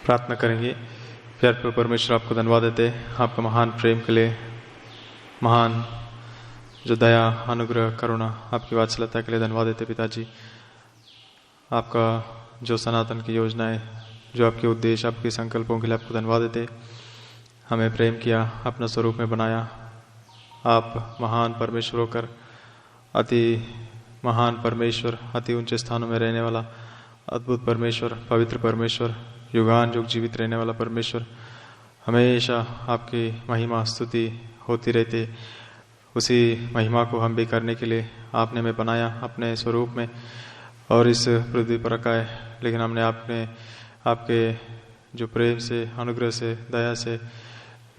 प्रार्थना करेंगे। प्यार प्रभु परमेश्वर, आपको धन्यवाद देते आपका महान प्रेम के लिए, महान जो दया, अनुग्रह, करुणा, आपकी वात्सल्यता के लिए धन्यवाद देते पिताजी। आपका जो सनातन की योजनाएं, जो आपके उद्देश्य, आपके संकल्पों के लिए आपको धन्यवाद देते। हमें प्रेम किया, अपना स्वरूप में बनाया। आप महान परमेश्वर होकर अति महान परमेश्वर, अति ऊंचे स्थानों में रहने वाला अद्भुत परमेश्वर, पवित्र परमेश्वर, युगान युग जीवित रहने वाला परमेश्वर, हमेशा आपकी महिमा स्तुति होती रहती। उसी महिमा को हम भी करने के लिए आपने हमें बनाया अपने स्वरूप में और इस पृथ्वी पर रखा है। लेकिन हमने आपके जो प्रेम से, अनुग्रह से, दया से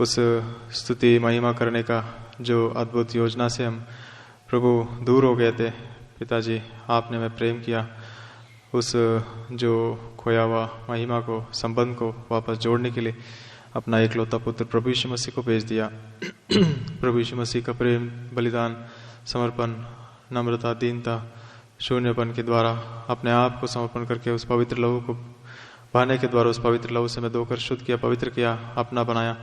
उस स्तुति महिमा करने का जो अद्भुत योजना से हम प्रभु दूर हो गए थे पिताजी, आपने हमें प्रेम किया। उस जो खोया हुआ महिमा को, संबंध को वापस जोड़ने के लिए अपना एकलौता पुत्र प्रभु यीशु मसीह को भेज दिया। प्रभु यीशु मसीह का प्रेम, बलिदान, समर्पण, नम्रता, दीनता, शून्यपन के द्वारा अपने आप को समर्पण करके उस पवित्र लहू को बहाने के द्वारा उस पवित्र लहू से मैं धोकर शुद्ध किया, पवित्र किया, अपना बनाया।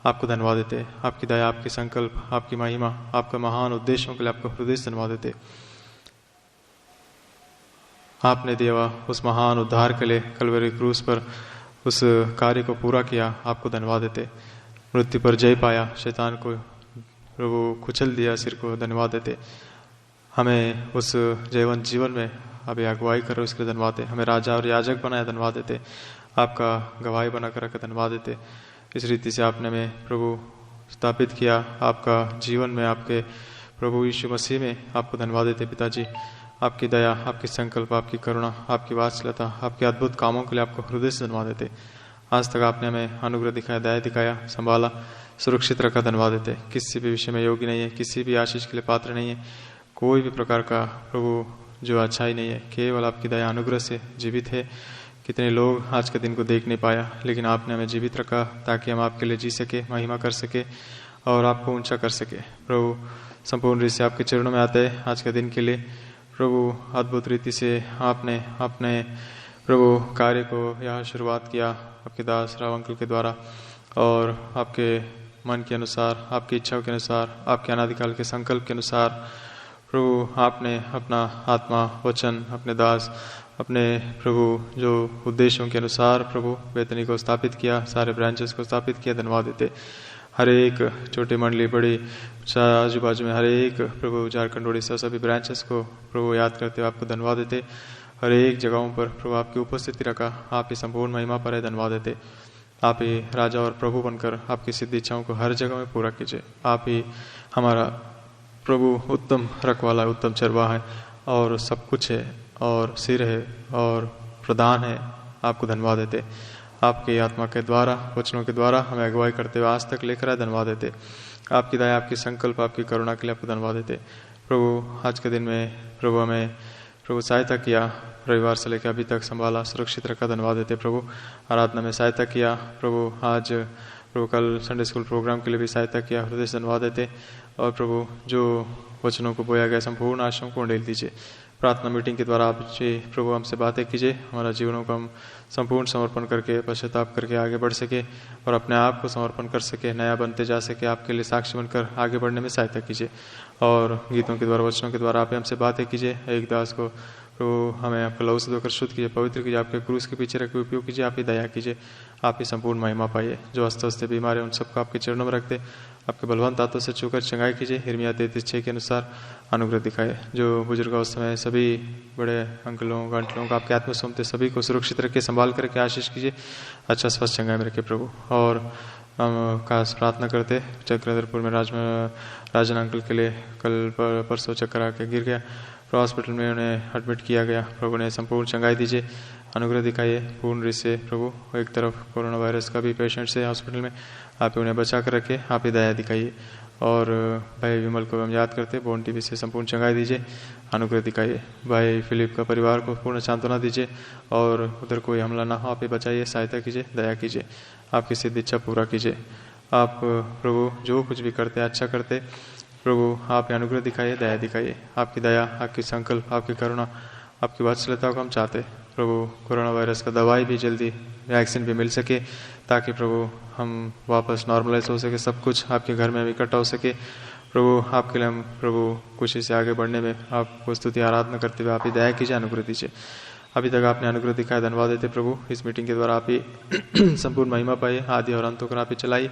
आपको धन्यवाद देते। आपकी दया, आपके संकल्प, आपकी महिमा, आपका महान उद्देश्यों के लिए आपको हृदय से धन्यवाद देते। आपने दिया उस महान उद्धार के लिए कलवरी क्रूस पर उस कार्य को पूरा किया, आपको धन्यवाद देते। मृत्यु पर जय पाया, शैतान को प्रभु कुचल दिया, सिर को धन्यवाद देते। हमें उस जयवंत जीवन में अभी अगुवाई करो, इसके लिए धन्यवाद देते। हमें राजा और याजक बनाया, धन्यवाद देते। आपका गवाही बनाकर रखा, धन्यवाद देते। इस रीति से आपने हमें प्रभु स्थापित किया आपका जीवन में, आपके प्रभु यीशु मसीह में, आपको धन्यवाद देते पिताजी। आपकी दया, आपकी संकल्प, आपकी करुणा, आपकी वात्सल्यता, आपके अद्भुत कामों के लिए आपको हृदय से धन्यवाद देते। आज तक आपने हमें अनुग्रह दिखाया, दया दिखाया, संभाला, सुरक्षित रखा, धन्यवाद देते। किसी भी विषय में योग्य नहीं है, किसी भी आशीष के लिए पात्र नहीं है, कोई भी प्रकार का प्रभु जो अच्छाई नहीं है, केवल आपकी दया अनुग्रह से जीवित है। कितने लोग आज के दिन को देख नहीं पाया, लेकिन आपने हमें जीवित रखा ताकि हम आपके लिए जी सके, महिमा कर सके और आपको ऊंचा कर सके। प्रभु संपूर्ण रीति से आपके चरणों में आते हैं आज के दिन के लिए। प्रभु अद्भुत रीति से आपने अपने प्रभु कार्य को यहाँ शुरुआत किया आपके दास राव अंकल के द्वारा, और आपके मन के अनुसार, आपकी इच्छाओं के अनुसार, आपके अनादिकाल के संकल्प के अनुसार प्रभु आपने अपना आत्मा, वचन, अपने दास, अपने प्रभु जो उद्देश्यों के अनुसार प्रभु बेतनी को स्थापित किया, सारे ब्रांचेस को स्थापित किया, धन्यवाद देते। हर एक छोटी मंडली, बड़ी आजू बाजू में हर एक प्रभु झारखंड उड़ीसा सभी ब्रांचेस को प्रभु याद करते हुए आपको धन्यवाद देते। हर एक जगहों पर प्रभु आपकी उपस्थिति रखा, आप ही संपूर्ण महिमा पर है, धन्यवाद देते। आप ही राजा और प्रभु बनकर आपकी सिद्ध इच्छाओं को हर जगह में पूरा कीजिए। आप ही हमारा प्रभु उत्तम रखवाला, उत्तम चरवाहा है और सब कुछ है और सिर है और प्रधान है। आपको धन्यवाद देते। आपकी आत्मा के द्वारा, वचनों के द्वारा हमें अगुवाई करते हुए आज तक लेकर आए, धन्यवाद देते। आपकी दया, आपकी संकल्प, आपकी करुणा के लिए आपको धन्यवाद देते। प्रभु आज के दिन में प्रभु हमें प्रभु सहायता किया, रविवार से लेकर अभी तक संभाला, सुरक्षित रखा, धन्यवाद देते। प्रभु आराधना में सहायता किया, प्रभु आज प्रभु कल संडे स्कूल प्रोग्राम के लिए भी सहायता किया, हृदय से धन्यवाद देते। और प्रभु जो वचनों को बोया गया संपूर्ण आशाओं को ढेल दीजिए। प्रार्थना मीटिंग के द्वारा आप जी प्रभु हमसे बातें कीजिए, हमारा जीवनों को हम संपूर्ण समर्पण करके, पश्चाताप करके आगे बढ़ सके और अपने आप को समर्पण कर सके, नया बनते जा सके, आपके लिए साक्षी बनकर आगे बढ़ने में सहायता कीजिए। और गीतों के द्वारा, वचनों के द्वारा आप हमसे बातें कीजिए। एक दास को प्रभु हमें आपका लहू से धोकर शुद्ध कीजिए, पवित्र कीजिए, आपके क्रूस के पीछे रखे उपयोग कीजिए। आप ही दया कीजिए, आप ही संपूर्ण महिमा पाइए। जो अस्त व्यस्त बीमार है उन सबको आपके चरणों में रखते, आपके बलवंत हाथों से छूकर चंगाई कीजिए। हिर्मिया 33:6 के अनुसार अनुग्रह दिखाए। जो बुजुर्ग अवस्था में सभी बड़े अंकलों आंटियों को आपके आत्मा सुनते सभी को सुरक्षित रखे, संभाल करके आशीष कीजिए, अच्छा स्वस्थ चंगाई में रखे प्रभु। और हम खास प्रार्थना करते चक्रधरपुर में राजन अंकल के लिए, कल परसों चक्कर आके गिर गया, हॉस्पिटल में उन्हें एडमिट किया गया। प्रभु ने संपूर्ण चंगाई दीजिए, अनुग्रह दिखाइए पूर्ण रीति से प्रभु। एक तरफ कोरोना वायरस का भी पेशेंट्स है हॉस्पिटल में, आप उन्हें बचा कर रखे, आप ही दया दिखाइए। और भाई विमल को हम याद करते, बोन टीवी से संपूर्ण चंगाई दीजिए, अनुग्रह दिखाइए। भाई फिलिप का परिवार को पूर्ण सांत्वना दीजिए और उधर कोई हमला ना हो, आप ही बचाइए, सहायता कीजिए, दया कीजिए, आपकी सिद्ध इच्छा पूरा कीजिए। आप प्रभु जो कुछ भी करते अच्छा करते प्रभु, आप अनुग्रह दिखाइए, दया दिखाइए। आपकी दया, आपकी संकल्प, आपकी करुणा, आपकी वात्सल्यता को हम चाहते, प्रभु कोरोना वायरस का दवाई भी जल्दी, वैक्सीन भी मिल सके, ताकि प्रभु हम वापस नॉर्मलाइज हो सके, सब कुछ आपके घर में हम इकट्ठा हो सके। प्रभु आपके लिए हम प्रभु खुशी से आगे बढ़ने में आपको स्तुति आराधना करते हुए आप ही दया कीजिए, अनुग्रह दीजिए। अभी तक आपने अनुग्रह दिखाया, धन्यवाद देते प्रभु। इस मीटिंग के द्वारा आप ही संपूर्ण महिमा पाइए, आदि और अंत होकर आप ही चलाइए,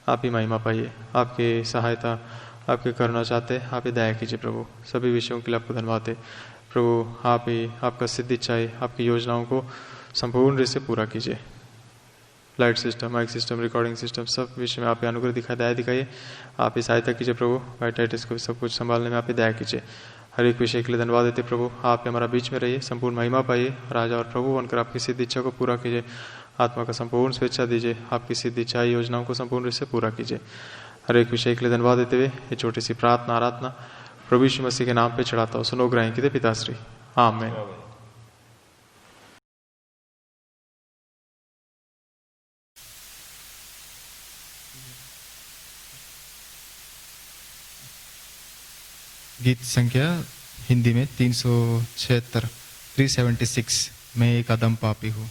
आप ही महिमा पाइए। आपकी सहायता, आपकी करुणा चाहते, आप ही दया कीजिए प्रभु। सभी विषयों के लिए आपको धन्यवाद है प्रभु। आप ही आपका सिद्ध इच्छाएं, आपकी योजनाओं को संपूर्ण रूप से पूरा कीजिए। Light system, mic system, recording system, सब विषय में आप अनुग्रह दिखाई, दया दिखाइए, आप ही सहायता कीजिए प्रभु। वाइटाइटिस को सब कुछ संभालने में आप ही दया कीजिए। हर एक विषय के लिए धन्यवाद देते प्रभु। आप हमारा बीच में रहिए, संपूर्ण महिमा पाइए, राजा और प्रभु बनकर आपकी सिद्ध इच्छा को पूरा कीजिए। आत्मा का संपूर्ण स्वेच्छा दीजिए, आपकी सिद्ध इच्छा योजनाओं को संपूर्ण रूप से पूरा कीजिए। हर एक विषय के लिए धन्यवाद देते हुए ये छोटी सी प्रार्थना आराधना प्रभु यीशु मसीह के नाम पे चढ़ाता हूँ, सुनो ग्रहण कीजिए पिताश्री, आमीन। गीत संख्या हिंदी में 376, 376, मैं एक अदम पापी हूँ।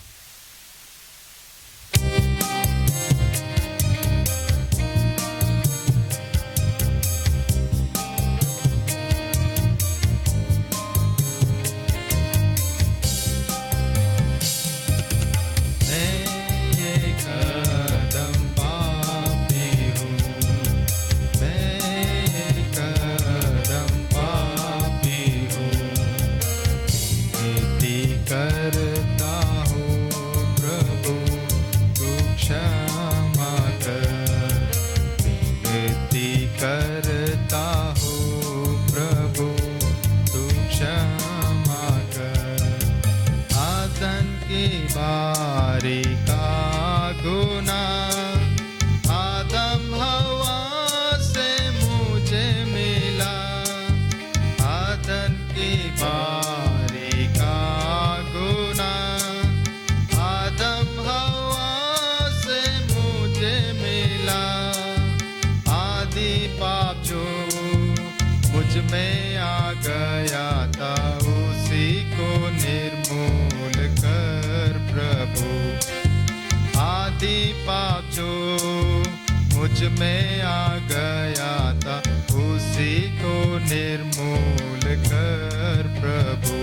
में आ गया था, उसी को निर्मूल कर प्रभु।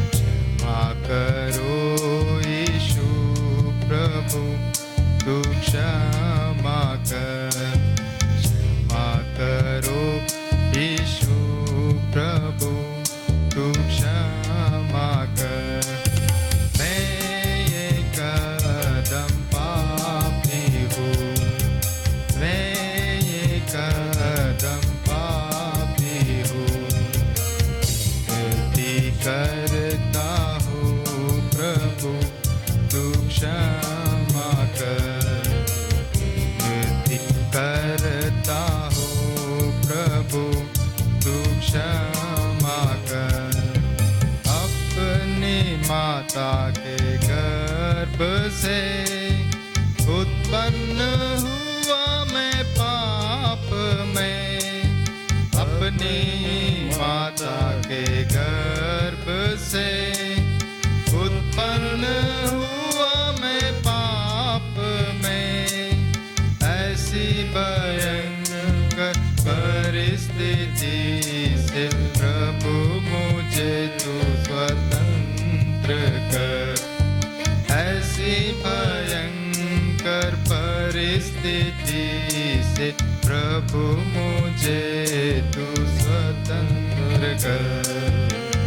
क्षमा करो यीशु प्रभु, तू क्षमा कर। क्षमा करो यीशु प्रभु, तू क्षमा कर। मैं ये कदम पापी हूँ, कदम पापी हूँ, विनती करता हूँ प्रभु, तू क्षमा कर। विनती करता हूँ प्रभु, तू क्षमा कर। अपनी माता के गर्भ से उत्पन्न हुआ मैं पाप में, अपनी माता के गर्भ से उत्पन्न हुआ मैं पाप में। ऐसी भयंकर परिस्थिति से प्रभु मुझे तू स्वतंत्र कर। ऐसी भयंकर परिस्थिति से प्रभु मुझे तू स्वतंत्र कर।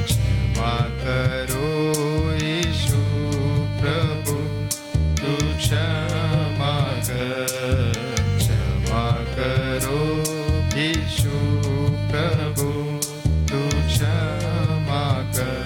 क्षमा करो यीशु प्रभु, तू क्षमा कर। क्षमा करो यीशु प्रभु, तू क्षमा कर।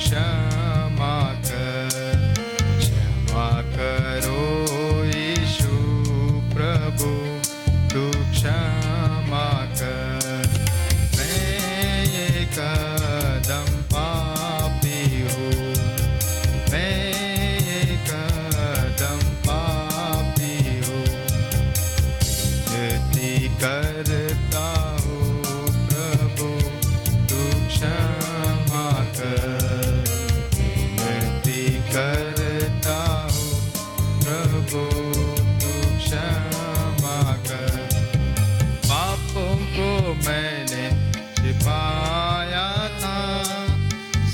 क्षमा करो यीशु प्रभु तू क्षमा कर। मैं एकदम पापी हूँ, मैं एकदम पापी हूँ, विनती करता हूँ प्रभु तू क्षमा कर। विनती करता हूँ प्रभु तू क्षमा कर। पापों को मैंने छिपाया था,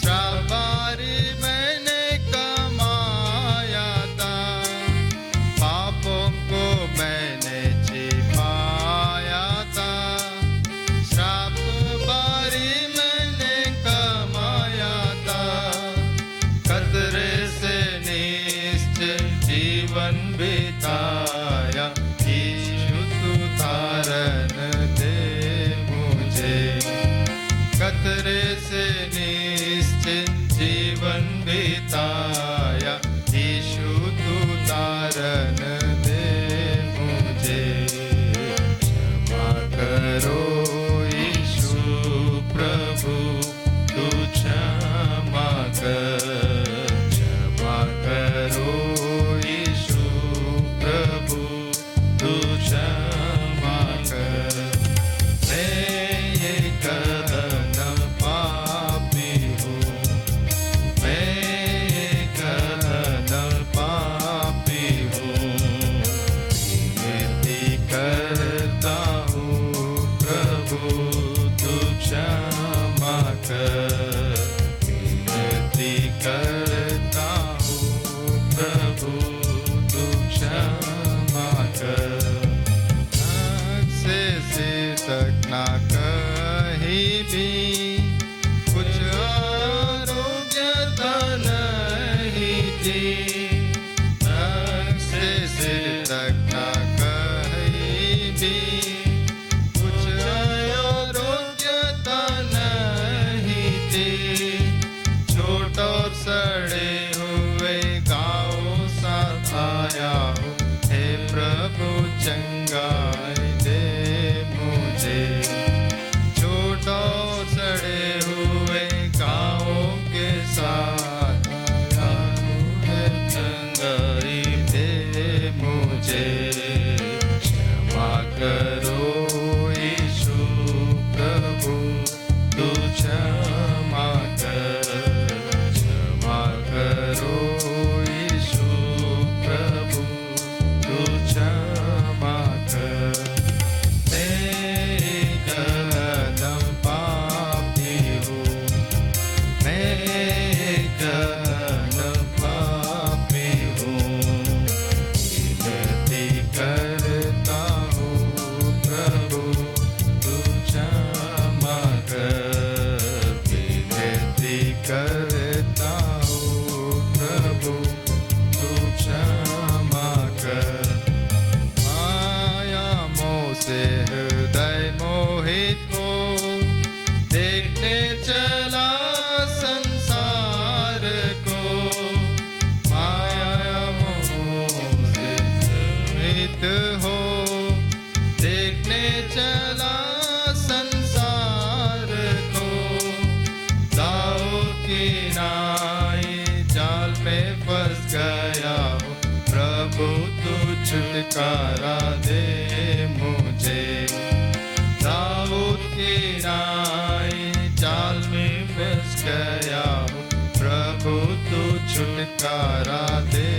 श्रापारी मैंने कमाया था। पापों को मैंने छिपाया था, श्राप बारी मैंने कमाया था। खतरे से निश्चय जीवन बिताया, यीशु तू तारण दे मुझे। खतरे से निश्चित जीवन बिताया, यीशु तू तारण दे मुझे। क्षमा करो यीशु प्रभु तू क्षमा कर। क्षमा करो यीशु प्रभु तू क्षमा कर। मैं एकदम पापी हूँ, मैं एकदम पापी हूँ, विनती करता हूँ प्रभु तू क्षमा कर। विनती करता हूँ प्रभु तू क्षमा कर। से तक ना कहीं भी कुछ आरोग्यता नहीं थी। से तक ना कहीं भी कुछ आरोग्यता नहीं थी। छोट और सड़े हुए गाँव साथ आया हूँ, हे प्रभु चंगाई दे मुझे। छोट और सड़े हुए गाँवों के साथ आया हूँ, हे चंगाई दे मुझे। क्षमा करो यीशु प्रभु तू क्षमा कर। क्षमा करो यीशु प्रभु तू क्षमा कर। मैं एकदम पापी हूँ, मैं एकदम पापी हूँ, विनती करता हूँ प्रभु तू क्षमा कर। विनती करता हूँ प्रभु तू क्षमा कर। माया मोह से हृदय मोहित हो, देखने चला संसार को। माया मोह से मोहित हो, देखने चला संसार को। दाऊद की नाई जाल में फंस गया हूँ, प्रभु तू छुटकारा दे मुझे। दाऊद की नाई जाल में फंस गया हूँ, प्रभु तू छुटकारा दे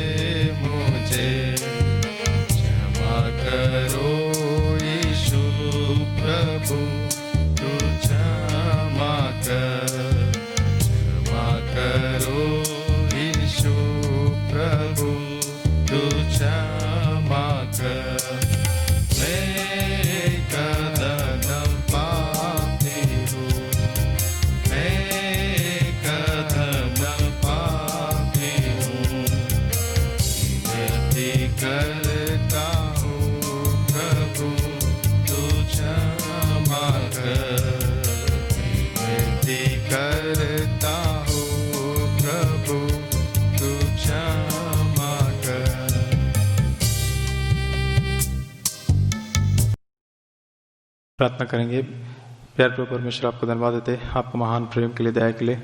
मुझे। क्षमा करो यीशु प्रभु तू क्षमा कर। क्षमा करो यीशु प्रभु तू क्षमा कर। मैं एकदम पापी हूँ, मैं एकदम पापी हूँ, प्रार्थना करेंगे। प्यार प्रभु परमेश्वर, आपको धन्यवाद देते, आपको महान प्रेम के लिए, दया के लिए।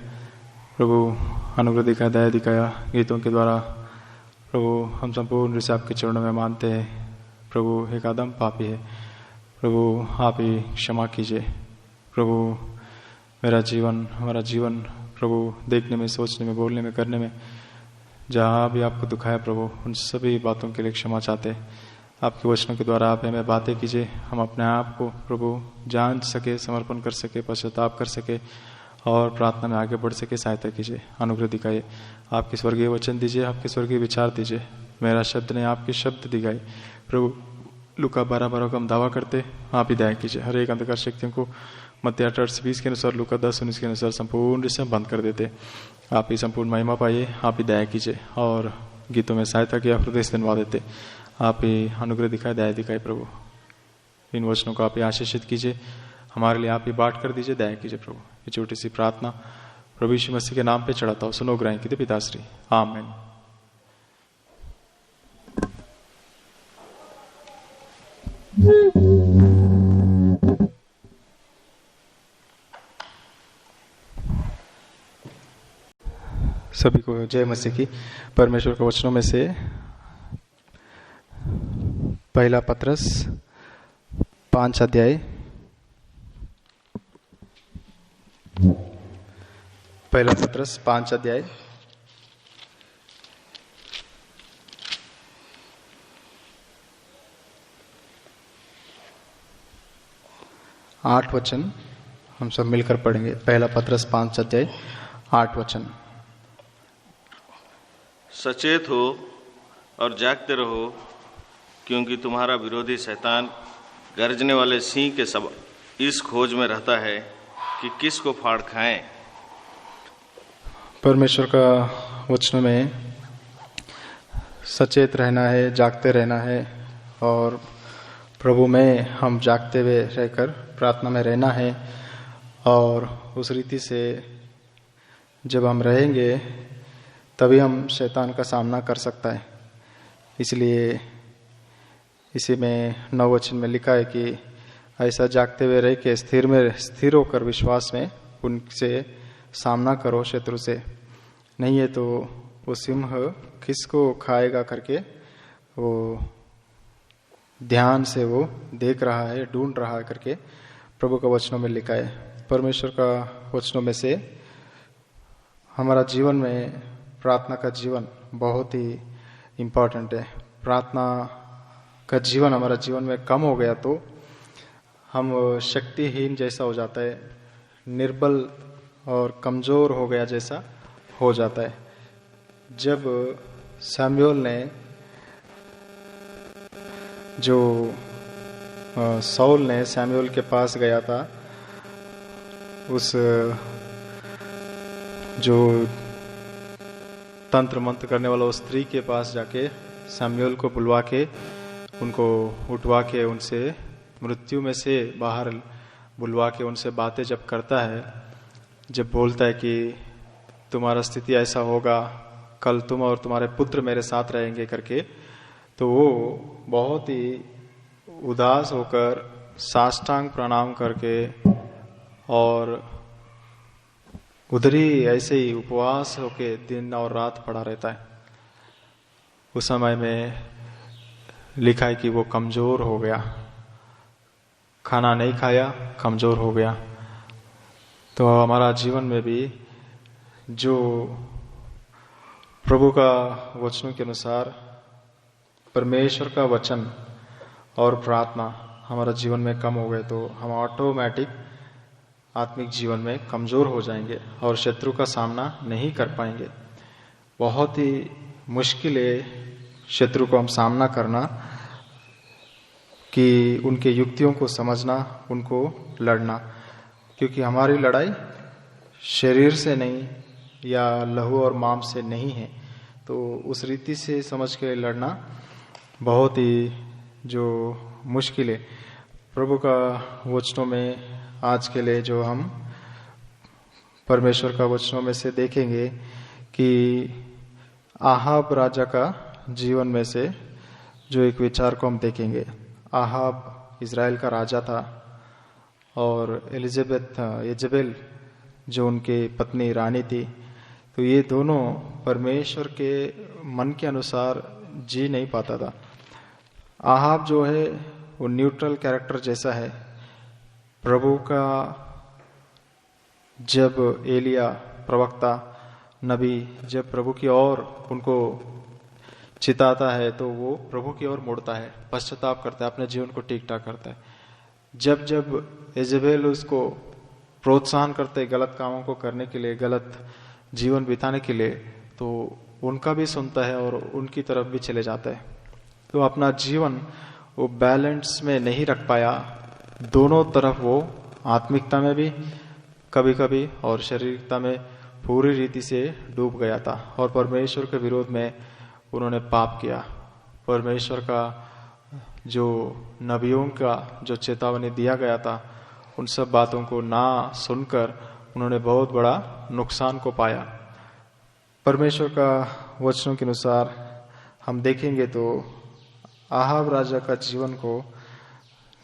प्रभु अनुग्रह दिखाया, दया दिखाया गीतों के द्वारा। प्रभु हम संपूर्ण रूप से आपके चरणों में मानते हैं। प्रभु एक आदम पापी है, प्रभु आप ही क्षमा कीजिए। प्रभु मेरा जीवन, हमारा जीवन प्रभु देखने में, सोचने में, बोलने में, करने में जहाँ भी आपको दुखाया प्रभु, उन सभी बातों के लिए क्षमा चाहते हैं। आपके वचनों के द्वारा आप हमें बातें कीजिए, हम अपने आप को प्रभु जान सके, समर्पण कर सके, पश्चाताप कर सके और प्रार्थना में आगे बढ़ सके। सहायता कीजिए, अनुग्रह दिखाइए, आपके स्वर्गीय वचन दीजिए, आपके स्वर्गीय विचार दीजिए। मेरा शब्द ने आपके शब्द दिखाई प्रभु। लूका 12:12 का हम दावा करते, आप ही दया कीजिए। हर एक अंधकार शक्तियों को मत्ती 8:20 के अनुसार, लूका 10:19 के अनुसार संपूर्ण से बंद कर देते। आप ही संपूर्ण महिमा पाइए, आप ही दया कीजिए और गीतों में सहायता किया, हृदय से धन्यवाद देते। आप ही अनुग्रह दिखाए, दया दिखाए प्रभु। इन वचनों को आप ही आशीषित कीजिए, हमारे लिए आप ही बांट कर दीजिए, दया कीजिए प्रभु। ये छोटी सी प्रार्थना प्रभु यीशु मसीह के नाम पे चढ़ाता हूँ, सुनो ग्रहण कीजिए पिताश्री, आमीन। सभी को जय मसीह की। परमेश्वर के वचनों में से पहला पत्रस 5 अध्याय, पहला पत्रस 5 अध्याय 8 वचन हम सब मिलकर पढ़ेंगे। पहला पत्रस 5 अध्याय 8 वचन। सचेत हो और जागते रहो, क्योंकि तुम्हारा विरोधी शैतान गरजने वाले सिंह के सब इस खोज में रहता है कि किस को फाड़ खाएं। परमेश्वर का वचनों में सचेत रहना है, जागते रहना है और प्रभु में हम जागते हुए रहकर प्रार्थना में रहना है। और उस रीति से जब हम रहेंगे तभी हम शैतान का सामना कर सकता है। इसलिए इसी में 9 वचन में लिखा है कि ऐसा जागते हुए रह के स्थिर होकर विश्वास में उनसे सामना करो शत्रु से, नहीं है तो वो सिंह किसको खाएगा करके वो ध्यान से वो देख रहा है, ढूंढ रहा है करके प्रभु का वचनों में लिखा है। परमेश्वर का वचनों में से हमारा जीवन में प्रार्थना का जीवन बहुत ही इम्पोर्टेंट है। प्रार्थना का जीवन हमारा जीवन में कम हो गया तो हम शक्तिहीन जैसा हो जाता है, निर्बल और कमजोर हो गया जैसा हो जाता है। जब सैमुएल ने जो साउल ने सैमुएल के पास गया था, उस जो तंत्र मंत्र करने वाला उस स्त्री के पास जाके सैमुएल को बुलवा के उनको उठवा के उनसे मृत्यु में से बाहर बुलवा के उनसे बातें जब करता है, जब बोलता है कि तुम्हारा स्थिति ऐसा होगा, कल तुम और तुम्हारे पुत्र मेरे साथ रहेंगे करके, तो वो बहुत ही उदास होकर साष्टांग प्रणाम करके और उधर ही ऐसे ही उपवास होके दिन और रात पड़ा रहता है। उस समय में लिखा है कि वो कमजोर हो गया, खाना नहीं खाया, कमजोर हो गया। तो हमारा जीवन में भी जो प्रभु का वचनों के अनुसार परमेश्वर का वचन और प्रार्थना हमारा जीवन में कम हो गए तो हम ऑटोमेटिक आत्मिक जीवन में कमजोर हो जाएंगे और शत्रु का सामना नहीं कर पाएंगे। बहुत ही मुश्किल है शत्रु को हम सामना करना, कि उनके युक्तियों को समझना, उनको लड़ना, क्योंकि हमारी लड़ाई शरीर से नहीं या लहू और मांस से नहीं है। तो उस रीति से समझ के लड़ना बहुत ही जो मुश्किल है। प्रभु का वचनों में आज के लिए जो हम परमेश्वर का वचनों में से देखेंगे कि आहाब राजा का जीवन में से जो एक विचार को हम देखेंगे। आहाब इज़राइल का राजा था और एलिजाबेथ यजेबेल जो उनके पत्नी रानी थी, तो ये दोनों परमेश्वर के मन के अनुसार जी नहीं पाता था। आहाब जो है वो न्यूट्रल कैरेक्टर जैसा है। प्रभु का जब एलिया प्रवक्ता नबी जब प्रभु की ओर उनको चिताता है तो वो प्रभु की ओर मुड़ता है, पश्चाताप करता है, अपने जीवन को ठीक ठाक करता है। जब जब इजेबेल उसको प्रोत्साहन करते गलत कामों को करने के लिए, गलत जीवन बिताने के लिए, तो उनका भी सुनता है और उनकी तरफ भी चले जाता है। तो अपना जीवन वो बैलेंस में नहीं रख पाया, दोनों तरफ वो आत्मिकता में भी कभी कभी और शारीरिकता में पूरी रीति से डूब गया था और परमेश्वर के विरोध में उन्होंने पाप किया। परमेश्वर का जो नबियों का जो चेतावनी दिया गया था उन सब बातों को ना सुनकर उन्होंने बहुत बड़ा नुकसान को पाया। परमेश्वर का वचनों के अनुसार हम देखेंगे तो आहाब राजा का जीवन को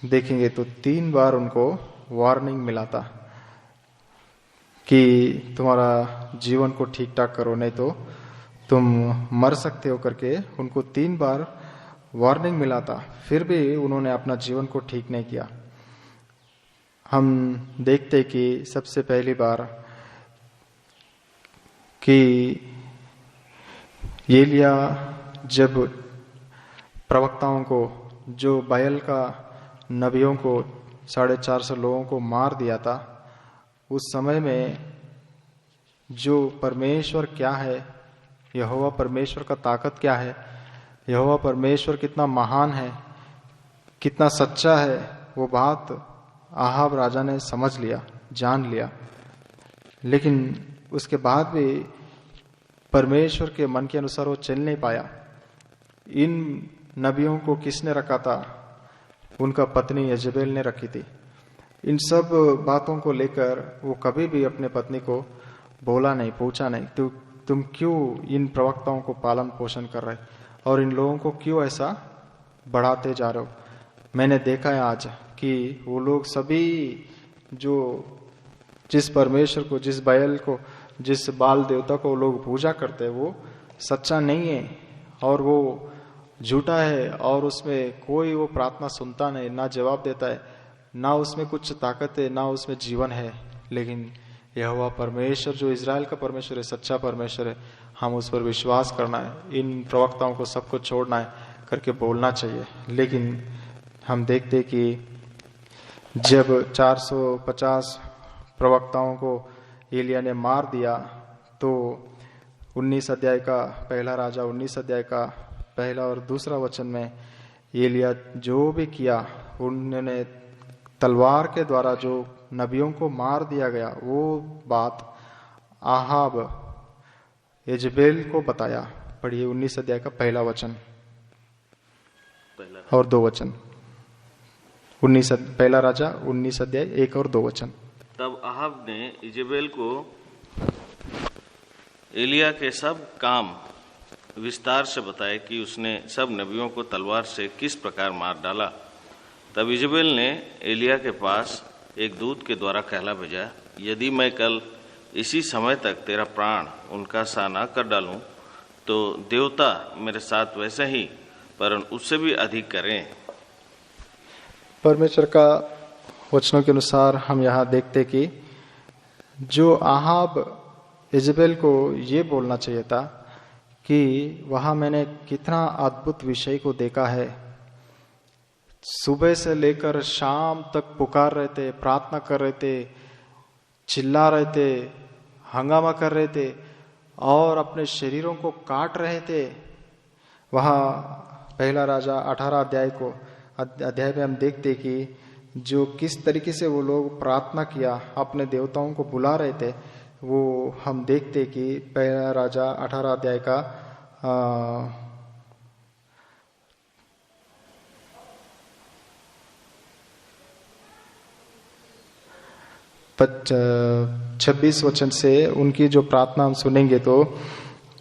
देखेंगे तो 3 बार उनको वार्निंग मिला था कि तुम्हारा जीवन को ठीक ठाक करो नहीं तो तुम मर सकते हो करके उनको 3 बार वार्निंग मिला था, फिर भी उन्होंने अपना जीवन को ठीक नहीं किया। हम देखते कि सबसे पहली बार कि एलिया जब प्रवक्ताओं को जो बायल का नबियों को 450 लोगों को मार दिया था, उस समय में जो परमेश्वर क्या है, यहोवा परमेश्वर का ताकत क्या है, यहोवा परमेश्वर कितना महान है, कितना सच्चा है, वो बात आहाब राजा ने समझ लिया, जान लिया। लेकिन उसके बाद भी परमेश्वर के मन के अनुसार वो चल नहीं पाया। इन नबियों को किसने रखा था? उनका पत्नी यजेबेल ने रखी थी। इन सब बातों को लेकर वो कभी भी अपने पत्नी को बोला नहीं, पूछा नहीं, तुम क्यों इन प्रवक्ताओं को पालन पोषण कर रहे और इन लोगों को क्यों ऐसा बढ़ाते जा रहे हो? मैंने देखा है आज कि वो लोग सभी जो जिस परमेश्वर को, जिस बैल को, जिस बाल देवता को लोग पूजा करते हैं वो सच्चा नहीं है और वो झूठा है और उसमें कोई वो प्रार्थना सुनता नहीं, ना जवाब देता है, ना उसमें कुछ ताकत है, ना उसमें जीवन है। लेकिन यहोवा परमेश्वर जो इजराइल का परमेश्वर है, सच्चा परमेश्वर है, हम उस पर विश्वास करना है, इन प्रवक्ताओं को सबको छोड़ना है करके बोलना चाहिए। लेकिन हम देखते कि जब 450 प्रवक्ताओं को एलिया ने मार दिया तो 19 अध्याय का पहला राजा 19 अध्याय का पहला और दूसरा वचन में एलिया जो भी किया, उन्होंने तलवार के द्वारा जो नबियों को मार दिया गया वो बात आहाब यजेबेल को बताया। पढ़िए 19 अध्याय का पहला वचन और 2 वचन। पहला राजा 19 अध्याय 1 और 2 वचन। तब आहाब ने इजेबेल को एलिया के सब काम विस्तार से बताए कि उसने सब नबियों को तलवार से किस प्रकार मार डाला। तब इजेबेल ने एलिया के पास एक दूत के द्वारा कहला भेजा, यदि मैं कल इसी समय तक तेरा प्राण उनका सा न कर डालूं तो देवता मेरे साथ वैसे ही पर उससे भी अधिक करें। परमेश्वर का वचनों के अनुसार हम यहाँ देखते कि जो आहाब इजेबेल को ये बोलना चाहिए था कि वहाँ मैंने कितना अद्भुत विषय को देखा है, सुबह से लेकर शाम तक पुकार रहे थे, प्रार्थना कर रहे थे, चिल्ला रहे थे, हंगामा कर रहे थे और अपने शरीरों को काट रहे थे। वहाँ पहला राजा 18 अध्याय में हम देखते कि जो किस तरीके से वो लोग प्रार्थना किया, अपने देवताओं को बुला रहे थे, वो हम देखते कि पहला राजा 18 अध्याय का 26 वचन से उनकी जो प्रार्थना हम सुनेंगे तो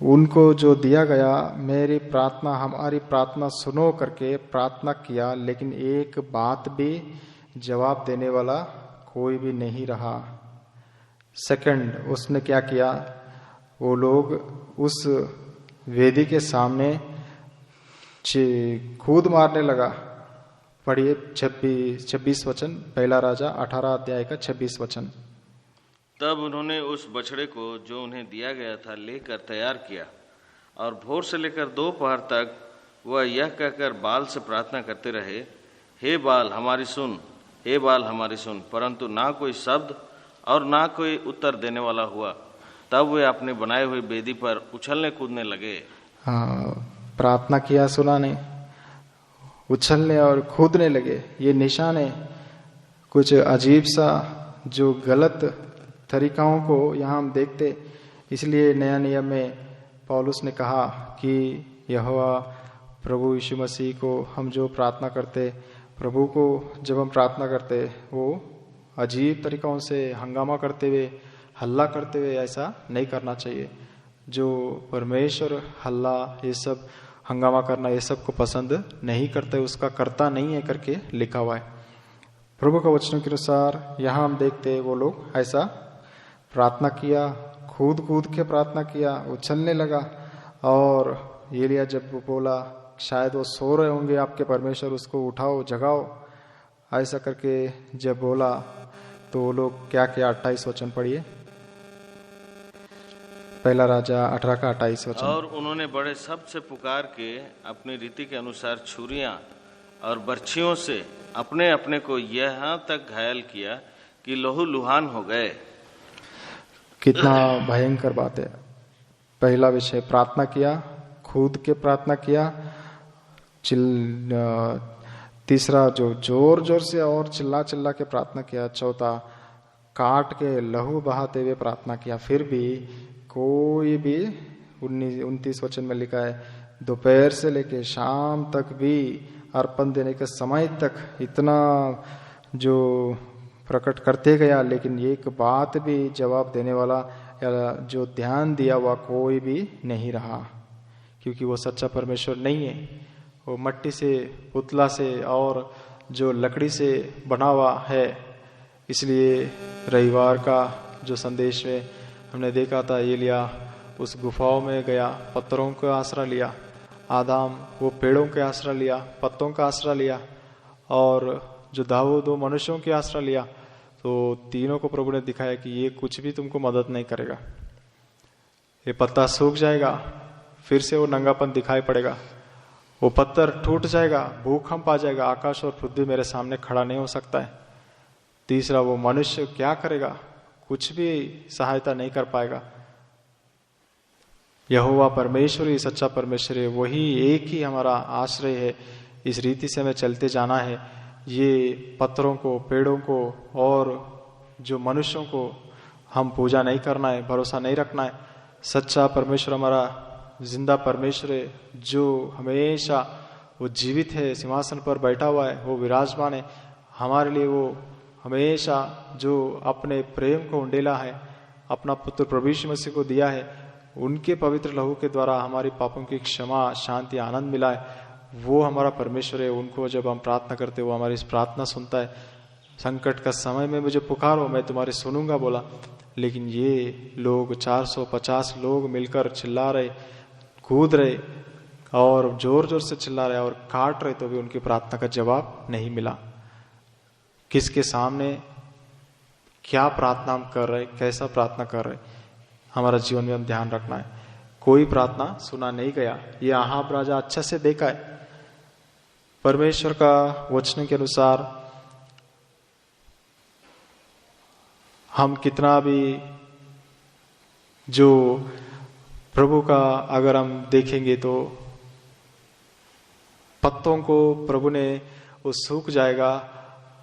उनको जो दिया गया, मेरी प्रार्थना, हमारी प्रार्थना सुनो करके प्रार्थना किया, लेकिन एक बात भी जवाब देने वाला कोई भी नहीं रहा। सेकंड, उसने क्या किया, वो लोग उस वेदी के सामने कूद मारने लगा। पढ़िए 26 वचन, पहला राजा 18 अध्याय का 26 वचन। तब उन्होंने उस बछड़े को जो उन्हें दिया गया था लेकर तैयार किया, और भोर से लेकर दोपहर तक वह यह कहकर बाल से प्रार्थना करते रहे, हे बाल हमारी सुन, हे बाल हमारी सुन, परंतु ना कोई शब्द और ना कोई उत्तर देने वाला हुआ। तब वे अपने बनाए हुए वेदी पर उछलने कूदने लगे। प्रार्थना किया, सुना नहीं, उछलने और कूदने लगे। ये निशान है कुछ अजीब सा जो गलत तरीकाओं को यहाँ हम देखते। इसलिए नया नियम में पौलुस ने कहा कि यहोवा प्रभु यीशु मसीह को हम जो प्रार्थना करते, प्रभु को जब हम प्रार्थना करते, वो अजीब तरीकों से हंगामा करते हुए, हल्ला करते हुए ऐसा नहीं करना चाहिए। जो परमेश्वर हल्ला, ये सब हंगामा करना, ये सब को पसंद नहीं करते, उसका करता नहीं है करके लिखा हुआ है प्रभु का वचनों के अनुसार। यहाँ हम देखते वो लोग ऐसा प्रार्थना किया, कूद कूद के प्रार्थना किया, उछलने लगा। और एलिया जब बोला शायद वो सो रहे होंगे आपके परमेश्वर, उसको उठाओ जगाओ, ऐसा करके जब बोला तो वो लोग क्या किया। 28 वचन पढ़िए, पहला राजा 18 का 28 वचन। और उन्होंने बड़े शब्द से पुकार के अपनी रीति के अनुसार छुरियां और बर्छियों से अपने अपने को यहाँ तक घायल किया कि लहू लुहान हो गए। कितना भयंकर बात है। पहला विषय प्रार्थना किया, खुद के प्रार्थना किया। तीसरा जो जोर जोर से और चिल्ला चिल्ला के प्रार्थना किया। चौथा काट के लहू बहाते हुए प्रार्थना किया। फिर भी कोई भी 29 वचन में लिखा है, दोपहर से लेके शाम तक भी, अर्पण देने के समय तक इतना जो प्रकट करते गया, लेकिन एक बात भी जवाब देने वाला या जो ध्यान दिया हुआ कोई भी नहीं रहा। क्योंकि वो सच्चा परमेश्वर नहीं है, वो मट्टी से, पुतला से और जो लकड़ी से बना हुआ है। इसलिए रविवार का जो संदेश में हमने देखा था, एलिया उस गुफाओं में गया, पत्थरों का आसरा लिया। आदाम वो पेड़ों के आसरा लिया, पत्तों का आसरा लिया। और जो दाऊद वो मनुष्यों के आसरा लिया। तो तीनों को प्रभु ने दिखाया कि ये कुछ भी तुमको मदद नहीं करेगा। ये पत्ता सूख जाएगा, फिर से वो नंगापन दिखाई पड़ेगा, वो पत्थर टूट जाएगा, भूकंप आ जाएगा, आकाश और पृथ्वी मेरे सामने खड़ा नहीं हो सकता है। तीसरा, वो मनुष्य क्या करेगा, कुछ भी सहायता नहीं कर पाएगा। यहोवा परमेश्वर ही सच्चा परमेश्वर है, वही एक ही हमारा आश्रय है। इस रीति से हमें चलते जाना है। ये पत्थरों को, पेड़ों को और जो मनुष्यों को हम पूजा नहीं करना है, भरोसा नहीं रखना है। सच्चा परमेश्वर हमारा जिंदा परमेश्वर है, जो हमेशा वो जीवित है, सिंहासन पर बैठा हुआ है, वो विराजमान है। हमारे लिए वो हमेशा जो अपने प्रेम को उंडेला है, अपना पुत्र प्रभु यीशु मसीह को दिया है, उनके पवित्र लहू के द्वारा हमारी पापों की क्षमा, शांति, आनंद मिला है, वो हमारा परमेश्वर है। उनको जब हम प्रार्थना करते वो हमारी इस प्रार्थना सुनता है। संकट का समय में मुझे पुकारो, मैं तुम्हारे सुनूंगा बोला। लेकिन ये लोग 450 लोग मिलकर चिल्ला रहे, कूद रहे और जोर जोर से चिल्ला रहे और काट रहे, तो भी उनकी प्रार्थना का जवाब नहीं मिला। किसके सामने क्या प्रार्थना हम कर रहे, कैसा प्रार्थना कर रहे, हमारा जीवन में हम ध्यान रखना है। कोई प्रार्थना सुना नहीं गया। ये आहाब राजा अच्छा से देखा है। परमेश्वर का वचन के अनुसार हम कितना भी जो प्रभु का अगर हम देखेंगे तो पत्तों को प्रभु ने वो सूख जाएगा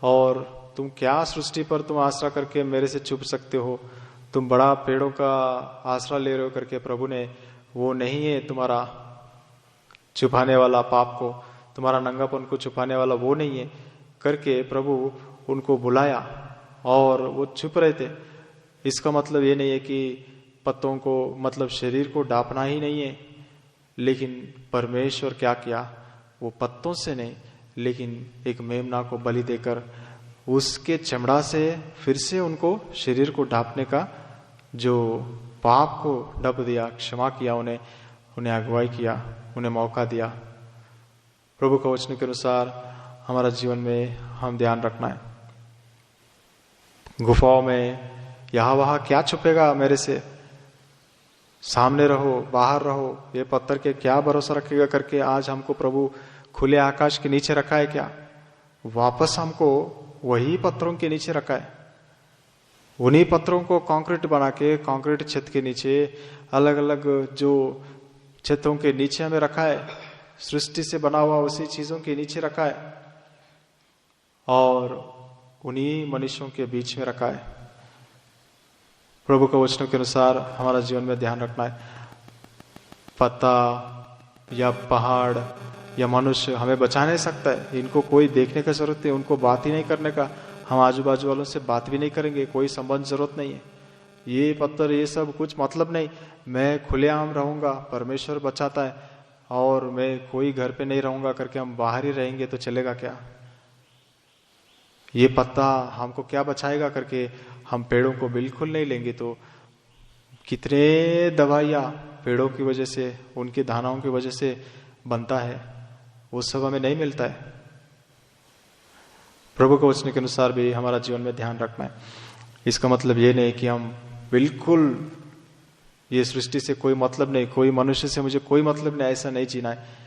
और तुम क्या सृष्टि पर तुम आसरा करके मेरे से छुप सकते हो, तुम बड़ा पेड़ों का आसरा ले रहे हो करके प्रभु ने, वो नहीं है तुम्हारा छुपाने वाला पाप को, तुम्हारा नंगापन को छुपाने वाला वो नहीं है करके प्रभु उनको बुलाया और वो छुप रहे थे। इसका मतलब ये नहीं है कि पत्तों को, मतलब शरीर को ढांपना ही नहीं है, लेकिन परमेश्वर क्या किया, वो पत्तों से नहीं लेकिन एक मेमना को बलि देकर उसके चमड़ा से फिर से उनको शरीर को ढांपने का, जो पाप को ढप दिया, क्षमा किया, उन्हें अगुवाई किया, उन्हें मौका दिया। प्रभु के वचन के अनुसार हमारा जीवन में हम ध्यान रखना है। गुफाओं में यहाँ वहां क्या छुपेगा मेरे से, सामने रहो, बाहर रहो, ये पत्थर के क्या भरोसा रखेगा करके आज हमको प्रभु खुले आकाश के नीचे रखा है क्या? वापस हमको वही पत्थरों के नीचे रखा है। उन्हीं पत्थरों को कंक्रीट बना के, कंक्रीट छत के नीचे, अलग अलग जो छतों के नीचे हमें रखा है, सृष्टि से बना हुआ उसी चीजों के नीचे रखा है और उन्हीं मनुष्यों के बीच में रखा है। प्रभु के वचनों के अनुसार हमारा जीवन में ध्यान रखना है। पत्ता या पहाड़ या मनुष्य हमें बचा नहीं सकता है, इनको कोई देखने का जरूरत नहीं, उनको बात ही नहीं करने का, हम आजू बाजू वालों से बात भी नहीं करेंगे, कोई संबंध जरूरत नहीं है। ये पत्थर ये सब कुछ मतलब नहीं, मैं खुलेआम रहूंगा, परमेश्वर बचाता है और मैं कोई घर पे नहीं रहूंगा करके हम बाहर ही रहेंगे तो चलेगा क्या? ये पत्ता हमको क्या बचाएगा करके हम पेड़ों को बिल्कुल नहीं लेंगे तो कितने दवाइयाँ पेड़ों की वजह से, उनके दानों की वजह से बनता है, वो सब हमें नहीं मिलता है। प्रभु के वचन के अनुसार भी हमारा जीवन में ध्यान रखना है। इसका मतलब ये नहीं कि हम बिल्कुल ये सृष्टि से कोई मतलब नहीं, कोई मनुष्य से मुझे कोई मतलब नहीं, ऐसा नहीं जीना है।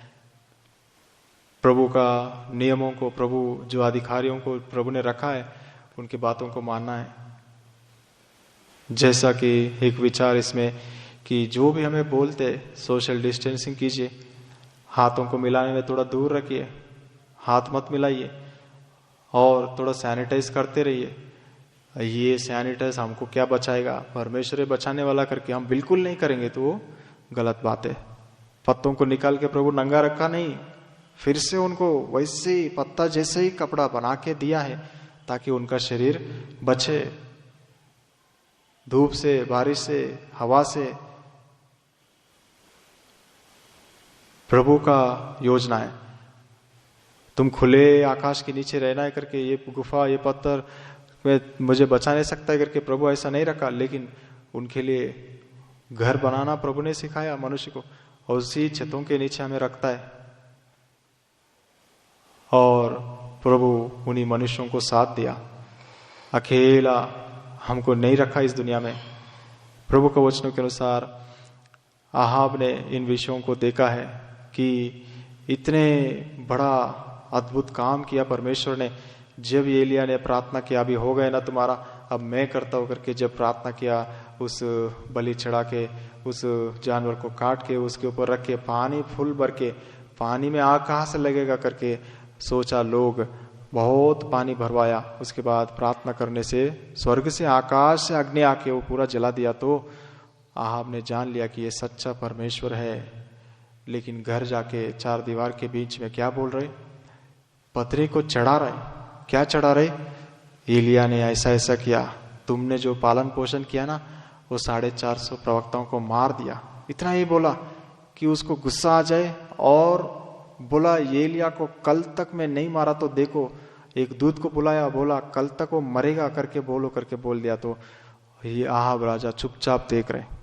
प्रभु का नियमों को, प्रभु जो अधिकारियों को प्रभु ने रखा है, उनकी बातों को मानना है। जैसा कि एक विचार इसमें कि जो भी हमें बोलते, सोशल डिस्टेंसिंग कीजिए, हाथों को मिलाने में थोड़ा दूर रखिए, हाथ मत मिलाइए और थोड़ा सैनिटाइज करते रहिए। ये सैनिटाइज हमको क्या बचाएगा? परमेश्वर बचाने वाला करके हम बिल्कुल नहीं करेंगे तो वो गलत बात है। पत्तों को निकाल के प्रभु नंगा रखा नहीं, फिर से उनको वैसे ही पत्ता जैसे ही कपड़ा बना के दिया है ताकि उनका शरीर बचे धूप से, बारिश से, हवा से। प्रभु का योजना है। तुम खुले आकाश के नीचे रहना है करके ये गुफा, ये पत्थर में मुझे बचा नहीं सकता है करके प्रभु ऐसा नहीं रखा, लेकिन उनके लिए घर बनाना प्रभु ने सिखाया मनुष्य को और उसी छतों के नीचे हमें रखता है। और प्रभु उन्हीं मनुष्यों को साथ दिया, अकेला हमको नहीं रखा इस दुनिया में। प्रभु के वचनों के अनुसार आहाब ने इन विषयों को देखा है कि इतने बड़ा अद्भुत काम किया परमेश्वर ने। जब एलिया ने प्रार्थना किया, अभी हो गए ना तुम्हारा, अब मैं करता हूं करके जब प्रार्थना किया, उस बलि चढ़ा के, उस जानवर को काट के उसके ऊपर रख के, पानी फुल भर के, पानी में आग कहाँ से लगेगा करके सोचा, लोग बहुत पानी भरवाया। उसके बाद प्रार्थना करने से स्वर्ग से, आकाश से अग्नि आके वो पूरा जला दिया। तो आहाब ने जान लिया कि ये सच्चा परमेश्वर है। लेकिन घर जाके चार दीवार के बीच में क्या बोल रहे? पत्नी को चढ़ा रहे। क्या चढ़ा रहे? एलिया ने ऐसा ऐसा किया, तुमने जो पालन पोषण किया ना, वो 450 प्रवक्ताओं को मार दिया। इतना ही बोला कि उसको गुस्सा आ जाए और बोला एलिया को कल तक मैं नहीं मारा तो देखो। एक दूत को बुलाया, बोला कल तक वो मरेगा करके बोलो करके बोल दिया। तो ये आहाब राजा चुपचाप देख रहे।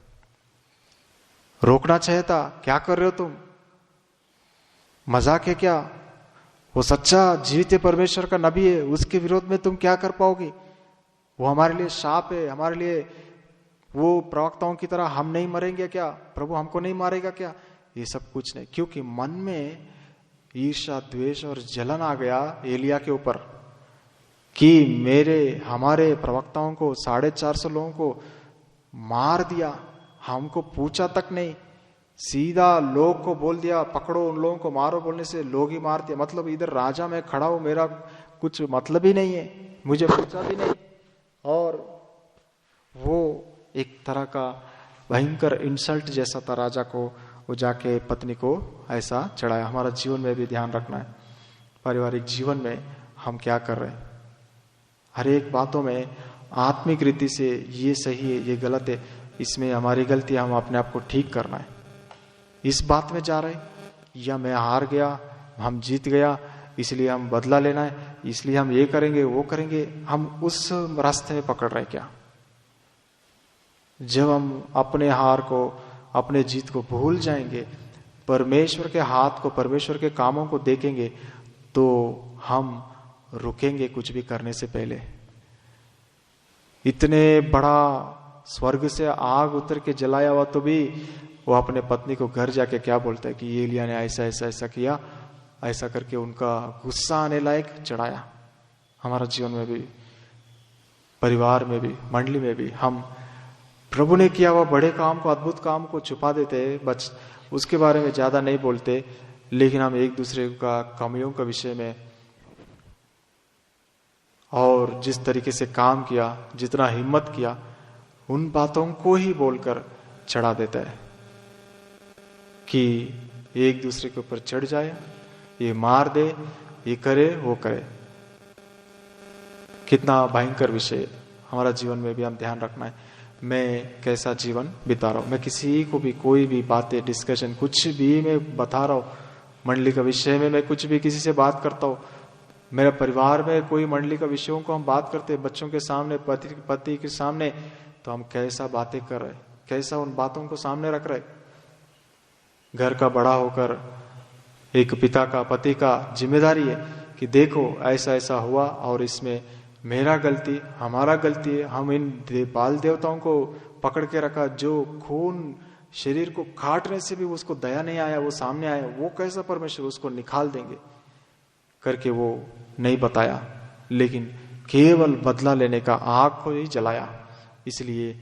रोकना चाहिए था, क्या कर रहे हो तुम? मजाक है क्या? वो सच्चा जीवित परमेश्वर का नबी है, उसके विरोध में तुम क्या कर पाओगे? वो हमारे लिए शाप है, हमारे लिए वो प्रवक्ताओं की तरह हम नहीं मरेंगे क्या? प्रभु हमको नहीं मारेगा क्या? ये सब कुछ नहीं, क्योंकि मन में ईर्ष्या, द्वेष और जलन आ गया एलिया के ऊपर कि हमारे प्रवक्ताओं को, 450 लोगों को मार दिया, हमको पूछा तक नहीं, सीधा लोग को बोल दिया पकड़ो, उन लोगों को मारो, बोलने से लोग ही मार दिया। मतलब इधर राजा में खड़ा हूं, मेरा कुछ मतलब ही नहीं है, मुझे पूछा भी नहीं। और वो एक तरह का भयंकर इंसल्ट जैसा था राजा को। वो जाके पत्नी को ऐसा चढ़ाया। हमारा जीवन में भी ध्यान रखना है, पारिवारिक जीवन में हम क्या कर रहे हैं। हर एक बातों में आत्मिक रीति से ये सही है, ये गलत है, इसमें हमारी गलती, हम अपने आप को ठीक करना है। इस बात में जा रहे या मैं हार गया, हम जीत गया, इसलिए हम बदला लेना है, इसलिए हम ये करेंगे वो करेंगे, हम उस रास्ते में पकड़ रहे क्या? जब हम अपने हार को, अपने जीत को भूल जाएंगे, परमेश्वर के हाथ को, परमेश्वर के कामों को देखेंगे, तो हम रुकेंगे कुछ भी करने से पहले। इतने बड़ा स्वर्ग से आग उतर के जलाया हुआ तो भी वो अपने पत्नी को घर जाके क्या बोलता है कि ये एलिय्याह ने ऐसा ऐसा ऐसा किया, ऐसा करके उनका गुस्सा आने लायक चढ़ाया। हमारा जीवन में भी, परिवार में भी, मंडली में भी हम प्रभु ने किया हुआ बड़े काम को, अद्भुत काम को छुपा देते हैं, बस उसके बारे में ज्यादा नहीं बोलते, लेकिन हम एक दूसरे का कमियों का विषय में और जिस तरीके से काम किया, जितना हिम्मत किया, उन बातों को ही बोलकर चढ़ा देता है कि एक दूसरे के ऊपर चढ़ जाए, ये मार दे, ये करे वो करे। कितना भयंकर विषय हमारा जीवन में भी हम ध्यान रखना है। मैं कैसा जीवन बिता रहा हूं, मैं किसी को भी कोई भी बातें, डिस्कशन, कुछ भी मैं बता रहा हूं, मंडली का विषय में मैं कुछ भी किसी से बात करता हूं, मेरे परिवार में कोई मंडली का विषयों को हम बात करते हैं, बच्चों के सामने, पति के सामने, तो हम कैसा बातें कर रहे, कैसा उन बातों को सामने रख रहे। घर का बड़ा होकर एक पिता का, पति का जिम्मेदारी है कि देखो ऐसा ऐसा हुआ और इसमें मेरा गलती, हमारा गलती है, हम इन बाल देवताओं को पकड़ के रखा, जो खून शरीर को काटने से भी उसको दया नहीं आया, वो सामने आया, वो कैसा परमेश्वर उसको निकाल देंगे करके वो नहीं बताया, लेकिन केवल बदला लेने का आग को ही जलाया। इसलिए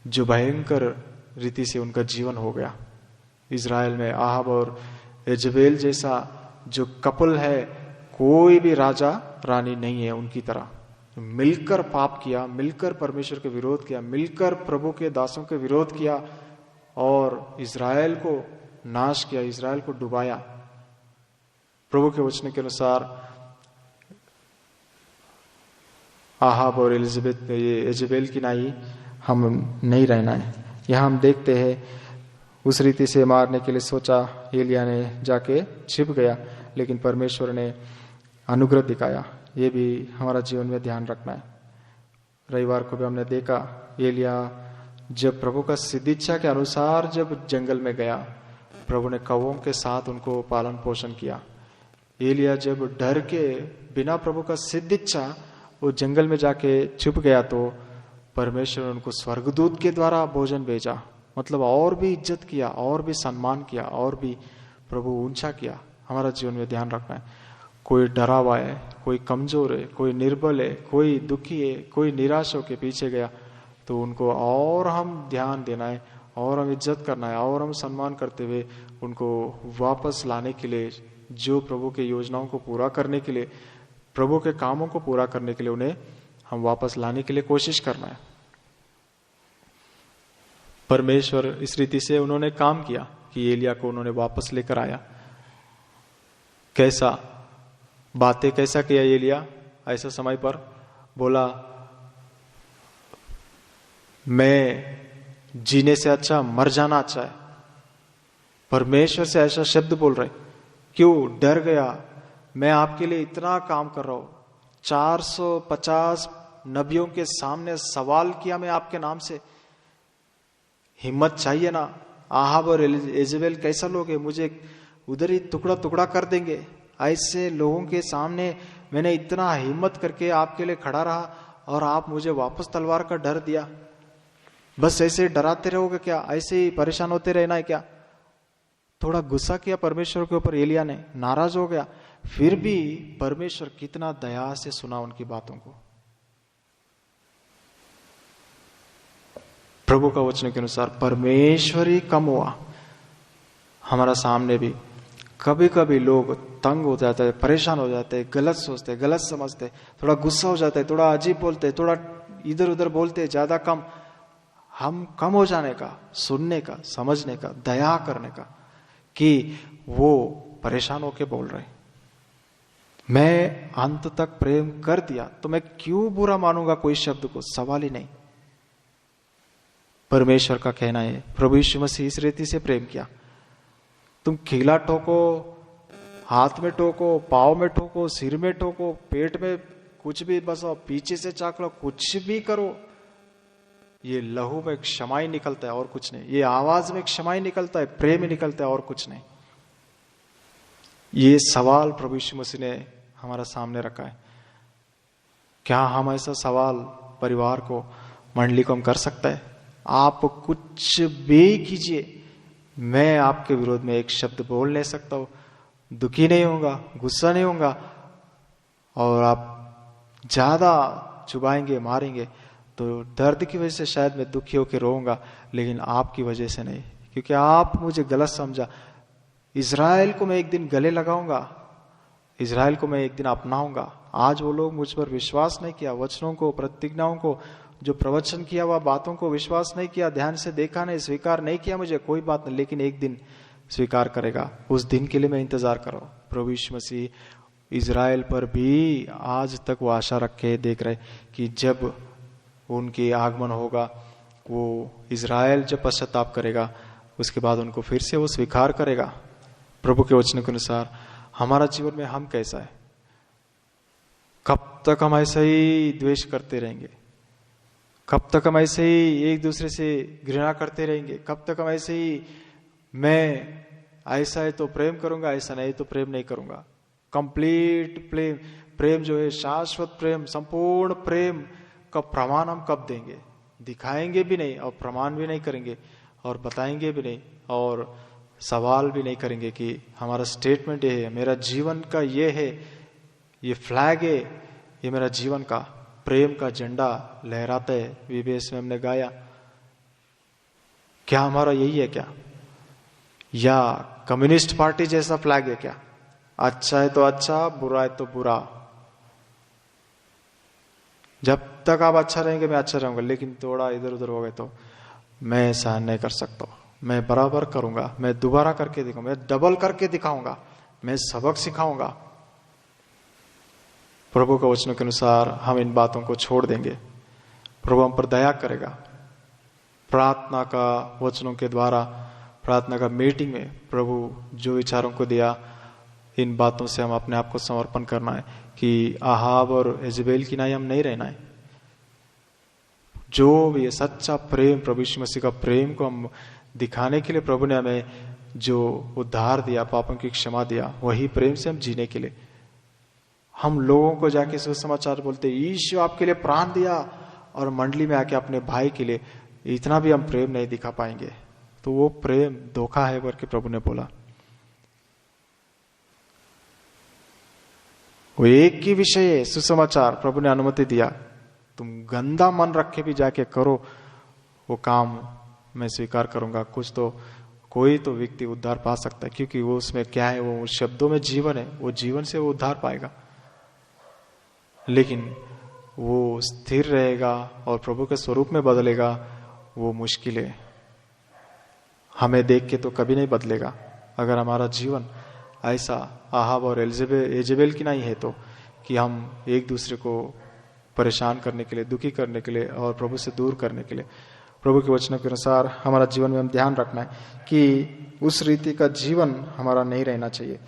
जो भयंकर रीति से उनका जीवन हो गया। इजराइल में आहाब और यजेबेल जैसा जो कपल है, कोई भी राजा रानी नहीं है उनकी तरह। मिलकर पाप किया, मिलकर परमेश्वर के विरोध किया, मिलकर प्रभु के दासों के विरोध किया और इजराइल को नाश किया, इजराइल को डुबाया। प्रभु के वचन के अनुसार आहाब और यजेबेल की नाई हम नहीं रहना है। यहां हम देखते हैं उस रीति से मारने के लिए सोचा, एलिय्याह ने जाके छिप गया, लेकिन परमेश्वर ने अनुग्रह दिखाया। ये भी हमारा जीवन में ध्यान रखना है। रविवार को भी हमने देखा, एलिय्याह जब प्रभु का सिद्धिच्छा के अनुसार जब जंगल में गया, प्रभु ने कौवों के साथ उनको पालन पोषण किया। एलिय्याह जब डर के बिना प्रभु का सिद्धिच्छा वो जंगल में जाके छुप गया, तो परमेश्वर ने उनको स्वर्गदूत के द्वारा भोजन भेजा, मतलब और भी इज्जत किया, और भी सम्मान किया, और भी प्रभु ऊंचा किया। हमारा जीवन में ध्यान रखना है। कोई डरा हुआ है, कोई कमजोर है, कोई निर्बल है, कोई दुखी है, कोई निराश होकर पीछे गया, तो उनको और हम ध्यान देना है, और हम इज्जत करना है, और हम सम्मान करते हुए उनको वापस लाने के लिए, जो प्रभु के योजनाओं को पूरा करने के लिए, प्रभु के कामों को पूरा करने के लिए उन्हें हम वापस लाने के लिए कोशिश करना है। परमेश्वर इस रीति से उन्होंने काम किया कि एलिय्याह को उन्होंने वापस लेकर आया। कैसा बातें कैसा किया एलिय्याह, ऐसा समय पर बोला, मैं जीने से अच्छा मर जाना अच्छा है। परमेश्वर से ऐसा शब्द बोल रहे, क्यों डर गया? मैं आपके लिए इतना काम कर रहा हूं, 450 नबियों के सामने सवाल किया मैं आपके नाम से, हिम्मत चाहिए ना? आहाब और यजेबेल कैसा लोग है, मुझे उधर ही टुकड़ा टुकड़ा कर देंगे। ऐसे लोगों के सामने मैंने इतना हिम्मत करके आपके लिए खड़ा रहा और आप मुझे वापस तलवार का डर दिया। बस ऐसे डराते रहोगे क्या? ऐसे ही परेशान होते रहना है क्या? थोड़ा गुस्सा किया परमेश्वर के ऊपर एलिय्याह ने, नाराज हो गया। फिर भी परमेश्वर कितना दया से सुना उनकी बातों को। प्रभु का वचन के अनुसार परमेश्वर ही कम हुआ। हमारा सामने भी कभी कभी लोग तंग हो जाते हैं, परेशान हो जाते हैं, गलत सोचते, गलत समझते, थोड़ा गुस्सा हो जाता है, थोड़ा अजीब बोलते, थोड़ा इधर उधर बोलते, ज्यादा कम। हम कम हो जाने का, सुनने का, समझने का, दया करने का, कि वो परेशान होके बोल रहे, मैं अंत तक प्रेम कर दिया तो मैं क्यों बुरा मानूंगा कोई शब्द को? सवाल ही नहीं। परमेश्वर का कहना है, प्रभु यीशु मसीह इस रीति से प्रेम किया। तुम खिला ठोको, हाथ में ठोको, पाँव में ठोको, सिर में ठोको, पेट में कुछ भी बसाओ, पीछे से चाक लो, कुछ भी करो, ये लहू में क्षमा ही निकलता है और कुछ नहीं। ये आवाज में क्षमा ही निकलता है, प्रेम ही निकलता है और कुछ नहीं। ये सवाल प्रभु यीशु मसीह ने हमारा सामने रखा है। क्या हम ऐसा सवाल परिवार को, मंडली को हम कर सकते हैं? आप कुछ भी कीजिए, मैं आपके विरोध में एक शब्द बोल नहीं सकता हूं, दुखी नहीं होगा, गुस्सा नहीं होगा, और आप ज्यादा चुबाएंगे, मारेंगे तो दर्द की वजह से शायद मैं दुखी होकर रोऊंगा, लेकिन आपकी वजह से नहीं, क्योंकि आप मुझे गलत समझा। इज़राइल को मैं एक दिन गले लगाऊंगा, इज़राइल को मैं एक दिन अपनाऊंगा। आज वो लोग मुझ पर विश्वास नहीं किया, वचनों को, प्रतिज्ञाओं को, जो प्रवचन किया हुआ बातों को विश्वास नहीं किया, ध्यान से देखा नहीं, स्वीकार नहीं किया मुझे, कोई बात नहीं, लेकिन एक दिन स्वीकार करेगा। उस दिन के लिए मैं इंतजार करो। प्रभु यीशु मसीह इज़राइल पर भी आज तक वो आशा रखे देख रहे कि जब उनके आगमन होगा, वो इज़राइल जब पश्चाताप करेगा, उसके बाद उनको फिर से वो स्वीकार करेगा। प्रभु के वचन के अनुसार हमारा जीवन में हम कैसा है? कब तक हम ऐसे ही द्वेष करते रहेंगे? कब तक हम ऐसे ही एक दूसरे से घृणा करते रहेंगे? कब तक हम ऐसे ही, मैं ऐसा है तो प्रेम करूंगा, ऐसा नहीं तो प्रेम नहीं करूंगा? कंप्लीट प्रेम, प्रेम जो है शाश्वत प्रेम, संपूर्ण प्रेम का प्रमाण हम कब देंगे? दिखाएंगे भी नहीं और प्रमाण भी नहीं करेंगे और बताएंगे भी नहीं और सवाल भी नहीं करेंगे कि हमारा स्टेटमेंट ये है, मेरा जीवन का ये है, ये फ्लैग है, ये मेरा जीवन का प्रेम का झंडा लहराता है। विवेश में हमने गाया, क्या हमारा यही है क्या? या कम्युनिस्ट पार्टी जैसा फ्लैग है क्या? अच्छा है तो अच्छा, बुरा है तो बुरा। जब तक आप अच्छा रहेंगे मैं अच्छा रहूंगा, लेकिन थोड़ा इधर उधर हो गए तो मैं सहन नहीं कर सकता। मैं बराबर करूंगा, मैं दोबारा करके दिखाऊंगा, मैं डबल करके दिखाऊंगा, मैं सबक सिखाऊंगा। प्रभु के वचनों के अनुसार हम इन बातों को छोड़ देंगे, प्रभु हम पर दया करेगा। प्रार्थना का वचनों के द्वारा, प्रार्थना का मीटिंग में प्रभु जो विचारों को दिया, इन बातों से हम अपने आप को समर्पण करना है कि आहाब और इज़बेल की नाई हम नहीं रहना है। जो भी ये सच्चा प्रेम, प्रभु यीशु मसीह का प्रेम को हम दिखाने के लिए प्रभु ने हमें जो उद्धार दिया, पापों की क्षमा दिया, वही प्रेम से हम जीने के लिए हम लोगों को जाके सुसमाचार बोलते यीशु आपके लिए प्राण दिया, और मंडली में आके अपने भाई के लिए इतना भी हम प्रेम नहीं दिखा पाएंगे तो वो प्रेम धोखा है करके प्रभु ने बोला। वो एक ही विषय है, सुसमाचार प्रभु ने अनुमति दिया, तुम गंदा मन रखे भी जाके करो वो काम, मैं स्वीकार करूंगा। कुछ तो कोई तो व्यक्ति उद्धार पा सकता है, क्योंकि वो उसमें क्या है, वो शब्दों में जीवन है, वो जीवन से वो उद्धार पाएगा। लेकिन वो स्थिर रहेगा और प्रभु के स्वरूप में बदलेगा, वो मुश्किल है। हमें देख के तो कभी नहीं बदलेगा। अगर हमारा जीवन ऐसा आहाब और एजेबेल की नहीं है तो, कि हम एक दूसरे को परेशान करने के लिए, दुखी करने के लिए और प्रभु से दूर करने के लिए, प्रभु के वचनों के अनुसार हमारा जीवन में हम ध्यान रखना है कि उस रीति का जीवन हमारा नहीं रहना चाहिए।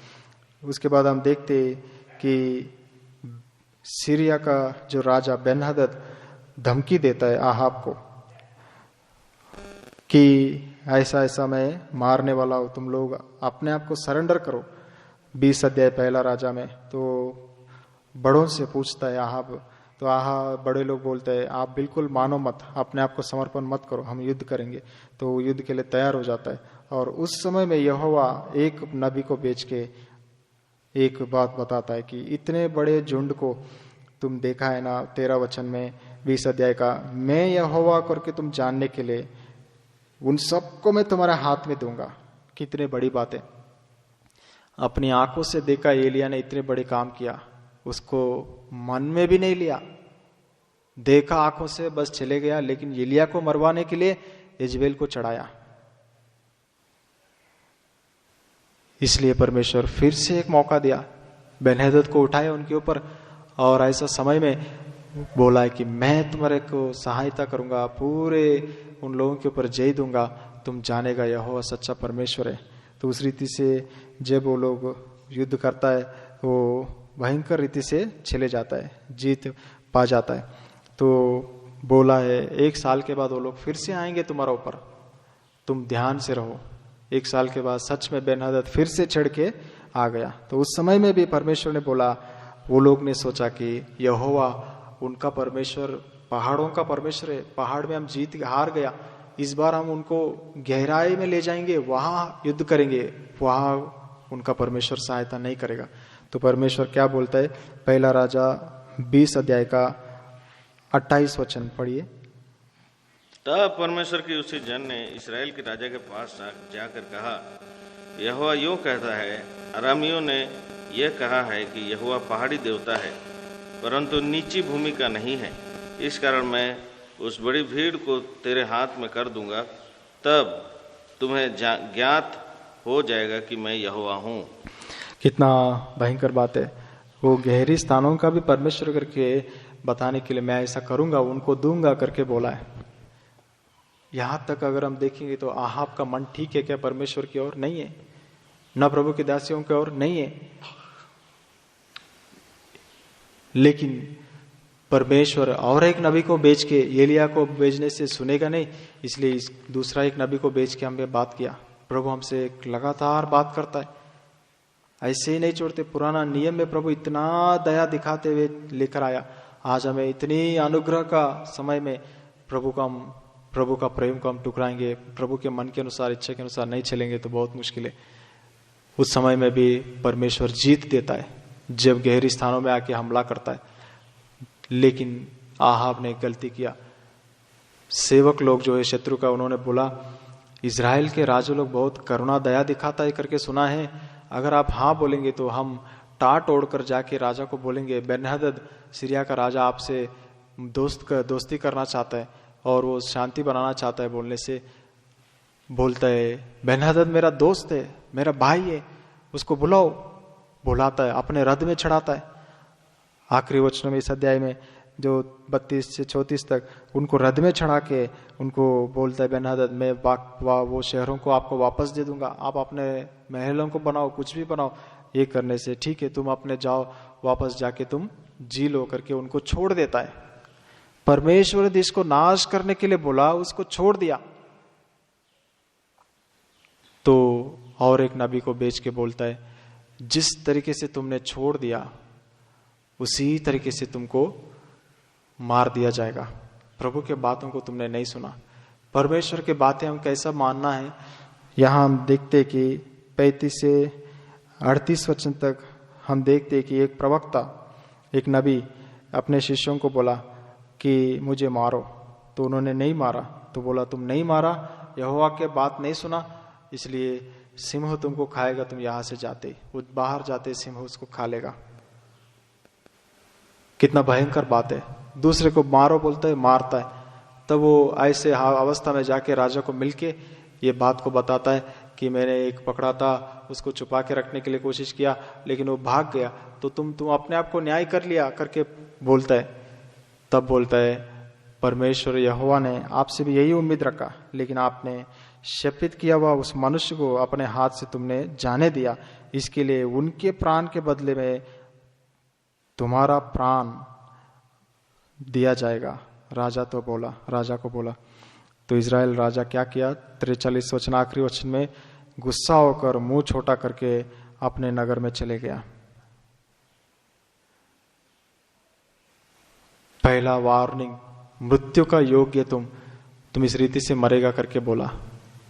उसके बाद हम देखते कि सीरिया का जो राजा बेन्हदद धमकी देता है आहाब को कि ऐसा ऐसा मैं मारने वाला हूं, तुम लोग अपने आप को सरेंडर करो। 20 अध्याय पहला राजा में तो बड़ों से पूछता है आहाब, तो आहाब बड़े लोग बोलते हैं आप बिल्कुल मानो मत, अपने आप को समर्पण मत करो, हम युद्ध करेंगे। तो वो युद्ध के लिए तैयार हो जाता है। और उस समय में यहोवा एक नबी को भेज के एक बात बताता है कि इतने बड़े झुंड को तुम देखा है ना 13 वचन में 20 अध्याय का, मैं यहोवा करके तुम जानने के लिए उन सबको मैं तुम्हारे हाथ में दूंगा। कितने बड़ी बातें, अपनी आंखों से देखा एलिया ने इतने बड़े काम किया, उसको मन में भी नहीं लिया, देखा आंखों से बस चले गया। लेकिन एलिया को मरवाने के लिए इजबेल को चढ़ाया। इसलिए परमेश्वर फिर से एक मौका दिया, बेन्हदद को उठाया उनके ऊपर, और ऐसा समय में बोला है कि मैं तुम्हारे को सहायता करूंगा, पूरे उन लोगों के ऊपर जय दूंगा, तुम जानेगा यहोवा सच्चा परमेश्वर है। तो उस रीति से जब वो लोग युद्ध करता है वो भयंकर रीति से चले जाता है, जीत पा जाता है। तो बोला है 1 साल के बाद वो लोग फिर से आएंगे तुम्हारा ऊपर, तुम ध्यान से रहो। 1 साल के बाद सच में बेन-हदद फिर से चढ़ के आ गया। तो उस समय में भी परमेश्वर ने बोला, वो लोग ने सोचा कि यहोवा उनका परमेश्वर पहाड़ों का परमेश्वर है, पहाड़ में हम जीत हार गया, इस बार हम उनको गहराई में ले जाएंगे, वहां युद्ध करेंगे, वहां उनका परमेश्वर सहायता नहीं करेगा। तो परमेश्वर क्या बोलता है, पहला राजा 20 अध्याय का 28 वचन पढ़िए। तब परमेश्वर के उसी जन ने इस्राएल के राजा के पास जाकर कहा, यहोवा यूं कहता है, अरामियों ने यह कहा है कि यहोवा पहाड़ी देवता है, परंतु नीची भूमि का नहीं है। इस कारण मैं उस बड़ी भीड़ को तेरे हाथ में कर दूंगा, तब तुम्हें ज्ञात हो जाएगा कि मैं यहोवा हूं। कितना भयंकर बात है। वो गहरी स्थानों का भी परमेश्वर करके बताने के लिए मैं ऐसा करूंगा, उनको दूंगा करके बोला है। यहां तक अगर हम देखेंगे तो आहाब का मन ठीक है क्या परमेश्वर की ओर? नहीं है। न प्रभु के दासियों की ओर नहीं है। लेकिन परमेश्वर और एक नबी को बेच के, एलिया को भेजने से सुनेगा नहीं, इसलिए दूसरा एक नबी को बेच के हमें बात किया। प्रभु हमसे लगातार बात करता है, ऐसे ही नहीं छोड़ते। पुराना नियम में प्रभु इतना दया दिखाते हुए लेकर आया, आज हमें इतनी अनुग्रह का समय में प्रभु का प्रेम को हम टुकराएंगे, प्रभु के मन के अनुसार, इच्छा के अनुसार नहीं चलेंगे तो बहुत मुश्किल है। उस समय में भी परमेश्वर जीत देता है जब गहरी स्थानों में आके हमला करता है। लेकिन आहाब ने गलती किया। सेवक लोग जो है शत्रु का, उन्होंने बोला इज़राइल के राजा लोग बहुत करुणा दया दिखाता है करके सुना है, अगर आप हाँ बोलेंगे तो हम टाट ओढ़ कर जाके राजा को बोलेंगे बेन-हदद सीरिया का राजा आपसे दोस्ती करना चाहता है और वो शांति बनाना चाहता है। बोलने से बोलता है बेन-हदद मेरा दोस्त है, मेरा भाई है, उसको बुलाओ। बुलाता है, अपने रथ में चढ़ाता है। आखिरी वचनों में इस अध्याय में जो 32 से 34 तक उनको रथ में चढ़ा के उनको बोलता है बेन-हदद मैं वो शहरों को आपको वापस दे दूंगा, आप अपने महलों को बनाओ, कुछ भी बनाओ। ये करने से ठीक है, तुम अपने जाओ, वापस जाके तुम जी लो करके उनको छोड़ देता है। परमेश्वर ने देश को नाश करने के लिए बोला, उसको छोड़ दिया। तो और एक नबी को बेच के बोलता है जिस तरीके से तुमने छोड़ दिया उसी तरीके से तुमको मार दिया जाएगा। प्रभु के बातों को तुमने नहीं सुना। परमेश्वर के बातें हम कैसा मानना है, यहाँ हम देखते कि 35 से 38 वचन तक हम देखते कि एक प्रवक्ता, एक नबी अपने शिष्यों को बोला कि मुझे मारो, तो उन्होंने नहीं मारा। तो बोला तुम नहीं मारा, यहोवा के बात नहीं सुना, इसलिए सिंह तुमको खाएगा। तुम यहां से जाते, वो बाहर जाते सिंह उसको खा लेगा। कितना भयंकर बात है। दूसरे को मारो बोलता है, मारता है। तब वो ऐसे अवस्था में जाके राजा को मिलके ये बात को बताता है कि मैंने एक पकड़ा था, उसको छुपा के रखने के लिए कोशिश किया, लेकिन वो भाग गया, तो तुम अपने आप को न्याय कर लिया करके बोलता है। तब बोलता है परमेश्वर यहोवा ने आपसे भी यही उम्मीद रखा, लेकिन आपने शपित किया हुआ उस मनुष्य को अपने हाथ से तुमने जाने दिया, इसके लिए उनके प्राण के बदले में तुम्हारा प्राण दिया जाएगा। राजा को बोला। तो इज़राइल राजा क्या किया, 43 वचन आखिरी वचन में गुस्सा होकर मुंह छोटा करके अपने नगर में चले गया। पहला वार्निंग, मृत्यु का योग्य तुम इस रीति से मरेगा करके बोला।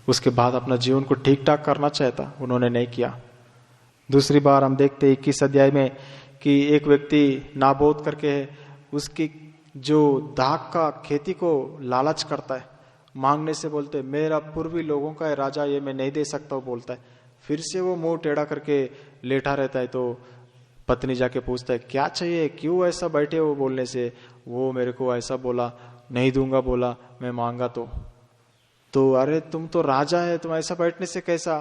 उसके बाद अपना जीवन को ठीक ठाक करना चाहता, उन्होंने नहीं किया। दूसरी बार हम देखते 21 अध्याय में कि एक व्यक्ति नाबोद करके है, उसकी जो दाख का खेती को लालच करता है, मांगने से बोलते मेरा पूर्वी लोगों का है राजा, ये मैं नहीं दे सकता हूँ बोलता है। फिर से वो मुंह टेढ़ा करके लेटा रहता है। तो पत्नी जाके पूछता है क्या चाहिए, क्यों ऐसा बैठे हो? बोलने से वो मेरे को ऐसा बोला, नहीं दूंगा बोला, मैं मांगा तो अरे तुम तो राजा है, तुम ऐसा बैठने से कैसा,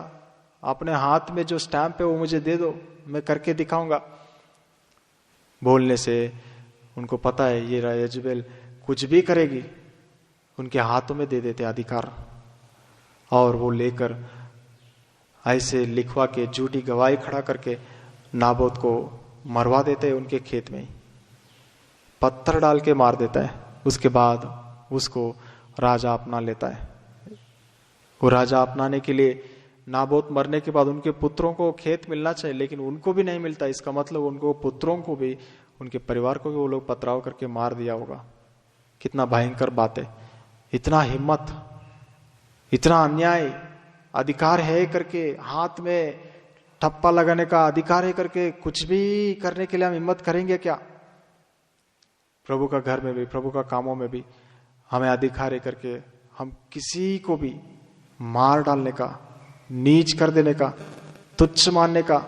अपने हाथ में जो स्टैंप है वो मुझे दे दो, मैं करके दिखाऊंगा। बोलने से उनको पता है ये यजबेल कुछ भी करेगी, उनके हाथों में दे देते अधिकार, और वो लेकर ऐसे लिखवा के झूठी गवाही खड़ा करके नाबोत को मरवा देते हैं उनके खेत में, पत्थर डाल के मार देता है। उसके बाद उसको राजा अपना लेता है। वो राजा अपनाने के लिए नाबोत मरने के बाद उनके पुत्रों को खेत मिलना चाहिए, लेकिन उनको भी नहीं मिलता। इसका मतलब उनको पुत्रों को भी, उनके परिवार को भी वो लोग पथराव करके मार दिया होगा। कितना भयंकर बात है। इतना हिम्मत, इतना अन्याय, अधिकार है करके, हाथ में ठप्पा लगाने का अधिकार है करके कुछ भी करने के लिए हम हिम्मत करेंगे क्या? प्रभु का घर में भी, प्रभु का कामों में भी हमें अधिकार है करके हम किसी को भी मार डालने का, नीच कर देने का, तुच्छ मानने का,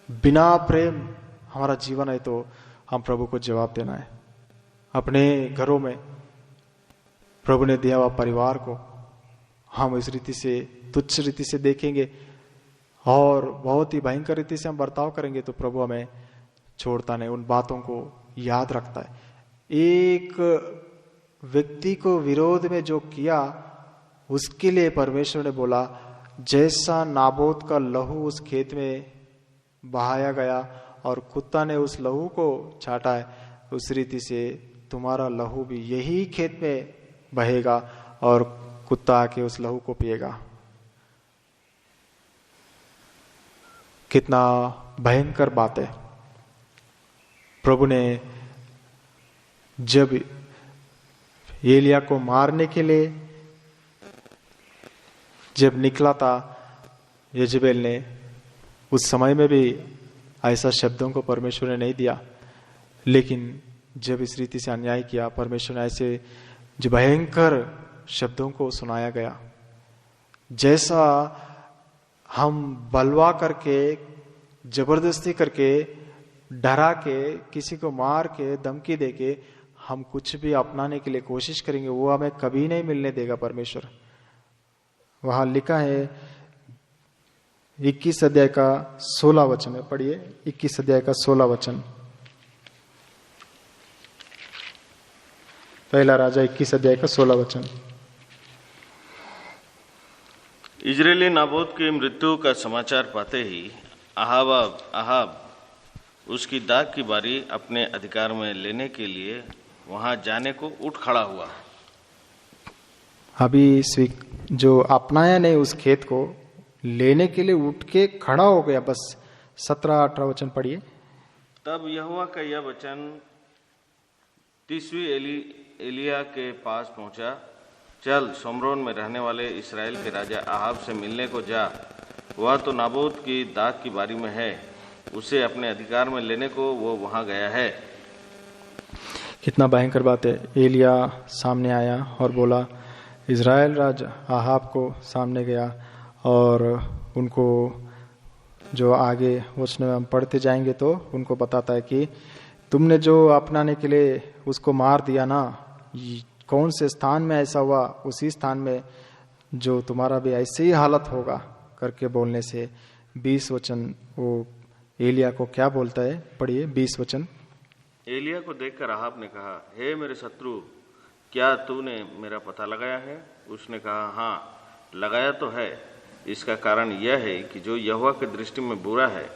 बिना प्रेम हमारा जीवन है तो हम प्रभु को जवाब देना है। अपने घरों में प्रभु ने दिया हुआ परिवार को हम इस रीति से, तुच्छ रीति से देखेंगे और बहुत ही भयंकर रीति से हम बर्ताव करेंगे तो प्रभु हमें छोड़ता नहीं, उन बातों को याद रखता है। एक व्यक्ति को विरोध में जो किया उसके लिए परमेश्वर ने बोला, जैसा नाबोत का लहू उस खेत में बहाया गया और कुत्ता ने उस लहू को छाटा है, उस रीति से तुम्हारा लहू भी यही खेत में बहेगा और कुत्ता आके उस लहू को पिएगा। कितना भयंकर बात है। प्रभु ने जब एलिया को मारने के लिए जब निकला था, यजेबेल ने उस समय में भी ऐसा शब्दों को परमेश्वर ने नहीं दिया, लेकिन जब इस रीति से अन्याय किया परमेश्वर ने ऐसे जो भयंकर शब्दों को सुनाया गया। जैसा हम बलवा करके, जबरदस्ती करके, डरा के, किसी को मार के, धमकी देके हम कुछ भी अपनाने के लिए कोशिश करेंगे, वो हमें कभी नहीं मिलने देगा परमेश्वर। वहां लिखा है 21 अध्याय का 16 वचन है, पढ़िए 21 अध्याय का 16 वचन। पहला राजा 21 अध्याय का 16 वचन। इजरायली नाबोत की मृत्यु का समाचार पाते ही अहाब उसकी दाग की बारी अपने अधिकार में लेने के लिए वहां जाने को उठ खड़ा हुआ। अभी जो अपनाया नहीं उस खेत को लेने के लिए उठ के खड़ा हो गया। बस 17-18 वचन पढ़िए। तब यहोवा का यह वचन तीसवीं एलिया के पास पहुंचा, चल सोमरोन में रहने वाले इस्राएल के राजा अहाब से मिलने को जा, वह तो नाबोत की दाग की बारी में है, उसे अपने अधिकार में लेने को वो वहां गया है। कितना भयंकर बात है। एलिया सामने आया और बोला, इज़राइल राजा अहाब को सामने गया और उनको जो आगे वचन में हम पढ़ते जाएंगे तो उनको बताता है कि तुमने जो अपनाने के लिए उसको मार दिया ना, कौन से स्थान में ऐसा हुआ, उसी स्थान में जो तुम्हारा भी ऐसे ही हालत होगा करके बोलने से 20 वचन वो एलिया को क्या बोलता है, पढ़िए 20 वचन। एलिया को देखकर अहाब ने कहा, हे मेरे शत्रु, क्या तूने मेरा पता लगाया है? उसने कहा, हाँ लगाया तो है। इसका कारण यह है कि जो यहोवा की दृष्टि में बुरा है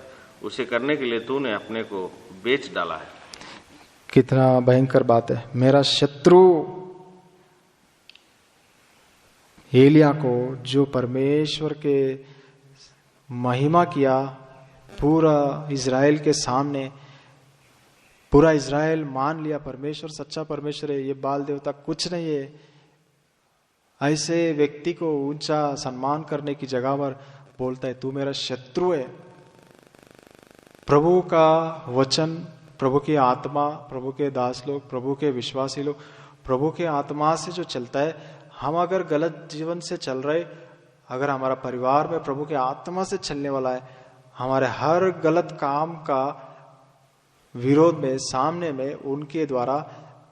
उसे करने के लिए तूने अपने को बेच डाला है। कितना भयंकर बात है। मेरा शत्रु एलिया को जो परमेश्वर के महिमा किया पूरा इज़राइल के सामने, पूरा इज़राइल मान लिया परमेश्वर सच्चा परमेश्वर है, ये बाल देवता कुछ नहीं है, ऐसे व्यक्ति को ऊंचा सम्मान करने की जगह पर बोलता है तू मेरा शत्रु है। प्रभु का वचन, प्रभु की आत्मा, प्रभु के दास लोग, प्रभु के विश्वासी लोग, प्रभु के आत्मा से जो चलता है, हम अगर गलत जीवन से चल रहे, अगर हमारा परिवार में प्रभु के आत्मा से चलने वाला है, हमारे हर गलत काम का विरोध में, सामने में उनके द्वारा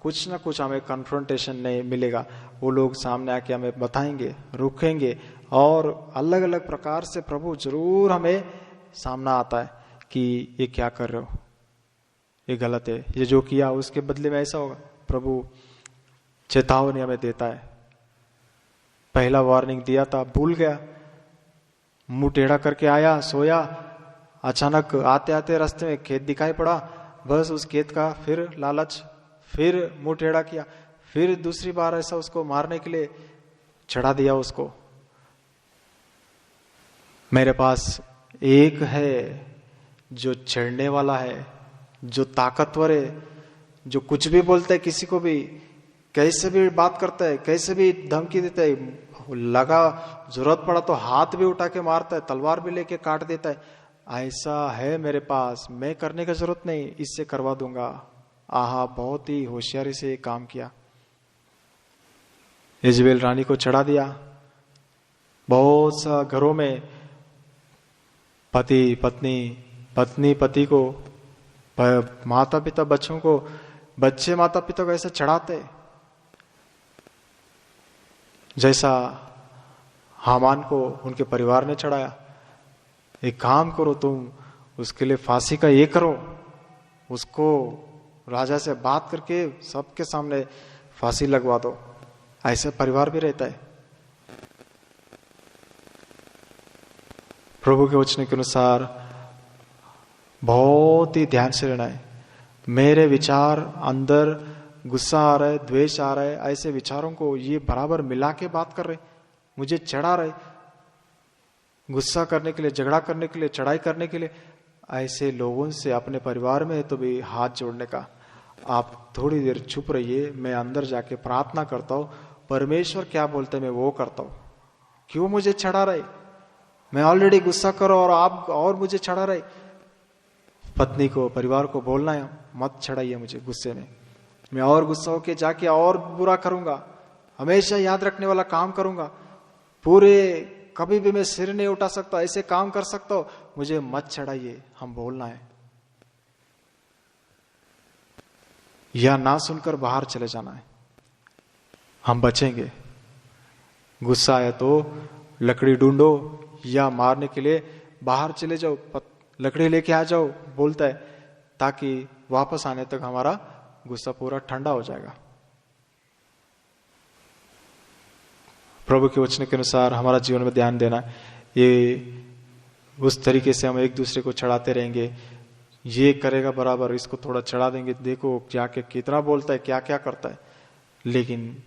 कुछ ना कुछ हमें कन्फ्रंटेशन नहीं मिलेगा। वो लोग सामने आके हमें बताएंगे, रुकेंगे और अलग अलग प्रकार से प्रभु जरूर हमें सामना आता है कि ये क्या कर रहे हो, ये गलत है, ये जो किया उसके बदले में ऐसा होगा। प्रभु चेतावनी हमें देता है। पहला वार्निंग दिया था, भूल गया, मुंह टेढ़ा करके आया, सोया अचानक आते आते रास्ते में खेत दिखाई पड़ा, बस उस खेत का फिर लालच, फिर मुंह टेढ़ा किया, फिर दूसरी बार ऐसा उसको मारने के लिए चढ़ा दिया उसको। मेरे पास एक है जो छेड़ने वाला है, जो ताकतवर है, जो कुछ भी बोलता है, किसी को भी कैसे भी बात करता है, कैसे भी धमकी देता है, लगा जरूरत पड़ा तो हाथ भी उठा के मारता है, तलवार भी लेके काट देता है। ऐसा है मेरे पास, मैं करने की जरूरत नहीं, इससे करवा दूंगा। आहा, बहुत ही होशियारी से काम किया। इजबेल रानी को चढ़ा दिया। बहुत सा घरों में पति पत्नी, पत्नी पति को, माता पिता बच्चों को, बच्चे माता पिता को ऐसा चढ़ाते, जैसा हामान को उनके परिवार ने चढ़ाया। एक काम करो तुम, उसके लिए फांसी का ये करो, उसको राजा से बात करके सबके सामने फांसी लगवा दो। ऐसा परिवार भी रहता है। प्रभु के वचन के अनुसार बहुत ही ध्यान से रहना है। मेरे विचार अंदर गुस्सा आ रहा है, द्वेष आ रहा है, ऐसे विचारों को ये बराबर मिला के बात कर रहे, मुझे चढ़ा रहे, गुस्सा करने के लिए, झगड़ा करने के लिए, चढ़ाई करने के लिए। ऐसे लोगों से अपने परिवार में तो भी हाथ जोड़ने का। आप थोड़ी देर चुप रहिए, मैं अंदर जाके प्रार्थना करता हूं, परमेश्वर क्या बोलते हैं मैं वो करता हूं। क्यों मुझे चढ़ा रहे? मैं ऑलरेडी गुस्सा करो और आप और मुझे चढ़ा रहे। पत्नी को, परिवार को बोलना है, मत चढ़ाइए मुझे गुस्से में, मैं और गुस्सा होके जाके और बुरा करूंगा, हमेशा याद रखने वाला काम करूंगा, पूरे कभी भी मैं सिर नहीं उठा सकता, ऐसे काम कर सकता हूं, मुझे मत चढ़ाइए। हम बोलना है, या ना सुनकर बाहर चले जाना है, हम बचेंगे। गुस्सा आया तो लकड़ी ढूंढो या मारने के लिए बाहर चले जाओ, लकड़ी लेके आ जाओ, बोलता है, ताकि वापस आने तक हमारा गुस्सा पूरा ठंडा हो जाएगा। प्रभु के वचन के अनुसार हमारा जीवन में ध्यान देना, ये उस तरीके से हम एक दूसरे को चढ़ाते रहेंगे। ये करेगा बराबर, इसको थोड़ा चढ़ा देंगे, देखो जाके कितना बोलता है, क्या क्या करता है। लेकिन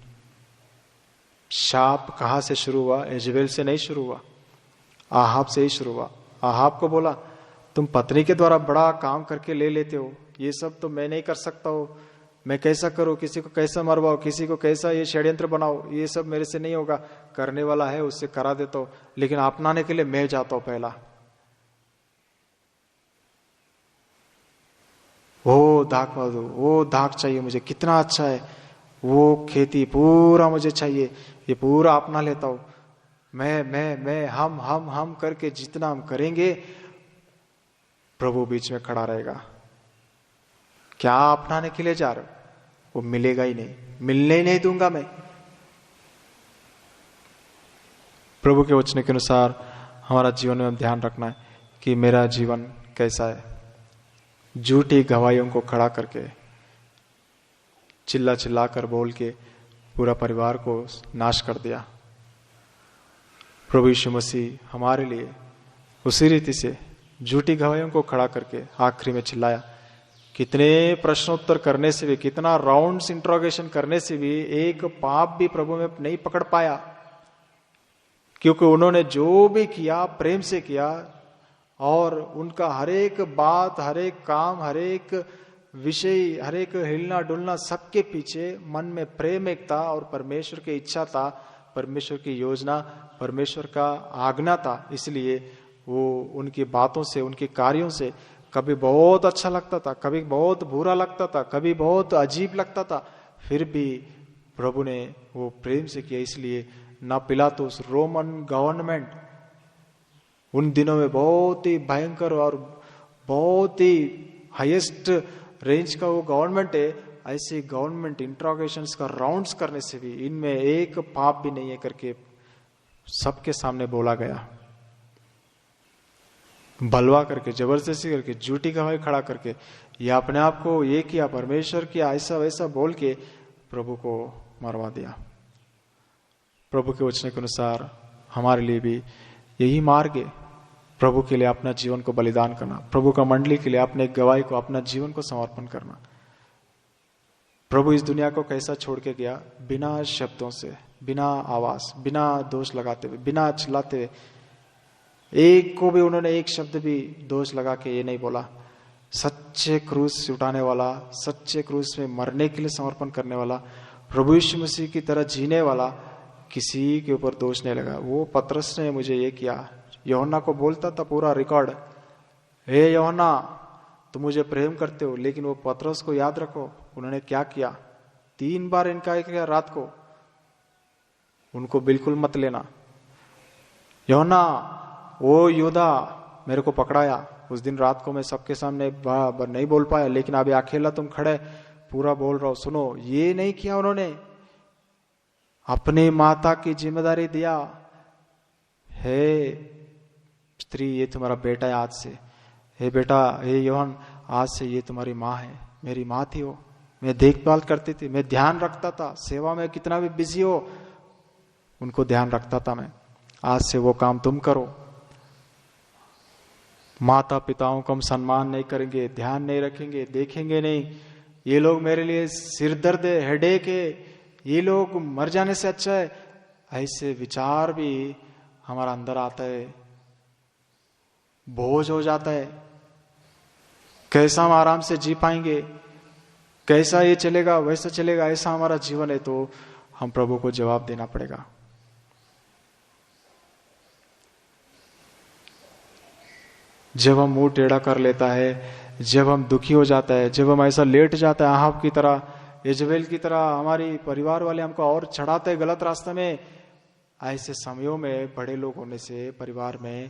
शाप कहां से शुरू हुआ? इजबेल से नहीं शुरू हुआ, आहाब से ही शुरू हुआ। आहाब को बोला, तुम पत्नी के द्वारा बड़ा काम करके ले लेते हो, ये सब तो मैं नहीं कर सकता हूं, मैं कैसा करूं, किसी को कैसा मरवाओ, किसी को कैसा ये षड्यंत्र बनाओ, ये सब मेरे से नहीं होगा, करने वाला है उससे करा देता हूं, लेकिन अपनाने के लिए मैं जाता हूं पहला। वो दाग मत दो, वो दाग चाहिए मुझे, कितना अच्छा है, वो खेती पूरा मुझे चाहिए, ये पूरा अपना लेता हूं। मैं हम करके जितना हम करेंगे, प्रभु बीच में खड़ा रहेगा। क्या अपनाने के लिए जा रहे हो? वो मिलेगा ही नहीं, मिलने ही नहीं दूंगा मैं। प्रभु के वचन के अनुसार हमारा जीवन में ध्यान रखना है कि मेरा जीवन कैसा है। झूठी गवाहियों को खड़ा करके, चिल्ला चिल्ला कर बोल के पूरा परिवार को नाश कर दिया। प्रभु यीशु मसीह हमारे लिए उसी रीति से झूठी गवाहियों को खड़ा करके आखिरी में चिल्लाया। कितने प्रश्नोत्तर करने से भी, कितना राउंड्स इंट्रोगेशन करने से भी एक पाप भी प्रभु में नहीं पकड़ पाया, क्योंकि उन्होंने जो भी किया प्रेम से किया, और उनका हर एक बात, हर एक काम, हर एक विषय, हर एक हिलना डुलना, सबके पीछे मन में प्रेम एक था और परमेश्वर की इच्छा था, परमेश्वर की योजना, परमेश्वर का आज्ञा था। इसलिए वो उनकी बातों से, उनके कार्यों से कभी बहुत अच्छा लगता था, कभी बहुत बुरा लगता था, कभी बहुत अजीब लगता था, फिर भी प्रभु ने वो प्रेम से किया। इसलिए ना पिलातुस, रोमन गवर्नमेंट, उन दिनों में बहुत ही भयंकर और बहुत ही हाईएस्ट रेंज का वो गवर्नमेंट है, ऐसे गवर्नमेंट इंट्रोगेशंस का राउंड्स करने से भी इनमें एक पाप भी नहीं है करके सबके सामने बोला गया। बलवा करके, जबरदस्ती करके, झूठी गवाही खड़ा करके, या अपने आप को ये किया, परमेश्वर किया, ऐसा वैसा बोल के प्रभु को मरवा दिया। प्रभु के वचन के अनुसार हमारे लिए भी यही मार्ग है। प्रभु के लिए अपना जीवन को बलिदान करना, प्रभु का मंडली के लिए अपने गवाही को, अपना जीवन को समर्पण करना। प्रभु इस दुनिया को कैसा छोड़ के गया, बिना शब्दों से, बिना आवाज, बिना दोष लगाते हुए, बिना चिल्लाते हुए, एक को भी उन्होंने एक शब्द भी दोष लगा के ये नहीं बोला। सच्चे क्रूस उठाने वाला, सच्चे क्रूस में मरने के लिए समर्पण करने वाला, प्रभु यीशु मसीह की तरह जीने वाला, किसी के ऊपर दोष नहीं लगा। वो पतरस ने मुझे ये किया, यूहन्ना को बोलता था पूरा रिकॉर्ड, हे यूहन्ना तुम मुझे प्रेम करते हो, लेकिन वो पतरस को याद रखो उन्होंने क्या किया, 3 बार इनकार किया रात को, उनको बिल्कुल मत लेना। यूहन्ना वो योदा मेरे को पकड़ाया, उस दिन रात को मैं सबके सामने नहीं बोल पाया, लेकिन अभी अकेला तुम खड़े पूरा बोल रहा हो, सुनो। ये नहीं किया उन्होंने, अपने माता की जिम्मेदारी दिया, हे स्त्री ये तुम्हारा बेटा है आज से, हे बेटा, हे योहन आज से ये तुम्हारी माँ है, मेरी माँ थी वो, मैं देखभाल करती थी, मैं ध्यान रखता था, सेवा में कितना भी बिजी हो उनको ध्यान रखता था मैं, आज से वो काम तुम करो। माता पिताओं को हम सम्मान नहीं करेंगे, ध्यान नहीं रखेंगे, देखेंगे नहीं, ये लोग मेरे लिए सिर दर्द है, हेडेक है, ये लोग मर जाने से अच्छा है, ऐसे विचार भी हमारा अंदर आता है, बोझ हो जाता है। कैसा हम आराम से जी पाएंगे, कैसा ये चलेगा वैसा चलेगा, ऐसा हमारा जीवन है, तो हम प्रभु को जवाब देना पड़ेगा। जब हम मुंह टेढ़ा कर लेता है, जब हम दुखी हो जाता है, जब हम ऐसा लेट जाता है आहाब की तरह, यजबेल की तरह, हमारी परिवार वाले हमको और चढ़ाते हैं गलत रास्ते में, ऐसे समयों में बड़े लोग होने से परिवार में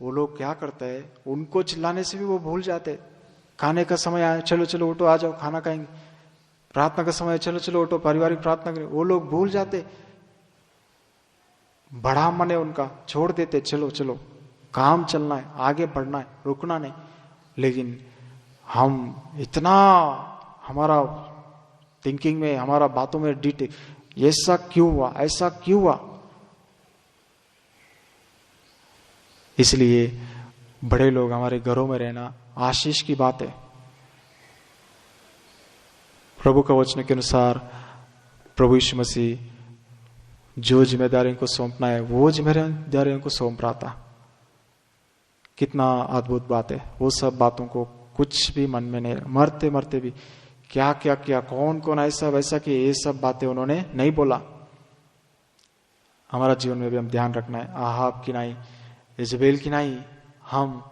वो लोग क्या करते हैं, उनको चिल्लाने से भी वो भूल जाते। खाने का समय आया, चलो चलो उठो आ जाओ खाना खाएंगे, प्रार्थना का समय, चलो चलो उठो पारिवारिक प्रार्थना करें, वो लोग भूल जाते, बड़ा मन है उनका, छोड़ देते, चलो चलो काम चलना है, आगे बढ़ना है, रुकना नहीं। लेकिन हम इतना हमारा थिंकिंग में, हमारा बातों में डिटेल, ऐसा क्यों हुआ, ऐसा क्यों हुआ। इसलिए बड़े लोग हमारे घरों में रहना आशीष की बात है। प्रभु का वचन के अनुसार प्रभु यीशु मसीह जो जिम्मेदारियों को सौंपना है वो जिम्मेदारियों को सौंप रहा था। कितना अद्भुत बात है, वो सब बातों को कुछ भी मन में नहीं, मरते मरते भी क्या क्या किया, कौन कौन ऐसा वैसा कि ये सब बातें उन्होंने नहीं बोला। हमारा जीवन में भी हम ध्यान रखना है, आहाब की नहीं, यजबेल की नहीं, हम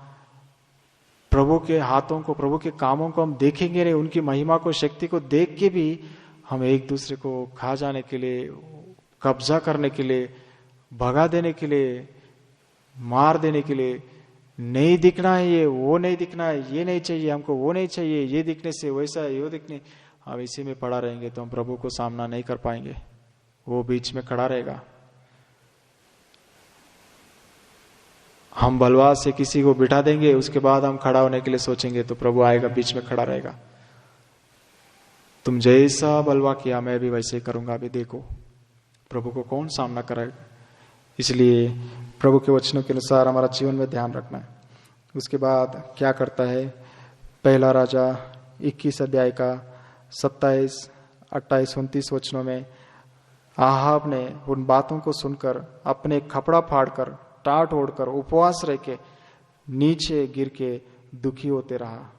प्रभु के हाथों को, प्रभु के कामों को हम देखेंगे नहीं, उनकी महिमा को, शक्ति को देख के भी हम एक दूसरे को खा जाने के लिए, कब्जा करने के लिए, भगा देने के लिए, मार देने के लिए नहीं दिखना है, ये वो नहीं दिखना है, ये नहीं चाहिए हमको, वो नहीं चाहिए, ये दिखने से वैसा है, ये दिखने, हम इसी में पड़ा रहेंगे तो हम प्रभु को सामना नहीं कर पाएंगे, वो बीच में खड़ा रहेगा। हम बलवा से किसी को बिठा देंगे, उसके बाद हम खड़ा होने के लिए सोचेंगे तो प्रभु आएगा, बीच में खड़ा रहेगा, तुम जैसा बलवा किया मैं भी वैसे ही करूंगा, अभी देखो प्रभु को कौन सामना कराएगा। इसलिए प्रभु के वचनों के अनुसार हमारा जीवन में ध्यान रखना है। उसके बाद क्या करता है, पहला राजा 21 अध्याय का 27, 28, 29 वचनों में आहाब ने उन बातों को सुनकर अपने कपड़ा फाड़कर, टाट ओढ़कर, उपवास रह के नीचे गिर के दुखी होते रहा।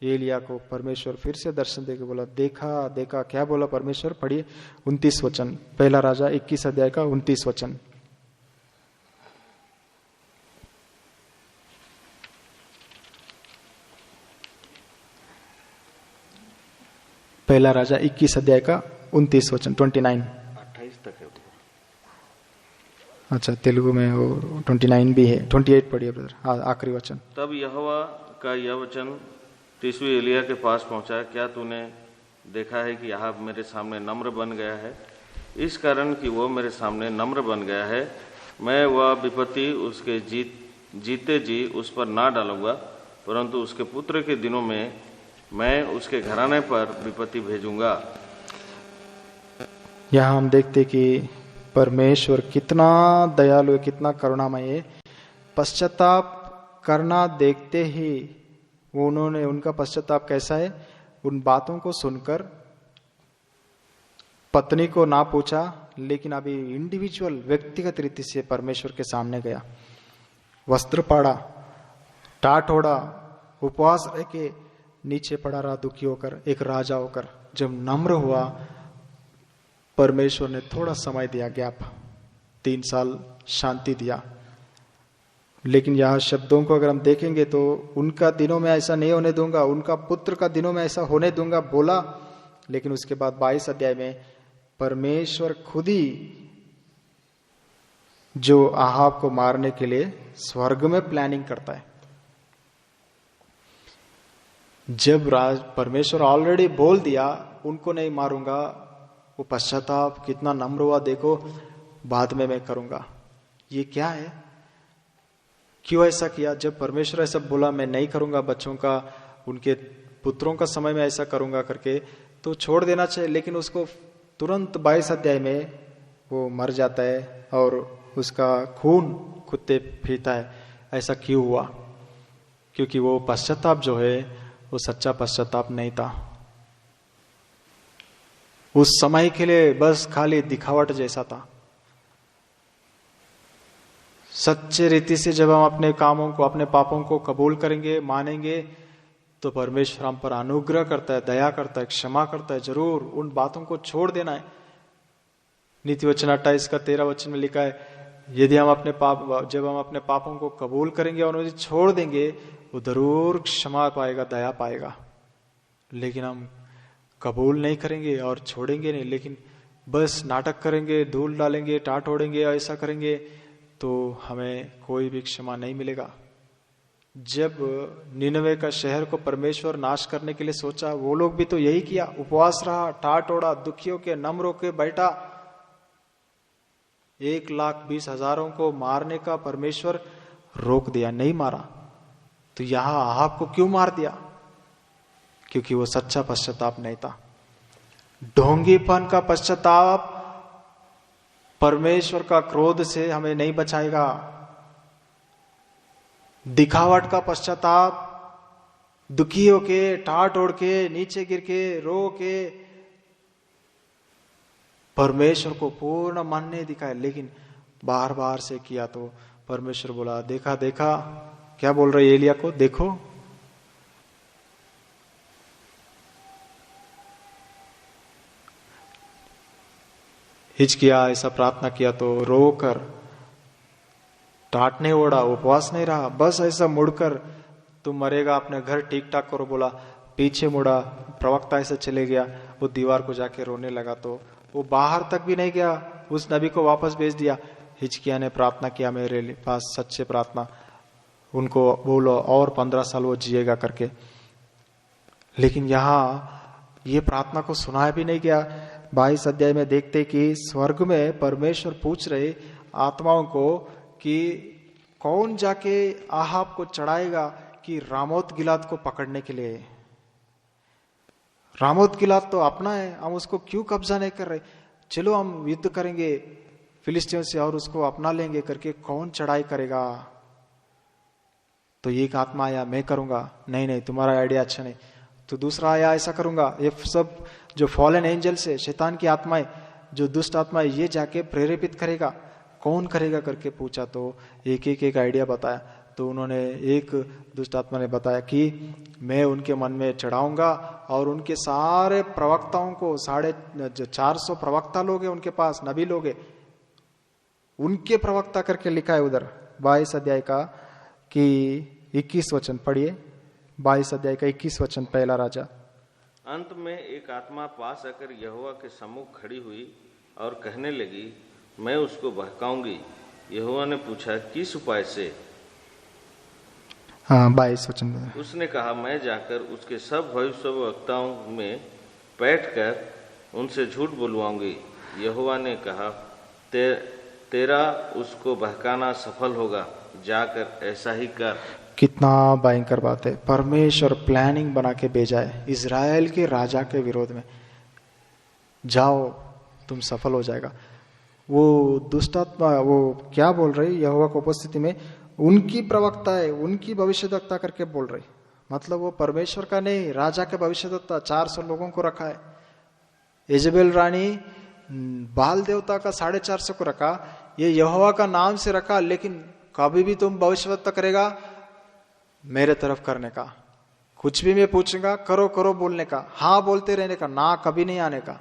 एलिया को परमेश्वर फिर से दर्शन देके बोला, देखा देखा, क्या बोला परमेश्वर, पढ़िए 29 वचन, पहला राजा 21 अध्याय का 29 वचन। पहला राजा 21 अध्याय का 29 वचन, 29, 28 तक है। अच्छा, तेलुगु में वो 29 भी है, 28 पढ़िए ब्रदर, हाँ आखिरी वचन। तब यहोवा का यह वचन तीसवी एलिया के पास पहुंचा, क्या तूने देखा है कि आहाब मेरे सामने नम्र बन गया है, इस कारण कि वो मेरे सामने नम्र बन गया है, मैं वह विपत्ति उसके जीते जी उस पर ना डालूंगा, परंतु उसके पुत्र के दिनों में मैं उसके घराने पर विपत्ति भेजूंगा। यहाँ हम देखते कि परमेश्वर कितना दयालु है, कितना करुणामय है। पश्चाताप करना देखते ही उन्होंने, उनका पश्चाताप कैसा है, उन बातों को सुनकर पत्नी को ना पूछा, लेकिन अभी इंडिविजुअल व्यक्तिगत रीति से परमेश्वर के सामने गया, वस्त्र पाड़ा, टाट ओढ़ा, उपवास रह के नीचे पड़ा रहा दुखी होकर, एक राजा होकर। जब नम्र हुआ, परमेश्वर ने थोड़ा समय दिया, गैप, 3 साल शांति दिया। लेकिन यहाँ शब्दों को अगर हम देखेंगे तो उनका दिनों में ऐसा नहीं होने दूंगा, उनका पुत्र का दिनों में ऐसा होने दूंगा बोला। लेकिन उसके बाद 22 अध्याय में परमेश्वर खुद ही जो आहाब को मारने के लिए स्वर्ग में प्लानिंग करता है। जब परमेश्वर ऑलरेडी बोल दिया उनको नहीं मारूंगा, वो पश्चाताप कितना नम्र हुआ देखो, बाद में मैं करूंगा। ये क्या है, क्यों ऐसा किया? जब परमेश्वर ऐसा बोला मैं नहीं करूंगा बच्चों का, उनके पुत्रों का समय में ऐसा करूंगा करके, तो छोड़ देना चाहिए। लेकिन उसको तुरंत 22 अध्याय में वो मर जाता है और उसका खून कुत्ते पीता है। ऐसा क्यों हुआ? क्योंकि वो पश्चाताप जो है वो सच्चा पश्चाताप नहीं था। उस समय के लिए बस खाली दिखावट जैसा था। सच्चे रीति से जब हम अपने कामों को, अपने पापों को कबूल करेंगे, मानेंगे, तो परमेश्वर हम पर अनुग्रह करता है, दया करता है, क्षमा करता है। जरूर उन बातों को छोड़ देना है। नीति वचन 28 का 13 वचन में लिखा है, यदि हम अपने पाप, जब हम अपने पापों को कबूल करेंगे और उन्हें छोड़ देंगे, वो जरूर क्षमा पाएगा, दया पाएगा। लेकिन हम कबूल नहीं करेंगे और छोड़ेंगे नहीं, लेकिन बस नाटक करेंगे, धूल डालेंगे, टाट ओढ़ेंगे, ऐसा करेंगे, तो हमें कोई भी क्षमा नहीं मिलेगा। जब निनवे का शहर को परमेश्वर नाश करने के लिए सोचा, वो लोग भी तो यही किया, उपवास रहा, टाट ओढ़ा, दुखियों के, नम्रों के बैठा। 1,20,000 को मारने का परमेश्वर रोक दिया, नहीं मारा। तो यहां आहाब को क्यों मार दिया? क्योंकि वो सच्चा पश्चाताप नहीं था। ढोंगीपन का पश्चाताप परमेश्वर का क्रोध से हमें नहीं बचाएगा। दिखावट का पश्चाताप, दुखी होके, टाट ओढ़ के, नीचे गिर के, रो के परमेश्वर को पूर्ण मन नहीं दिखाया, लेकिन बार बार से किया। तो परमेश्वर बोला, देखा देखा, क्या बोल रहे एलिया को, देखो हिचकिया, ऐसा प्रार्थना किया तो रोकर, टाट नहीं ओढ़ा, उपवास नहीं रहा, बस ऐसा मुड़कर तुम मरेगा, अपने घर ठीक ठाक करो बोला, पीछे मुड़ा, प्रवक्ता ऐसे चले गया, वो दीवार को जाके रोने लगा। तो वो बाहर तक भी नहीं गया, उस नबी को वापस भेज दिया। हिचकिया ने प्रार्थना किया, मेरे पास सच्चे प्रार्थना, उनको बोलो और 15 साल वो जिएगा करके। लेकिन यहाँ ये प्रार्थना को सुनाया भी नहीं गया। 22 अध्याय में देखते कि स्वर्ग में परमेश्वर पूछ रहे आत्माओं को कि कौन जाके आहाब को चढ़ाएगा कि रामोत गिलाद को पकड़ने के लिए। रामोत गिलाद तो अपना है, हम उसको क्यों कब्जा नहीं कर रहे? चलो हम युद्ध करेंगे फिलिस्तीनियों से और उसको अपना लेंगे करके कौन चढ़ाई करेगा? तो एक आत्मा आया, मैं करूंगा। नहीं नहीं, तुम्हारा आइडिया अच्छा नहीं। तो दूसरा आया, ऐसा करूंगा। ये सब जो फॉलन एंजल्स है, शैतान की आत्माएं, जो दुष्ट आत्माएं, ये जाके प्रेरित करेगा। कौन करेगा करके पूछा तो एक आइडिया बताया। तो उन्होंने, एक दुष्ट आत्मा ने बताया कि मैं उनके मन में चढ़ाऊंगा और उनके सारे प्रवक्ताओं को, 450 प्रवक्ता लोग हैं उनके पास, नबी लोग हैं, उनके प्रवक्ता करके लिखा है उधर 22 अध्याय का कि 21 वचन पढ़िए। 22 अध्याय का 21 वचन, पहला राजा। अंत में एक आत्मा पास आकर यहोवा के सम्मुख खड़ी हुई और कहने लगी, मैं उसको बहकाऊंगी। यहोवा ने पूछा, किस उपाय से? हाँ, 22 वचन। उसने कहा, मैं जाकर उसके सब भविष्यवक्ताओं में बैठकर उनसे झूठ बुलवाऊंगी। यहोवा ने कहा, तेरा उसको बहकाना सफल होगा, जाकर ऐसा ही कर। कितना भयंकर बात है। परमेश्वर प्लानिंग बना के भेजा है इजराइल के राजा के विरोध में, जाओ तुम सफल हो जाएगा। वो दुष्टात्मा वो क्या बोल रही यहोवा की उपस्थिति में, उनकी प्रवक्ता है, उनकी भविष्यद्वक्ता करके बोल रही। मतलब वो परमेश्वर का नहीं, राजा के भविष्यद्वक्ता 400 लोगों को रखा है। इजेबेल रानी बाल देवता का 450 को रखा, ये यहोवा का नाम से रखा, लेकिन कभी भी तुम भविष्यद्वक्ता करेगा मेरे तरफ करने का, कुछ भी मैं पूछूंगा करो करो बोलने का, हाँ बोलते रहने का, ना कभी नहीं आने का।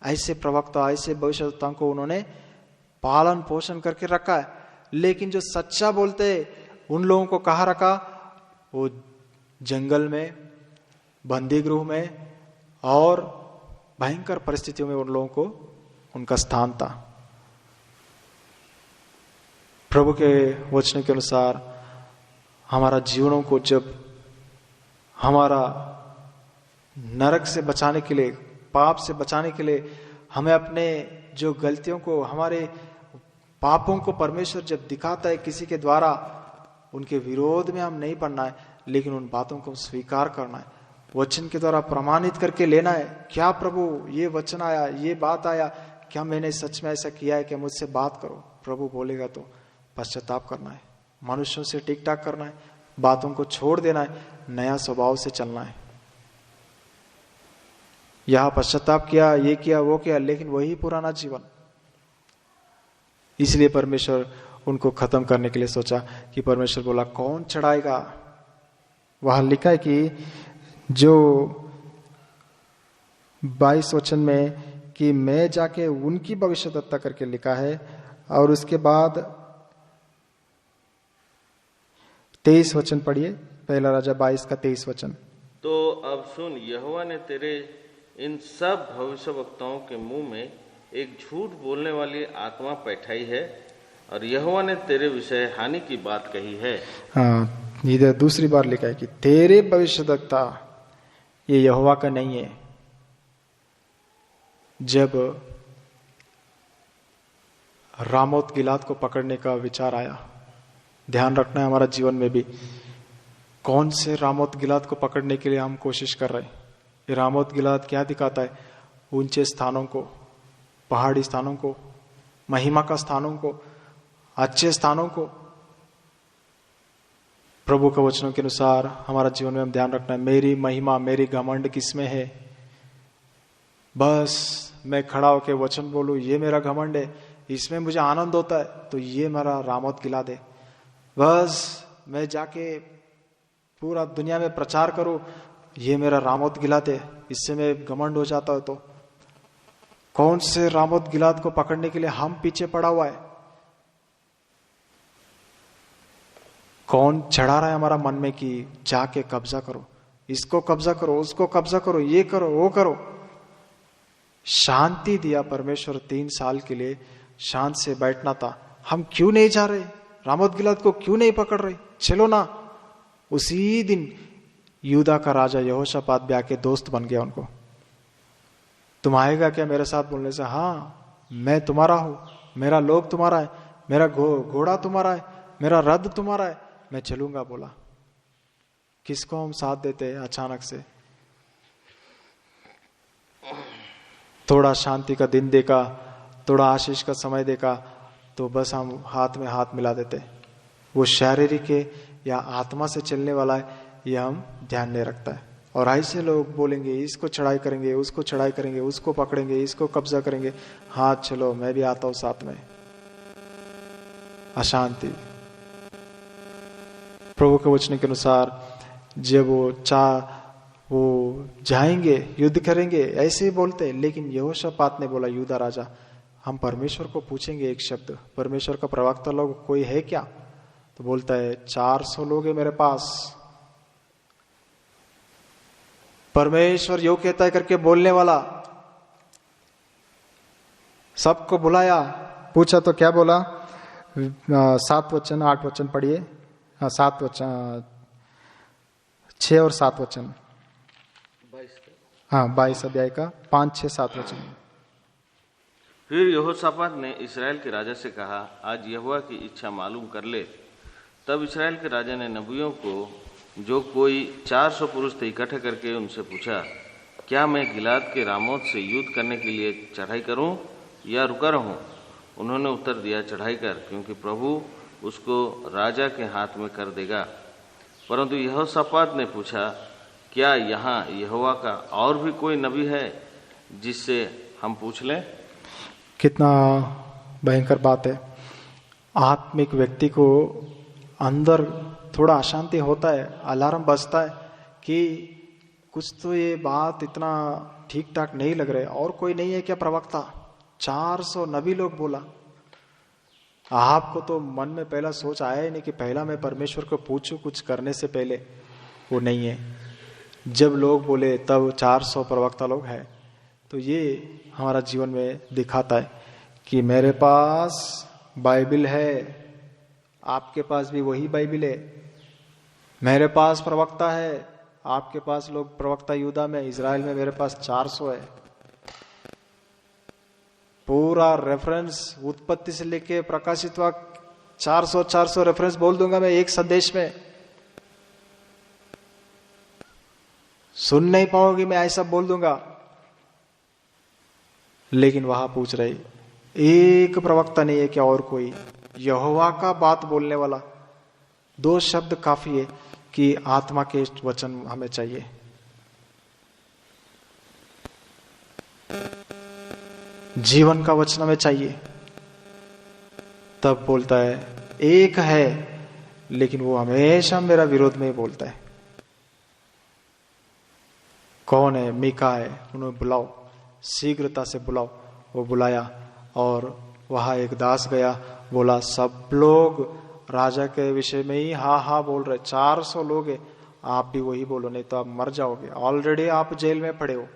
ऐसे प्रवक्ता, ऐसे भविष्यद्वक्ताओं को उन्होंने पालन पोषण करके रखा है। लेकिन जो सच्चा बोलते उन लोगों को कहाँ रखा? वो जंगल में, बंदी गृह में और भयंकर परिस्थितियों में उन लोगों को उनका स्थान था। प्रभु के वचन के अनुसार हमारा जीवनों को जब हमारा नरक से बचाने के लिए, पाप से बचाने के लिए, हमें अपने जो गलतियों को, हमारे पापों को परमेश्वर जब दिखाता है किसी के द्वारा, उनके विरोध में हम नहीं पड़ना है, लेकिन उन बातों को स्वीकार करना है, वचन के द्वारा प्रमाणित करके लेना है। क्या प्रभु ये वचन आया, ये बात आया, क्या मैंने सच में ऐसा किया है? क्या मुझसे बात करो। प्रभु बोलेगा तो पश्चाताप करना है, मनुष्यों से ठीक ठाक करना है, बातों को छोड़ देना है, नया स्वभाव से चलना है। यहां पश्चाताप किया, ये किया, वो किया, लेकिन वही पुराना जीवन। इसलिए परमेश्वर उनको खत्म करने के लिए सोचा कि परमेश्वर बोला कौन चढ़ाएगा। वहां लिखा है कि जो 22 वचन में कि मैं जाके उनकी भविष्यद्वक्ता करके लिखा है, और उसके बाद 23 वचन पढ़िए, पहला राजा 22 का 23 वचन। तो अब सुन, यहोवा ने तेरे इन सब भविष्यवक्ताओं के मुंह में एक झूठ बोलने वाली आत्मा बैठाई है, और यहोवा ने तेरे विषय हानि की बात कही है। हाँ, इधर दूसरी बार लिखा है कि तेरे भविष्यद्वक्ता ये यहोवा का नहीं है। जब रामोत गिलाद को पकड़ने का विचार आया, ध्यान रखना है हमारा जीवन में भी, कौन से रामोत गिलाद को पकड़ने के लिए हम कोशिश कर रहे हैं। ये रामोत गिलाद क्या दिखाता है? ऊंचे स्थानों को, पहाड़ी स्थानों को, महिमा का स्थानों को, अच्छे स्थानों को। प्रभु के वचनों के अनुसार हमारा जीवन में हम ध्यान रखना है, मेरी महिमा, मेरी घमंड किसमें है? बस मैं खड़ा होकर वचन बोलूं, ये मेरा घमंड है, इसमें मुझे आनंद होता है, तो ये मेरा रामोत गिलाद है। बस मैं जाके पूरा दुनिया में प्रचार करूं, ये मेरा रामोत गिलाद है, इससे मैं घमंड हो जाता हूं। तो कौन से रामोत गिलाद को पकड़ने के लिए हम पीछे पड़ा हुआ है? कौन चढ़ा रहा है हमारा मन में कि जाके कब्जा करो, इसको कब्जा करो, उसको कब्जा करो, ये करो, वो करो। शांति दिया परमेश्वर 3 साल के लिए, शांत से बैठना था। हम क्यों नहीं जा रहे? रामोत गिलाद को क्यों नहीं पकड़ रहे? चलो ना। उसी दिन यूदा का राजा यहोशापात भी आके दोस्त बन गया उनको। तुम आएगा क्या मेरे साथ बोलने से? हाँ, मैं तुम्हारा हूं, मेरा लोग तुम्हारा है, मेरा घोड़ा तुम्हारा है, मेरा रथ तुम्हारा है, मैं चलूंगा बोला। किसको हम साथ देते हैं? अचानक से थोड़ा शांति का दिन देखा, थोड़ा आशीष का समय देखा, तो बस हम हाथ में हाथ मिला देते। वो शारीरिक है या आत्मा से चलने वाला है, ये हम ध्यान नहीं रखता है। और ऐसे लोग बोलेंगे इसको चढ़ाई करेंगे, उसको चढ़ाई करेंगे, उसको पकड़ेंगे, इसको कब्जा करेंगे, हाँ चलो मैं भी आता हूं साथ में। अशांति। प्रभु के वचन के अनुसार जब वो जाएंगे, युद्ध करेंगे, ऐसे ही बोलते हैं। लेकिन यहोशापात ने बोला, यूदा राजा, हम परमेश्वर को पूछेंगे एक शब्द, परमेश्वर का प्रवक्ता लोग कोई है क्या? तो बोलता है 400 लोग है मेरे पास। परमेश्वर यो कहता है करके बोलने वाला सबको बुलाया, पूछा तो क्या बोला? 7 वचन 8 वचन पढ़िए। 7 वचन 6 और 7 वचन। 22 अध्याय का 5, 6, 7 वचन। फिर यहोशापात ने इस्राएल के राजा से कहा, आज यहोवा की इच्छा मालूम कर ले। तब इस्राएल के राजा ने नबियों को, जो कोई 400 पुरुष थे, इकट्ठे करके उनसे पूछा, क्या मैं गिलाद के रामोत से युद्ध करने के लिए चढ़ाई करूं या रुका रहूं? उन्होंने उत्तर दिया, चढ़ाई कर, क्योंकि प्रभु उसको राजा के हाथ में कर देगा। परंतु यहोशापात ने पूछा, क्या यहाँ यहोवा का और भी कोई नबी है जिससे हम पूछ लें? कितना भयंकर बात है। आत्मिक व्यक्ति को अंदर थोड़ा अशांति होता है, अलार्म बजता है कि कुछ तो ये बात इतना ठीक ठाक नहीं लग रहा है। और कोई नहीं है क्या प्रवक्ता? 400 नबी लोग बोला। आपको तो मन में पहला सोच आया ही नहीं कि पहला मैं परमेश्वर को पूछूं कुछ करने से पहले। वो नहीं है। जब लोग बोले तब 400 प्रवक्ता लोग हैं। तो ये हमारा जीवन में दिखाता है कि मेरे पास बाइबिल है, आपके पास भी वही बाइबिल है। मेरे पास प्रवक्ता है, आपके पास लोग प्रवक्ता यूदा में, इजराइल में मेरे पास 400 है। पूरा रेफरेंस उत्पत्ति से लेके प्रकाशित वाक्य 400 रेफरेंस बोल दूंगा मैं एक संदेश में। सुन नहीं पाओगे, मैं ऐसा बोल दूंगा। लेकिन वहां पूछ रहे एक प्रवक्ता नहीं है क्या और कोई? यहोवा का बात बोलने वाला। 2 शब्द काफी है कि आत्मा के वचन हमें चाहिए। जीवन का वचन हमें चाहिए। तब बोलता है एक है, लेकिन वो हमेशा मेरा विरोध में ही बोलता है। कौन है? मीका है। उन्हें बुलाओ, शीघ्रता से बुलाओ। वो बुलाया और वहां एक दास गया, बोला सब लोग राजा के विषय में ही हा हा बोल रहे। 400 लोग हैं, आप भी वही बोलो, नहीं तो आप मर जाओगे। ऑलरेडी आप जेल में पड़े हो।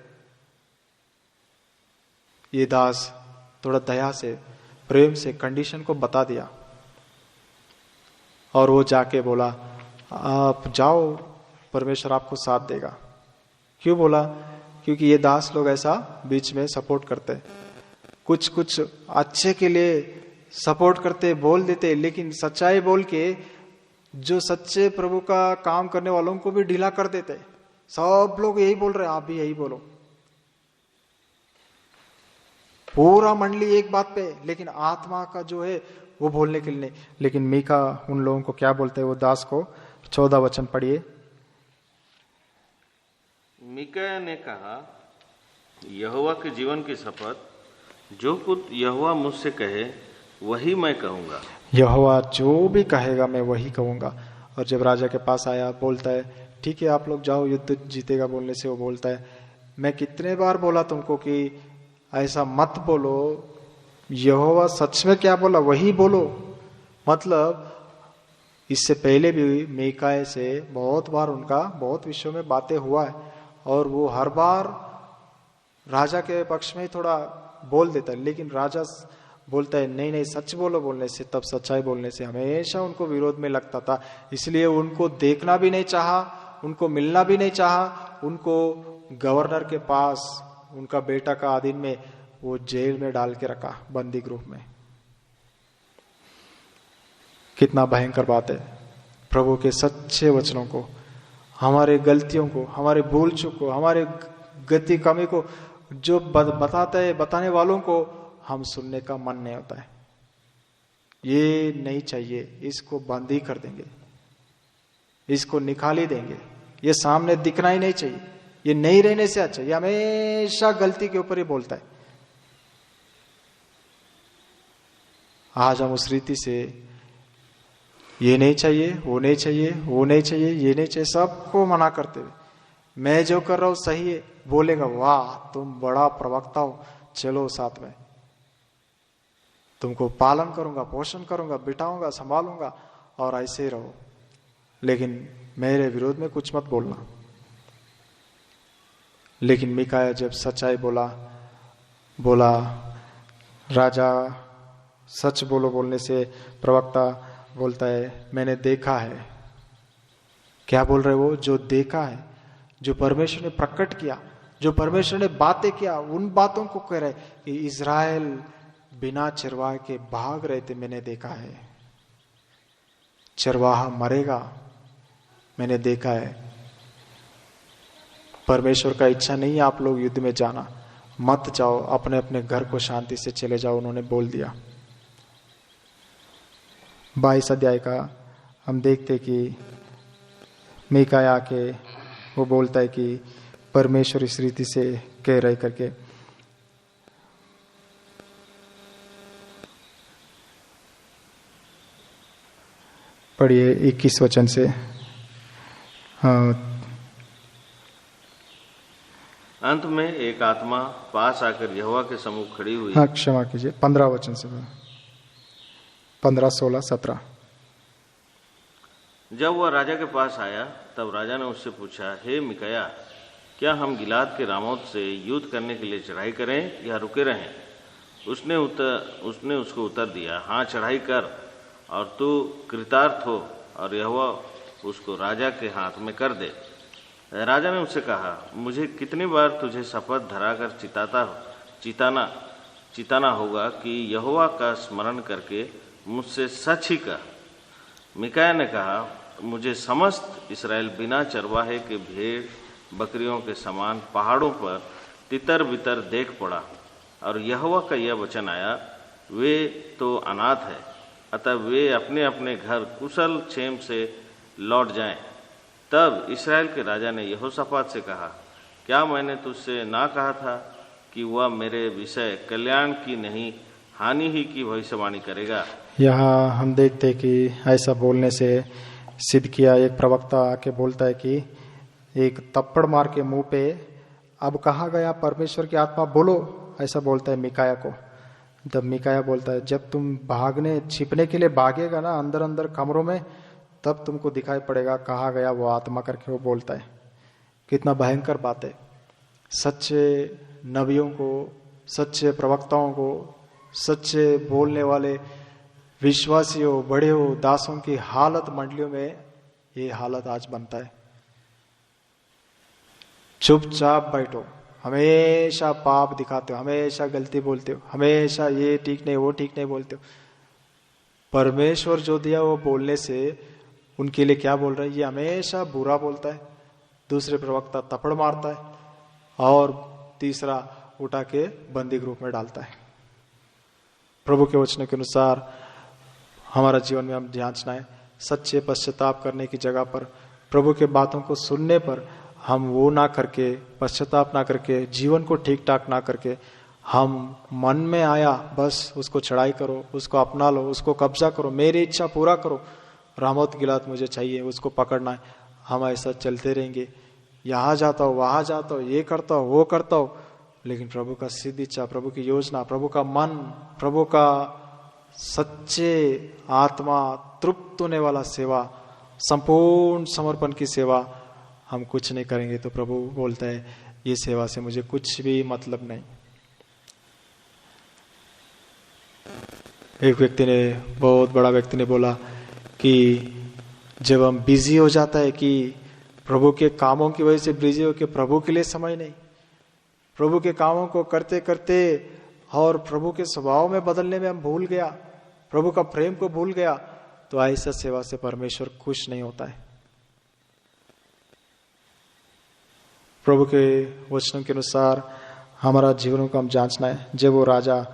ये दास थोड़ा दया से, प्रेम से कंडीशन को बता दिया और वो जाके बोला आप जाओ, परमेश्वर आपको साथ देगा। क्यों बोला? क्योंकि ये दास लोग ऐसा बीच में सपोर्ट करते हैं। कुछ अच्छे के लिए सपोर्ट करते, बोल देते, लेकिन सच्चाई बोल के जो सच्चे प्रभु का काम करने वालों को भी ढीला कर देते। सब लोग यही बोल रहे हैं, आप भी यही बोलो। पूरा मंडली एक बात पे, लेकिन आत्मा का जो है वो बोलने के लिए नहीं। लेकिन मीका उन लोगों को क्या बोलते हैं? वो दास को 14 वचन पढ़िए। मीका ने कहा, यहोवा के जीवन की शपथ, जो कुछ यहोवा मुझसे कहे वही मैं कहूंगा। यहोवा जो भी कहेगा मैं वही कहूंगा। और जब राजा के पास आया, बोलता है ठीक है आप लोग जाओ, युद्ध जीतेगा। बोलने से वो बोलता है मैं कितने बार बोला तुमको कि ऐसा मत बोलो, यहोवा सच में क्या बोला वही बोलो। मतलब इससे पहले भी मीका से बहुत बार उनका बहुत विषयों में बातें हुआ है और वो हर बार राजा के पक्ष में ही थोड़ा बोल देता है। लेकिन राजा बोलता है नहीं नहीं सच बोलो। बोलने से, तब सच्चाई बोलने से हमेशा उनको विरोध में लगता था। इसलिए उनको देखना भी नहीं चाहा, उनको मिलना भी नहीं चाहा। उनको गवर्नर के पास उनका बेटा का अधीन में वो जेल में डाल के रखा, बंदी गृह में। कितना भयंकर बात है। प्रभु के सच्चे वचनों को, हमारे गलतियों को, हमारे भूल चूक को, हमारे गति कमी को जो बताता है, बताने वालों को हम सुनने का मन नहीं होता है। ये नहीं चाहिए, इसको बंद ही कर देंगे, इसको निकाल ही देंगे। ये सामने दिखना ही नहीं चाहिए। ये नहीं रहने से अच्छा, ये हमेशा गलती के ऊपर ही बोलता है। आज हम उस रीति से ये नहीं चाहिए, वो नहीं चाहिए, वो नहीं चाहिए, ये नहीं चाहिए, सबको मना करते हुए मैं जो कर रहा हूं सही है, बोलेगा वाह तुम बड़ा प्रवक्ता हो, चलो साथ में, तुमको पालन करूंगा, पोषण करूंगा, बिठाऊंगा, संभालूंगा और ऐसे ही रहो, लेकिन मेरे विरोध में कुछ मत बोलना। लेकिन मीकाया जब सच्चाई बोला राजा सच बोलो। बोलने से प्रवक्ता बोलता है मैंने देखा है। क्या बोल रहे वो? जो देखा है, जो परमेश्वर ने प्रकट किया, जो परमेश्वर ने बातें किया, उन बातों को कह रहे कि इज़राइल बिना चरवाह के भाग रहे थे, मैंने देखा है। चरवाहा मरेगा, मैंने देखा है। परमेश्वर का इच्छा नहीं है आप लोग युद्ध में जाना, मत जाओ, अपने अपने घर को शांति से चले जाओ, उन्होंने बोल दिया। 22 अध्याय का हम देखते कि मीकाया आके वो बोलता है कि परमेश्वर इस रीति से कह रहे करके। पढ़िए 21 वचन से। अंत में एक आत्मा पास आकर यहोवा के सम्मुख खड़ी हुई। हाँ क्षमा कीजिए, 15 वचन से, 15, 16, 17। जब वह राजा के पास आया तब राजा ने उससे पूछा, हे मिकाया, क्या हम गिलाद के रामोत से युद्ध करने के लिए चढ़ाई करें या रुके रहें? उसने उसको उत्तर दिया, हाँ चढ़ाई कर, और तू कृतार्थ हो, और यहोवा उसको राजा के हाथ में कर दे। राजा ने उससे कहा, मुझे कितनी बार तुझे शपथ धराकर चिताना होगा कि यहोवा का स्मरण करके मुझसे सच ही कह। मिकाया ने कहा, मुझे समस्त इस्राएल बिना चरवाहे के भेड़ बकरियों के समान पहाड़ों पर तितर बितर देख पड़ा, और यहोवा का यह वचन आया, वे तो अनाथ है, अतः वे अपने अपने घर कुशल क्षेम से लौट जाएं। तब इस्राएल के राजा ने यहोशापात से कहा, क्या मैंने तुझसे ना कहा था कि वह मेरे विषय कल्याण की नहीं हानि ही की भविष्यवाणी करेगा? यहाँ हम देखते कि ऐसा बोलने से सिद्ध किया। एक प्रवक्ता आके बोलता है कि एक तप्पड़ मार के मुंह पे, अब कहा गया परमेश्वर की आत्मा बोलो, ऐसा बोलता है मिकाया को। तब मिकाया बोलता है, जब तुम भागने छिपने के लिए भागेगा ना अंदर अंदर कमरों में, तब तुमको दिखाई पड़ेगा कहा गया वो आत्मा करके वो बोलता है। कितना भयंकर बात है। सच्चे नबियों को, सच्चे प्रवक्ताओं को, सच्चे बोलने वाले विश्वासियों, बड़े हो, दासों की हालत मंडलियों में ये हालत आज बनता है। चुपचाप बैठो, हमेशा पाप दिखाते हो, हमेशा गलती बोलते हो, हमेशा ये ठीक नहीं वो ठीक नहीं बोलते हो। परमेश्वर जो दिया वो बोलने से उनके लिए क्या बोल रहा है? ये हमेशा बुरा बोलता है। दूसरे प्रवक्ता तपड़ मारता है, और तीसरा उठा के बंदी ग्रुप में डालता है। प्रभु के वचन के अनुसार हमारा जीवन में हम जांचना है। सच्चे पश्चाताप करने की जगह पर, प्रभु के बातों को सुनने पर हम वो ना करके, पश्चाताप ना करके, जीवन को ठीक ठाक ना करके, हम मन में आया बस उसको चढ़ाई करो, उसको अपना लो, उसको कब्जा करो, मेरी इच्छा पूरा करो, रामोत गिलाद मुझे चाहिए, उसको पकड़ना है। हम ऐसा चलते रहेंगे, यहाँ जाता हो वहां जाता हो, ये करता हो वो करता हो, लेकिन प्रभु का सिद्ध इच्छा, प्रभु की योजना, प्रभु का मन, प्रभु का सच्चे आत्मा तृप्त होने वाला सेवा, संपूर्ण समर्पण की सेवा हम कुछ नहीं करेंगे तो प्रभु बोलता है, ये सेवा से मुझे कुछ भी मतलब नहीं। एक व्यक्ति ने, बहुत बड़ा व्यक्ति ने बोला कि जब हम बिजी हो जाता है कि प्रभु के कामों की वजह से बिजी हो के प्रभु के लिए समय नहीं, प्रभु के कामों को करते करते और प्रभु के स्वभाव में बदलने में हम भूल गया, प्रभु का प्रेम को भूल गया, तो ऐसा सेवा से परमेश्वर खुश नहीं होता है। प्रभु के वचनों के अनुसार हमारा जीवनों को हम जांचना है। जब वो राजा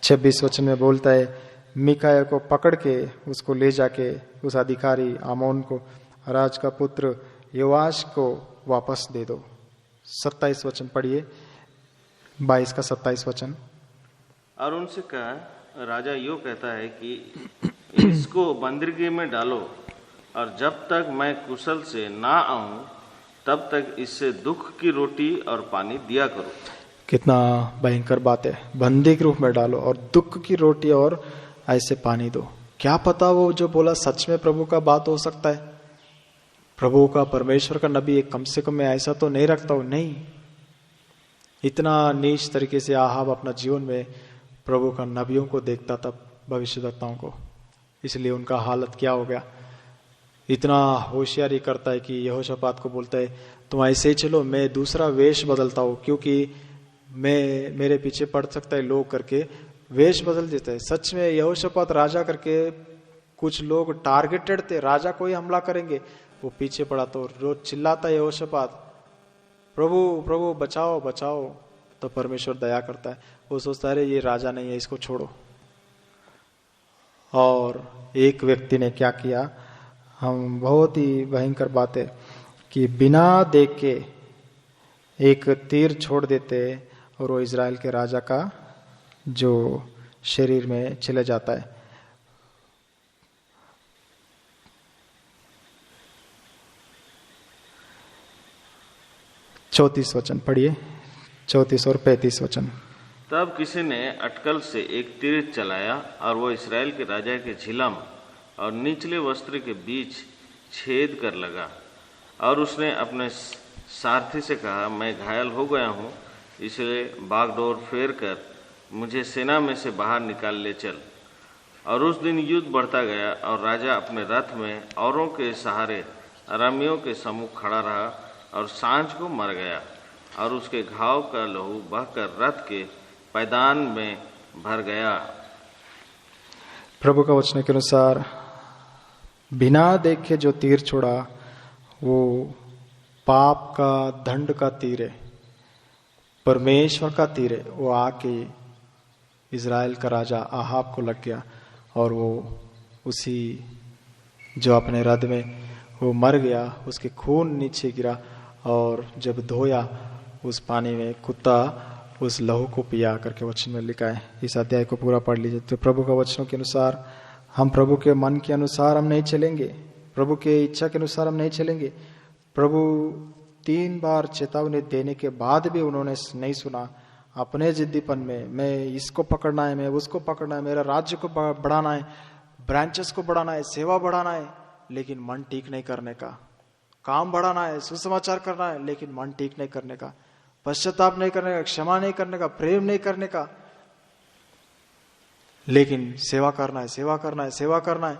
26 वचन में बोलता है, मिकाया को पकड़ के उसको ले जाके उस अधिकारी आमोन को, राज का पुत्र योआश को वापस दे दो। 27 वचन पढ़िए, 22 का 27 वचन। और उनसे कहा, राजा यो कहता है कि इसको बंदरगाह में डालो, और जब तक मैं कुशल से ना आऊं तब तक इससे दुख की रोटी और पानी दिया करो। कितना भयंकर बात है। बंदी के रूप में डालो और दुख की रोटी और ऐसे पानी दो। क्या पता वो जो बोला सच में प्रभु का बात हो सकता है। प्रभु का, परमेश्वर का नबी एक कम से कम मैं ऐसा तो नहीं रखता हूं, नहीं। इतना नीच तरीके से आहाब अपना जीवन में प्रभु का नबियों को देखता था, भविष्यद्वक्ताओं को, इसलिए उनका हालत क्या हो गया। इतना होशियारी करता है कि यहोशापात को बोलता है, तुम ऐसे ही चलो, मैं दूसरा वेश बदलता हूं, क्योंकि मैं, मेरे पीछे पड़ सकता है लोग करके वेश बदल देता है। सच में यहोशापात राजा करके कुछ लोग टारगेटेड थे, राजा को ही हमला करेंगे, वो पीछे पड़ा तो रोज चिल्लाता है यहोशापात, प्रभु प्रभु बचाओ बचाओ, तो परमेश्वर दया करता है। वो सोचता है ये राजा नहीं है, इसको छोड़ो। और एक व्यक्ति ने क्या किया, हम बहुत ही भयंकर बात है कि बिना देख के एक तीर छोड़ देते और वो इज़राइल के राजा का जो शरीर में चले जाता है। चौतीस वचन पढ़िए, 34 और 35 वचन। तब किसी ने अटकल से एक तीर चलाया और वो इस्राएल के राजा के झिलम और निचले वस्त्र के बीच छेद कर लगा, और उसने अपने सारथी से कहा, मैं घायल हो गया हूँ, इसलिए बागडोर फेर कर मुझे सेना में से बाहर निकाल ले चल। और उस दिन युद्ध बढ़ता गया और राजा अपने रथ में औरों के सहारे अरामियों के सम्मुख खड़ा रहा और सांझ को मर गया, और उसके घाव का लहू बहकर रथ के पैदान में भर गया। प्रभु का वचन के अनुसार बिना देखे जो तीर छोड़ा वो पाप का दंड का तीर है, परमेश्वर का तीर है। वो आके इज़राइल का राजा आहाब को लग गया और वो उसी जो अपने रथ में वो मर गया, उसके खून नीचे गिरा, और जब धोया उस पानी में कुत्ता उस लहू को पिया करके वचन में लिखा है। इस अध्याय को पूरा पढ़ लीजिए। तो प्रभु का वचनों के अनुसार हम प्रभु के मन के अनुसार हम नहीं चलेंगे, प्रभु के इच्छा के अनुसार हम नहीं चलेंगे। प्रभु 3 बार चेतावनी देने के बाद भी उन्होंने नहीं सुना। अपने जिद्दीपन में मैं इसको पकड़ना है, मैं उसको पकड़ना है, मेरा राज्य को बढ़ाना है, ब्रांचेस को बढ़ाना है, सेवा बढ़ाना है, लेकिन मन ठीक नहीं करने का, काम बढ़ाना है, सुसमाचार करना है, लेकिन मन ठीक नहीं करने का, पश्चाताप नहीं करने का, क्षमा नहीं करने का, प्रेम नहीं करने का, लेकिन सेवा करना है, सेवा करना है, सेवा करना है।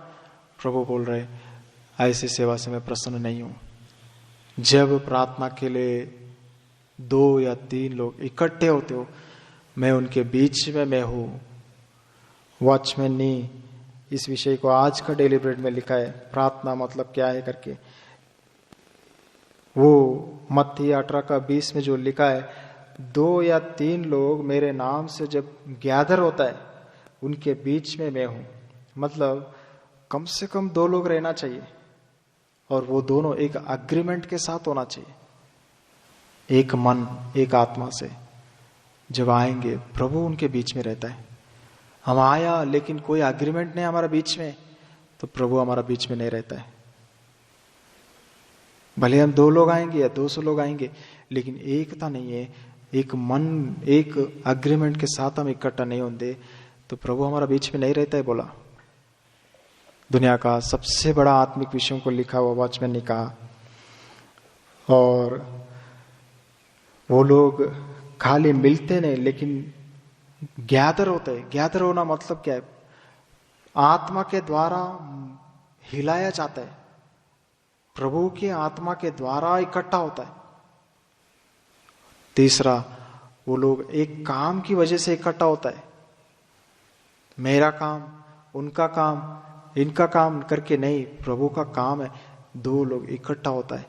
प्रभु बोल रहे ऐसी सेवा से मैं प्रसन्न नहीं हूं। जब प्रार्थना के लिए 2 या 3 लोग इकट्ठे होते हो, मैं उनके बीच में मैं हूं। वॉचमैन नहीं, इस विषय को आज का डेली ब्रेड में लिखा है, प्रार्थना मतलब क्या है करके। वो मत्ती 18:20 में जो लिखा है, 2 या 3 लोग मेरे नाम से जब गैदर होता है उनके बीच में मैं हूं। मतलब कम से कम 2 लोग रहना चाहिए, और वो दोनों एक अग्रीमेंट के साथ होना चाहिए, एक मन एक आत्मा से। जब आएंगे प्रभु उनके बीच में रहता है। हम आया लेकिन कोई अग्रीमेंट नहीं हमारा बीच में, तो प्रभु हमारा बीच में नहीं रहता है। भले हम 2 लोग आएंगे या 200 लोग आएंगे, लेकिन एकता नहीं है, एक मन एक अग्रीमेंट के साथ हम इकट्ठा नहीं होंगे, तो प्रभु हमारा बीच में नहीं रहता है। बोला दुनिया का सबसे बड़ा आत्मिक विषयों को लिखा हुआ वॉचमैन ने कहा। और वो लोग खाली मिलते नहीं, लेकिन गैदर होते हैं। गैदर होना मतलब क्या है? आत्मा के द्वारा हिलाया जाता है, प्रभु के आत्मा के द्वारा इकट्ठा होता है। तीसरा, वो लोग एक काम की वजह से इकट्ठा होता है। मेरा काम, उनका काम, इनका काम करके नहीं, प्रभु का काम है। 2 लोग इकट्ठा होता है,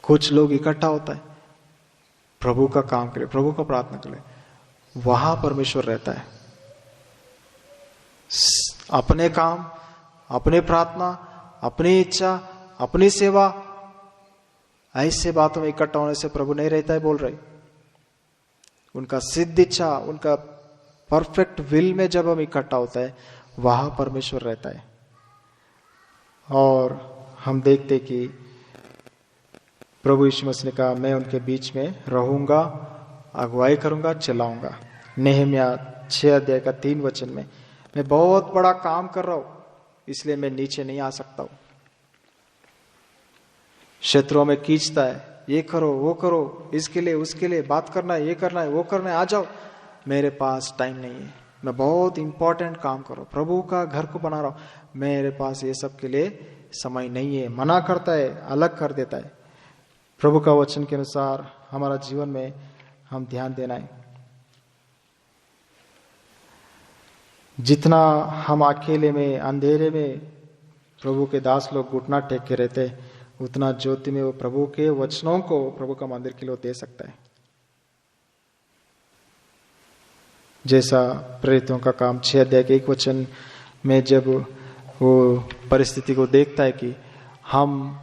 कुछ लोग इकट्ठा होता है प्रभु का काम करे, प्रभु का प्रार्थना करे, वहां परमेश्वर रहता है। अपने काम, अपने प्रार्थना, अपनी इच्छा, अपनी सेवा, ऐसे बातों में इकट्ठा होने से प्रभु नहीं रहता है बोल रहे। उनका सिद्ध इच्छा, उनका परफेक्ट विल में जब हम इकट्ठा होता है, वहां परमेश्वर रहता है। और हम देखते कि प्रभु यीशु मसीह ने कहा, मैं उनके बीच में रहूंगा, अगुवाई करूंगा, चलाऊंगा। नेहमिया 6:3 में, मैं बहुत बड़ा काम कर रहा हूं, इसलिए मैं नीचे नहीं आ सकता हूं। शत्रुओं में खींचता है, ये करो, वो करो, इसके लिए उसके लिए बात करना है, ये करना है, वो करना है, आ जाओ। मेरे पास टाइम नहीं है, मैं बहुत इंपॉर्टेंट काम कर रहा हूं, प्रभु का घर को बना रहा हूं, मेरे पास ये सब के लिए समय नहीं है। मना करता है, अलग कर देता है। प्रभु का वचन के अनुसार हमारा जीवन में हम ध्यान देना है। जितना हम अकेले में, अंधेरे में प्रभु के दास लोग घुटना टेक के रहते, उतना ज्योति में वो प्रभु के वचनों को प्रभु का मंदिर के लिए दे सकता है। जैसा प्रेरितों का काम 6:1 में जब वो परिस्थिति को देखता है कि हम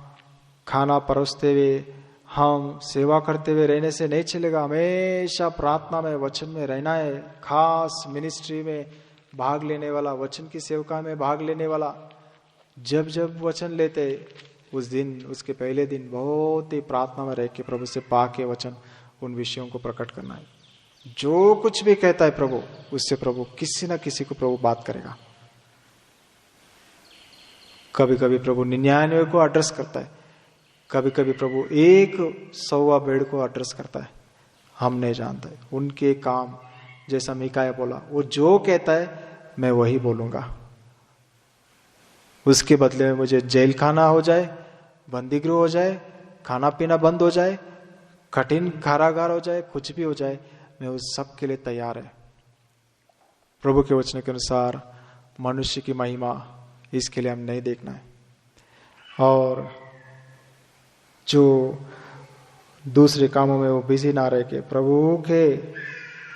खाना परोसते हुए, हम सेवा करते हुए रहने से नहीं चलेगा, हमेशा प्रार्थना में, वचन में रहना है, खास मिनिस्ट्री में भाग लेने वाला, वचन की सेवका में भाग लेने वाला, जब जब वचन लेते उस दिन, उसके पहले दिन बहुत ही प्रार्थना में रह के प्रभु से पाके वचन उन विषयों को प्रकट करना है। जो कुछ भी कहता है प्रभु, उससे प्रभु किसी ना किसी को प्रभु बात करेगा। कभी कभी प्रभु 99 को एड्रेस करता है, कभी कभी प्रभु 100 बेड़ को एड्रेस करता है, हम नहीं जानते उनके काम। जैसा मीकाया बोला, वो जो कहता है मैं वही बोलूंगा, उसके बदले में मुझे जेल खाना हो जाए, बंदीगृह हो जाए, खाना पीना बंद हो जाए, कठिन कारागार हो जाए, कुछ भी हो जाए, मैं उस सब के लिए तैयार है। प्रभु के वचन के अनुसार मनुष्य की महिमा, इसके लिए हम नहीं देखना है। और जो दूसरे कामों में वो बिजी ना रह के प्रभु के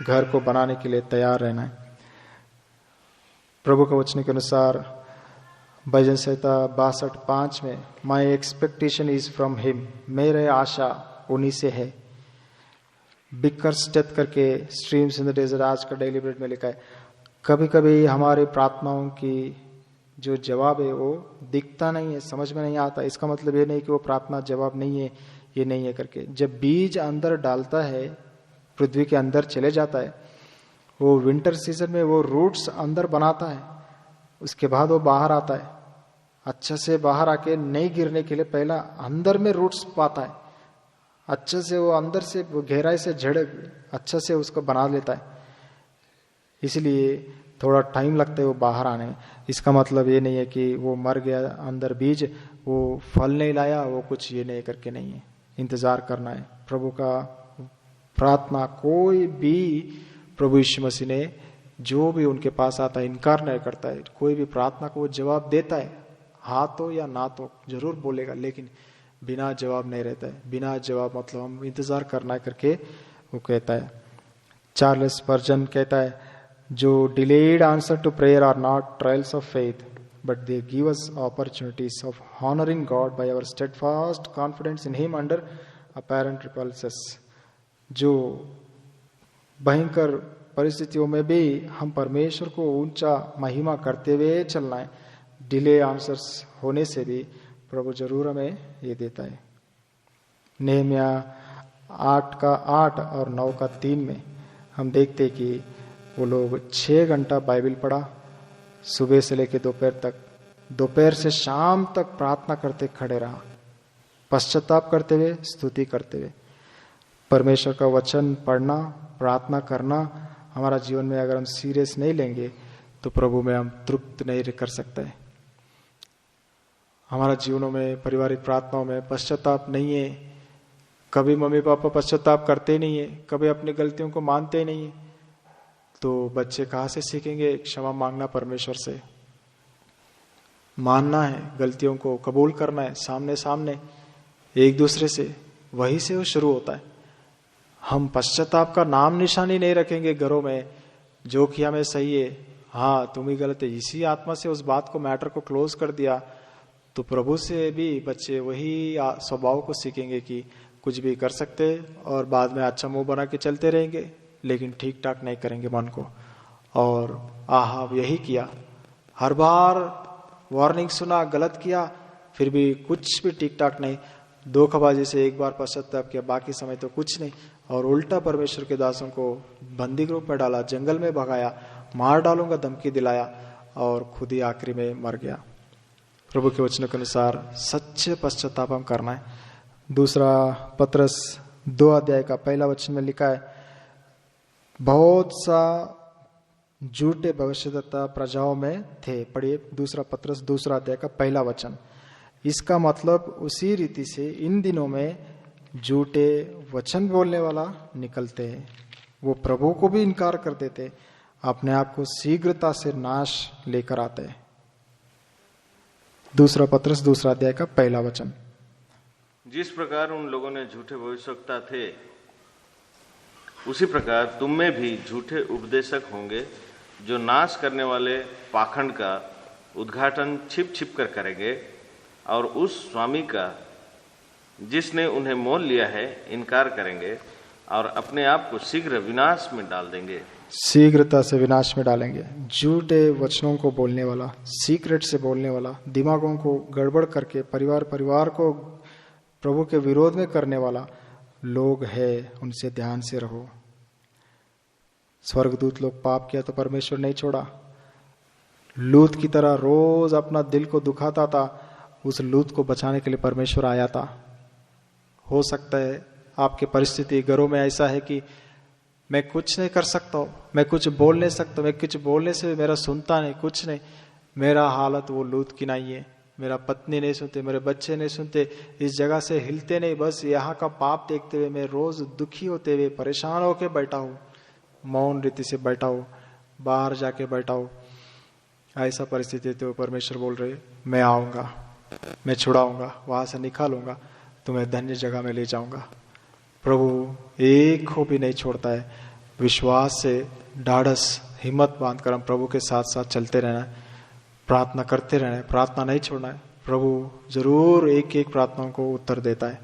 घर को बनाने के लिए तैयार रहना है। प्रभु के वचन के अनुसार भजन संहिता 62:5 में, my expectation is from him, मेरे आशा उन्हीं से है। बिकर स्टेप करके स्ट्रीम्स इन द डेजर्ट आज का डेली ब्रेड में लिखा है, कभी कभी हमारी प्रार्थनाओं की जो जवाब है वो दिखता नहीं है, समझ में नहीं आता। इसका मतलब ये नहीं कि वो प्रार्थना जवाब नहीं है, ये नहीं है करके। जब बीज अंदर डालता है, पृथ्वी के अंदर चले जाता है, वो विंटर सीजन में वो रूट्स अंदर बनाता है, उसके बाद वो बाहर आता है। अच्छा से बाहर आके नहीं गिरने के लिए पहला अंदर में रूट्स पाता है, अच्छे से वो अंदर से गहराई से जड़ अच्छा से उसको बना लेता है। इसलिए थोड़ा टाइम लगता है वो बाहर आने में। इसका मतलब ये नहीं है कि वो मर गया अंदर बीज, वो फल नहीं लाया, वो कुछ ये नहीं करके नहीं है। इंतजार करना है प्रभु का। प्रार्थना कोई भी प्रभु यीशु मसीह ने जो भी उनके पास आता है इनकार नहीं करता है। कोई भी प्रार्थना को वो जवाब देता है, हाँ तो या ना तो जरूर बोलेगा, लेकिन बिना जवाब नहीं रहता है। बिना जवाब मतलब हम इंतजार करना है करके वो कहता है। चार्ल्स स्पर्जन कहता है, जो delayed answer to prayer are not trials of faith but they give us opportunities of honouring God by our steadfast confidence in him under apparent repulses. जो भयंकर परिस्थितियों में भी हम परमेश्वर को ऊंचा महिमा करते हुए चलना है। डिले आंसर्स होने से भी प्रभु जरूर हमें ये देता है। नेहमिया 8:8 और 9:3 में हम देखते कि वो लोग 6 घंटा बाइबल पढ़ा, सुबह से लेकर दोपहर तक, दोपहर से शाम तक प्रार्थना करते खड़े रहा, पश्चाताप करते हुए, स्तुति करते हुए। परमेश्वर का वचन पढ़ना, प्रार्थना करना हमारा जीवन में अगर हम सीरियस नहीं लेंगे तो प्रभु में हम तृप्त नहीं कर सकते। हमारा जीवनों में, पारिवारिक प्रार्थनाओं में पश्चाताप नहीं है। कभी मम्मी पापा पश्चाताप करते नहीं है, कभी अपनी गलतियों को मानते नहीं है, तो बच्चे कहाँ से सीखेंगे क्षमा मांगना परमेश्वर से? मानना है, गलतियों को कबूल करना है सामने सामने एक दूसरे से, वही से वो शुरू होता है। हम पश्चाताप का नाम निशानी नहीं रखेंगे घरों में, जो किया मैं सही है, हाँ तुम ही गलत है, इसी आत्मा से उस बात को, मैटर को क्लोज कर दिया, तो प्रभु से भी बच्चे वही स्वभाव को सीखेंगे कि कुछ भी कर सकते और बाद में अच्छा मुंह बना के चलते रहेंगे, लेकिन ठीक ठाक नहीं करेंगे मन को। और आहाब यही किया, हर बार वार्निंग सुना, गलत किया, फिर भी कुछ भी ठीक ठाक नहीं। धोखाबाजी से एक बार पश्चाताप किया, बाकी समय तो कुछ नहीं। और उल्टा परमेश्वर के दासों को बंदी ग्रुप में डाला, जंगल में भगाया, मार डालूंगा धमकी दिलाया, और खुद ही आखिरी में मर गया। प्रभु के वचनों के अनुसार सच्चे पश्चाताप हम करना है। दूसरा पत्रस 2 का 1 वचन में लिखा है, बहुत सा झूठे भविष्यद्वक्ता प्रजाओं में थे। पढ़िए दूसरा पत्रस 2 का 1 वचन। इसका मतलब उसी रीति से इन दिनों में झूठे वचन बोलने वाला निकलते हैं। वो प्रभु को भी इनकार कर देते, अपने आप को शीघ्रता से नाश लेकर आते हैं। दूसरा पत्रस 2 का 1 वचन। जिस प्रकार उन लोगों ने झूठे भविष्यवक्ता थे, उसी प्रकार तुम में भी झूठे उपदेशक होंगे, जो नाश करने वाले पाखंड का उद्घाटन छिप छिप कर करेंगे और उस स्वामी का जिसने उन्हें मोल लिया है इनकार करेंगे और अपने आप को शीघ्र विनाश में डाल देंगे। शीघ्रता से विनाश में डालेंगे। झूठे वचनों को बोलने वाला, सीक्रेट से बोलने वाला, दिमागों को गड़बड़ करके परिवार को प्रभु के विरोध में करने वाला लोग है, उनसे ध्यान से रहो। स्वर्गदूत लोग पाप किया तो परमेश्वर नहीं छोड़ा। लूत की तरह रोज अपना दिल को दुखाता था, उस लूत को बचाने के लिए परमेश्वर आया था। हो सकता है आपकी परिस्थिति घरों में ऐसा है कि मैं कुछ नहीं कर सकता हूँ, मैं कुछ बोल नहीं सकता, मैं कुछ बोलने से मेरा सुनता नहीं, कुछ नहीं। मेरा हालत वो लूत की नहीं है। मेरा पत्नी नहीं सुनते, मेरे बच्चे नहीं सुनते, इस जगह से हिलते नहीं, बस यहाँ का पाप देखते हुए मैं रोज दुखी होते हुए परेशान होके बैठा हूँ, मौन रीति से बैठा हूँ, बाहर जाके बैठा हूँ। ऐसा परिस्थिति तो परमेश्वर बोल रहे मैं आऊँगा, मैं छुड़ाऊंगा, वहां से निकालूंगा, तुम्हें धन्य जगह में ले जाऊंगा। प्रभु एक को भी नहीं छोड़ता है। विश्वास से ढाढ़स हिम्मत बांधकर हम प्रभु के साथ साथ चलते रहना है, प्रार्थना करते रहना है, प्रार्थना नहीं छोड़ना है। प्रभु जरूर एक एक प्रार्थनाओं को उत्तर देता है।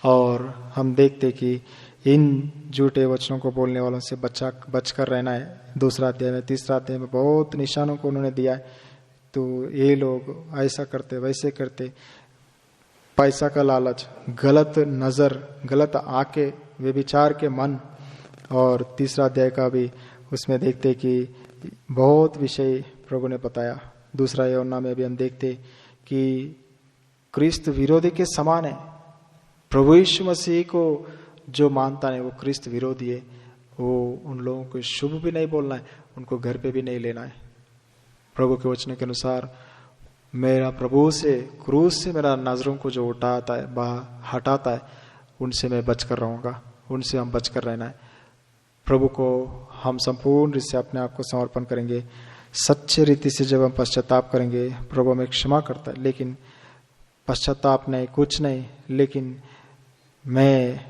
और हम देखते कि इन झूठे वचनों को बोलने वालों से बचकर रहना है। 2 अध्याय में 3 अध्याय में बहुत निशानों को उन्होंने दिया है। तो ये लोग ऐसा करते वैसे करते, पैसा का लालच, गलत नजर, गलत आंखें, व्यभिचार के मन। और 3 अध्याय का भी उसमें देखते कि बहुत विषय प्रभु ने बताया। 2 यूहन्ना में भी हम देखते कि क्रिस्त विरोधी के समान है। प्रभु यीशु मसीह को जो मानता है वो क्रिस्त विरोधी है। वो उन लोगों को शुभ भी नहीं बोलना है, उनको घर पे भी नहीं लेना है। प्रभु के वचन के अनुसार मेरा प्रभु से, क्रूस से मेरा नजरों को जो उठाता है, हटाता है, उनसे मैं बचकर रहूंगा, उनसे हम बचकर रहना है। प्रभु को हम संपूर्ण रीति से अपने आप को समर्पण करेंगे। सच्चे रीति से जब हम पश्चाताप करेंगे, प्रभु हमें क्षमा करता है। लेकिन पश्चाताप नहीं, कुछ नहीं, लेकिन मैं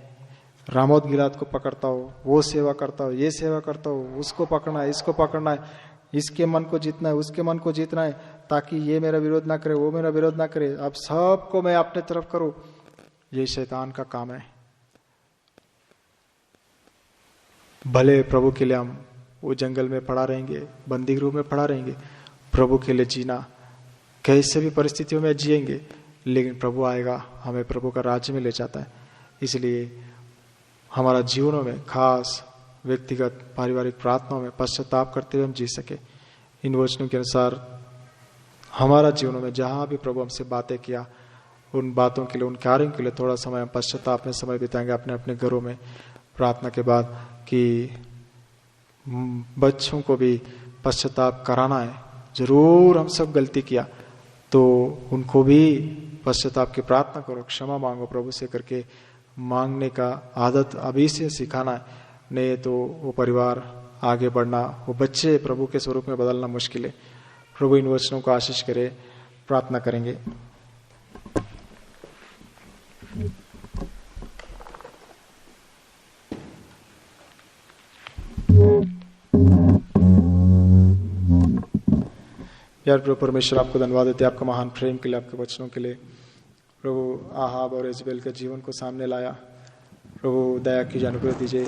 रामोद गिलाद को पकड़ता हूँ, वो सेवा करता हूँ, ये सेवा करता हूँ, उसको पकड़ना है, इसको पकड़ना है, इसके मन को जीतना है, उसके मन को जीतना है, ताकि ये मेरा विरोध ना करे, वो मेरा विरोध ना करे, अब सबको मैं अपने तरफ करूं। ये शैतान का काम है। भले प्रभु के लिए हम वो जंगल में पड़ा रहेंगे, बंदी गृह में पड़ा रहेंगे, प्रभु के लिए जीना कैसे भी परिस्थितियों में जिएंगे, लेकिन प्रभु आएगा, हमें प्रभु का राज्य में ले जाता है। इसलिए हमारा जीवनों में खास व्यक्तिगत पारिवारिक प्रार्थनाओं में पश्चाताप करते हुए हम जी सके। इन वचनों के अनुसार हमारा जीवनों में जहां भी प्रभु हमसे बातें किया, उन बातों के लिए, उन कार्यों के लिए थोड़ा समय हम पश्चाताप में समय बिताएंगे अपने अपने घरों में प्रार्थना के बाद, कि बच्चों को भी पश्चाताप कराना है। जरूर हम सब गलती किया तो उनको भी पश्चाताप की प्रार्थना करो, क्षमा मांगो प्रभु से करके मांगने का आदत अभी से सिखाना है। नहीं तो वो परिवार आगे बढ़ना, वो बच्चे प्रभु के स्वरूप में बदलना मुश्किल है। प्रभु इन वचनों को आशीष करे। प्रार्थना करेंगे। यार प्रभु परमेश्वर, आपको धन्यवाद देते हैं आपका महान प्रेम के लिए, आपके वचनों के लिए। प्रभु आहाब और इजबेल के जीवन को सामने लाया। प्रभु दया की अनुग्रह दीजिए,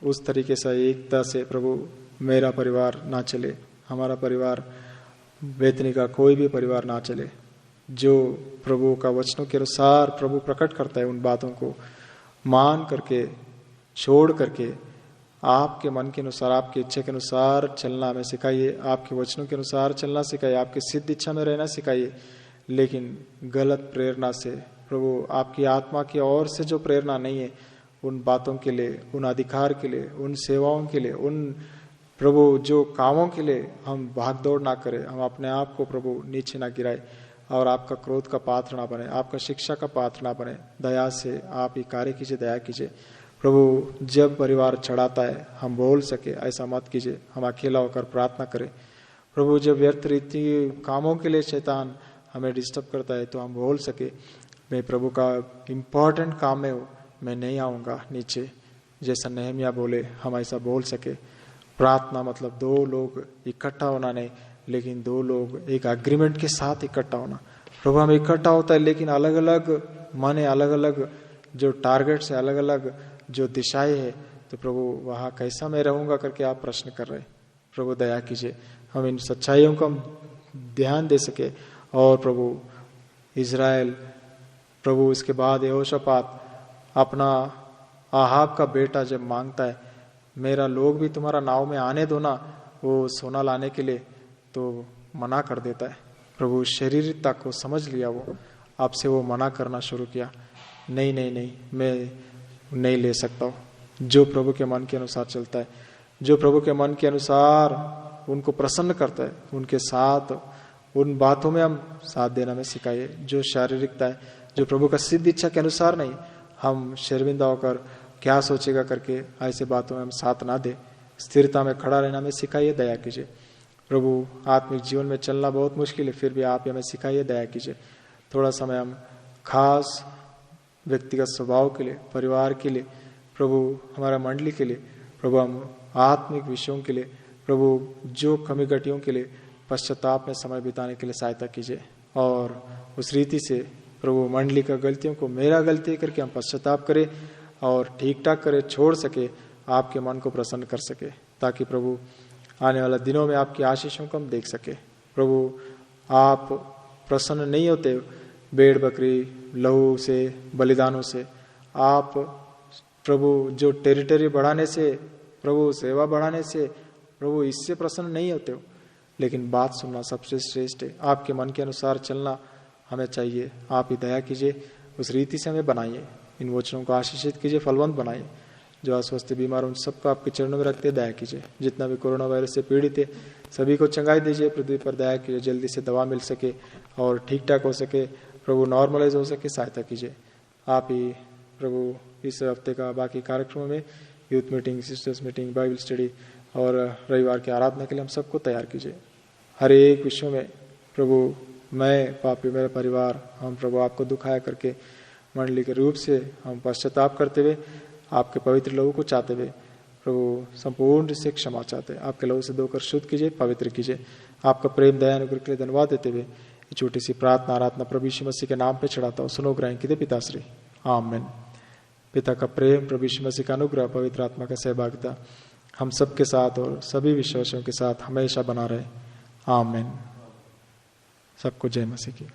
उस तरीके से एकता से प्रभु मेरा परिवार ना चले, हमारा परिवार, बेतनी का कोई भी परिवार ना चले। जो प्रभु का वचनों के अनुसार प्रभु प्रकट करता है, उन बातों को मान करके, छोड़ करके आपके मन के अनुसार, आपकी इच्छा के अनुसार चलना हमें सिखाइए। आपके वचनों के अनुसार चलना सिखाइए, आपकी सिद्ध इच्छा में रहना सिखाइए। लेकिन गलत प्रेरणा से प्रभु, आपकी आत्मा की ओर से जो प्रेरणा नहीं है, उन बातों के लिए, उन अधिकार के लिए, उन सेवाओं के लिए, उन प्रभु जो कामों के लिए हम भाग दौड़ ना करें। हम अपने आप को प्रभु नीचे ना गिराए और आपका क्रोध का पात्र ना बने, आपका शिक्षा का पात्र ना बने। दया से आप ही कार्य कीजिए, दया कीजिए प्रभु। जब परिवार चढ़ाता है हम बोल सके, ऐसा मत कीजिए। हम अकेला होकर प्रार्थना करें प्रभु। जब व्यर्थ रीति कामों के लिए शैतान हमें डिस्टर्ब करता है तो हम बोल सके, मैं प्रभु का इम्पोर्टेंट काम में हूँ, मैं नहीं आऊँगा नीचे, जैसा नहमिया बोले, हम ऐसा बोल सके। प्रार्थना मतलब 2 लोग इकट्ठा होना नहीं, लेकिन दो लोग एक एग्रीमेंट के साथ इकट्ठा होना। प्रभु हम इकट्ठा होता है लेकिन अलग अलग माने, अलग अलग जो टारगेट्स है, अलग अलग जो दिशाएं है, तो प्रभु वहाँ कैसा मैं रहूंगा करके आप प्रश्न कर रहे। प्रभु दया कीजिए हम इन सच्चाइयों को हम ध्यान दे सके। और प्रभु इज़राइल, प्रभु इसके बाद यहोशापात अपना आहाब का बेटा जब मांगता है, मेरा लोग भी तुम्हारा नाव में आने दो ना, वो सोना लाने के लिए, तो मना कर देता है। प्रभु शरीरता को समझ लिया, वो आपसे वो मना करना शुरू किया, नहीं नहीं नहीं मैं नहीं ले सकता हूँ। जो प्रभु के मन के अनुसार चलता है, जो प्रभु के मन के अनुसार उनको प्रसन्न करता है, उनके साथ उन बातों में हम साथ देना में सिखाइए। जो शारीरिकता है, जो प्रभु का सिद्ध इच्छा के अनुसार नहीं, हम शर्मिंदा होकर क्या सोचेगा करके ऐसे बातों में हम साथ ना दे। स्थिरता में खड़ा रहना में सिखाइए, दया कीजिए। प्रभु आत्मिक जीवन में चलना बहुत मुश्किल है, फिर भी आप हमें सिखाइए, दया कीजिए। थोड़ा समय हम खास व्यक्तिगत स्वभाव के लिए, परिवार के लिए, प्रभु हमारा मंडली के लिए, प्रभु हम आत्मिक विषयों के लिए, प्रभु जो कमी घटियों के लिए पश्चाताप में समय बिताने के लिए सहायता कीजिए। और उस रीति से प्रभु मंडली का गलतियों को मेरा गलती करके हम पश्चाताप करें और ठीक ठाक करें, छोड़ सके, आपके मन को प्रसन्न कर सके, ताकि प्रभु आने वाले दिनों में आपकी आशीषों को हम देख सके। प्रभु आप प्रसन्न नहीं होते भेड़ बकरी लहू से, बलिदानों से। आप प्रभु जो टेरिटरी बढ़ाने से, प्रभु सेवा बढ़ाने से, प्रभु इससे प्रसन्न नहीं होते हो, लेकिन बात सुनना सबसे श्रेष्ठ है। आपके मन के अनुसार चलना हमें चाहिए। आप ही दया कीजिए, उस रीति से हमें बनाइए। इन वचनों को आशीषित कीजिए, फलवंत बनाइए। जो अस्वस्थ बीमार उन सबको आपके चरणों में रखते दया कीजिए। जितना भी कोरोना वायरस से पीड़ित है सभी को चंगाई दीजिए। पृथ्वी पर दया कीजिए, जल्दी से दवा मिल सके और ठीक ठाक हो सके, प्रभु नॉर्मलाइज हो सके, सहायता कीजिए। आप ही प्रभु इस हफ्ते का बाकी कार्यक्रमों में youth meeting, sisters meeting, Bible study और रविवार की आराधना के लिए हम सबको तैयार कीजिए। हर एक विषय में प्रभु मैं पापी, मेरा परिवार, हम प्रभु आपको दुखाया करके मंडली के रूप से हम पश्चाताप करते हुए आपके पवित्र लहू को चाहते हुए प्रभु संपूर्ण से क्षमा चाहते हैं। आपके लहू से धोकर शुद्ध कीजिए, पवित्र कीजिए। आपका प्रेम दया अनुग्रह के लिए धन्यवाद देते हुए ये छोटी सी प्रार्थना आराधना प्रभु यीशु मसीह के नाम पे चढ़ाता हूँ। सुनो ग्रहण कीजिए पिताश्री, आमीन। पिता का प्रेम, प्रभु यीशु मसीह का अनुग्रह, पवित्र आत्मा का सहभागिता हम सबके साथ और सभी विश्वासियों के साथ हमेशा बना रहे, आमीन। सबको जय मसीह की।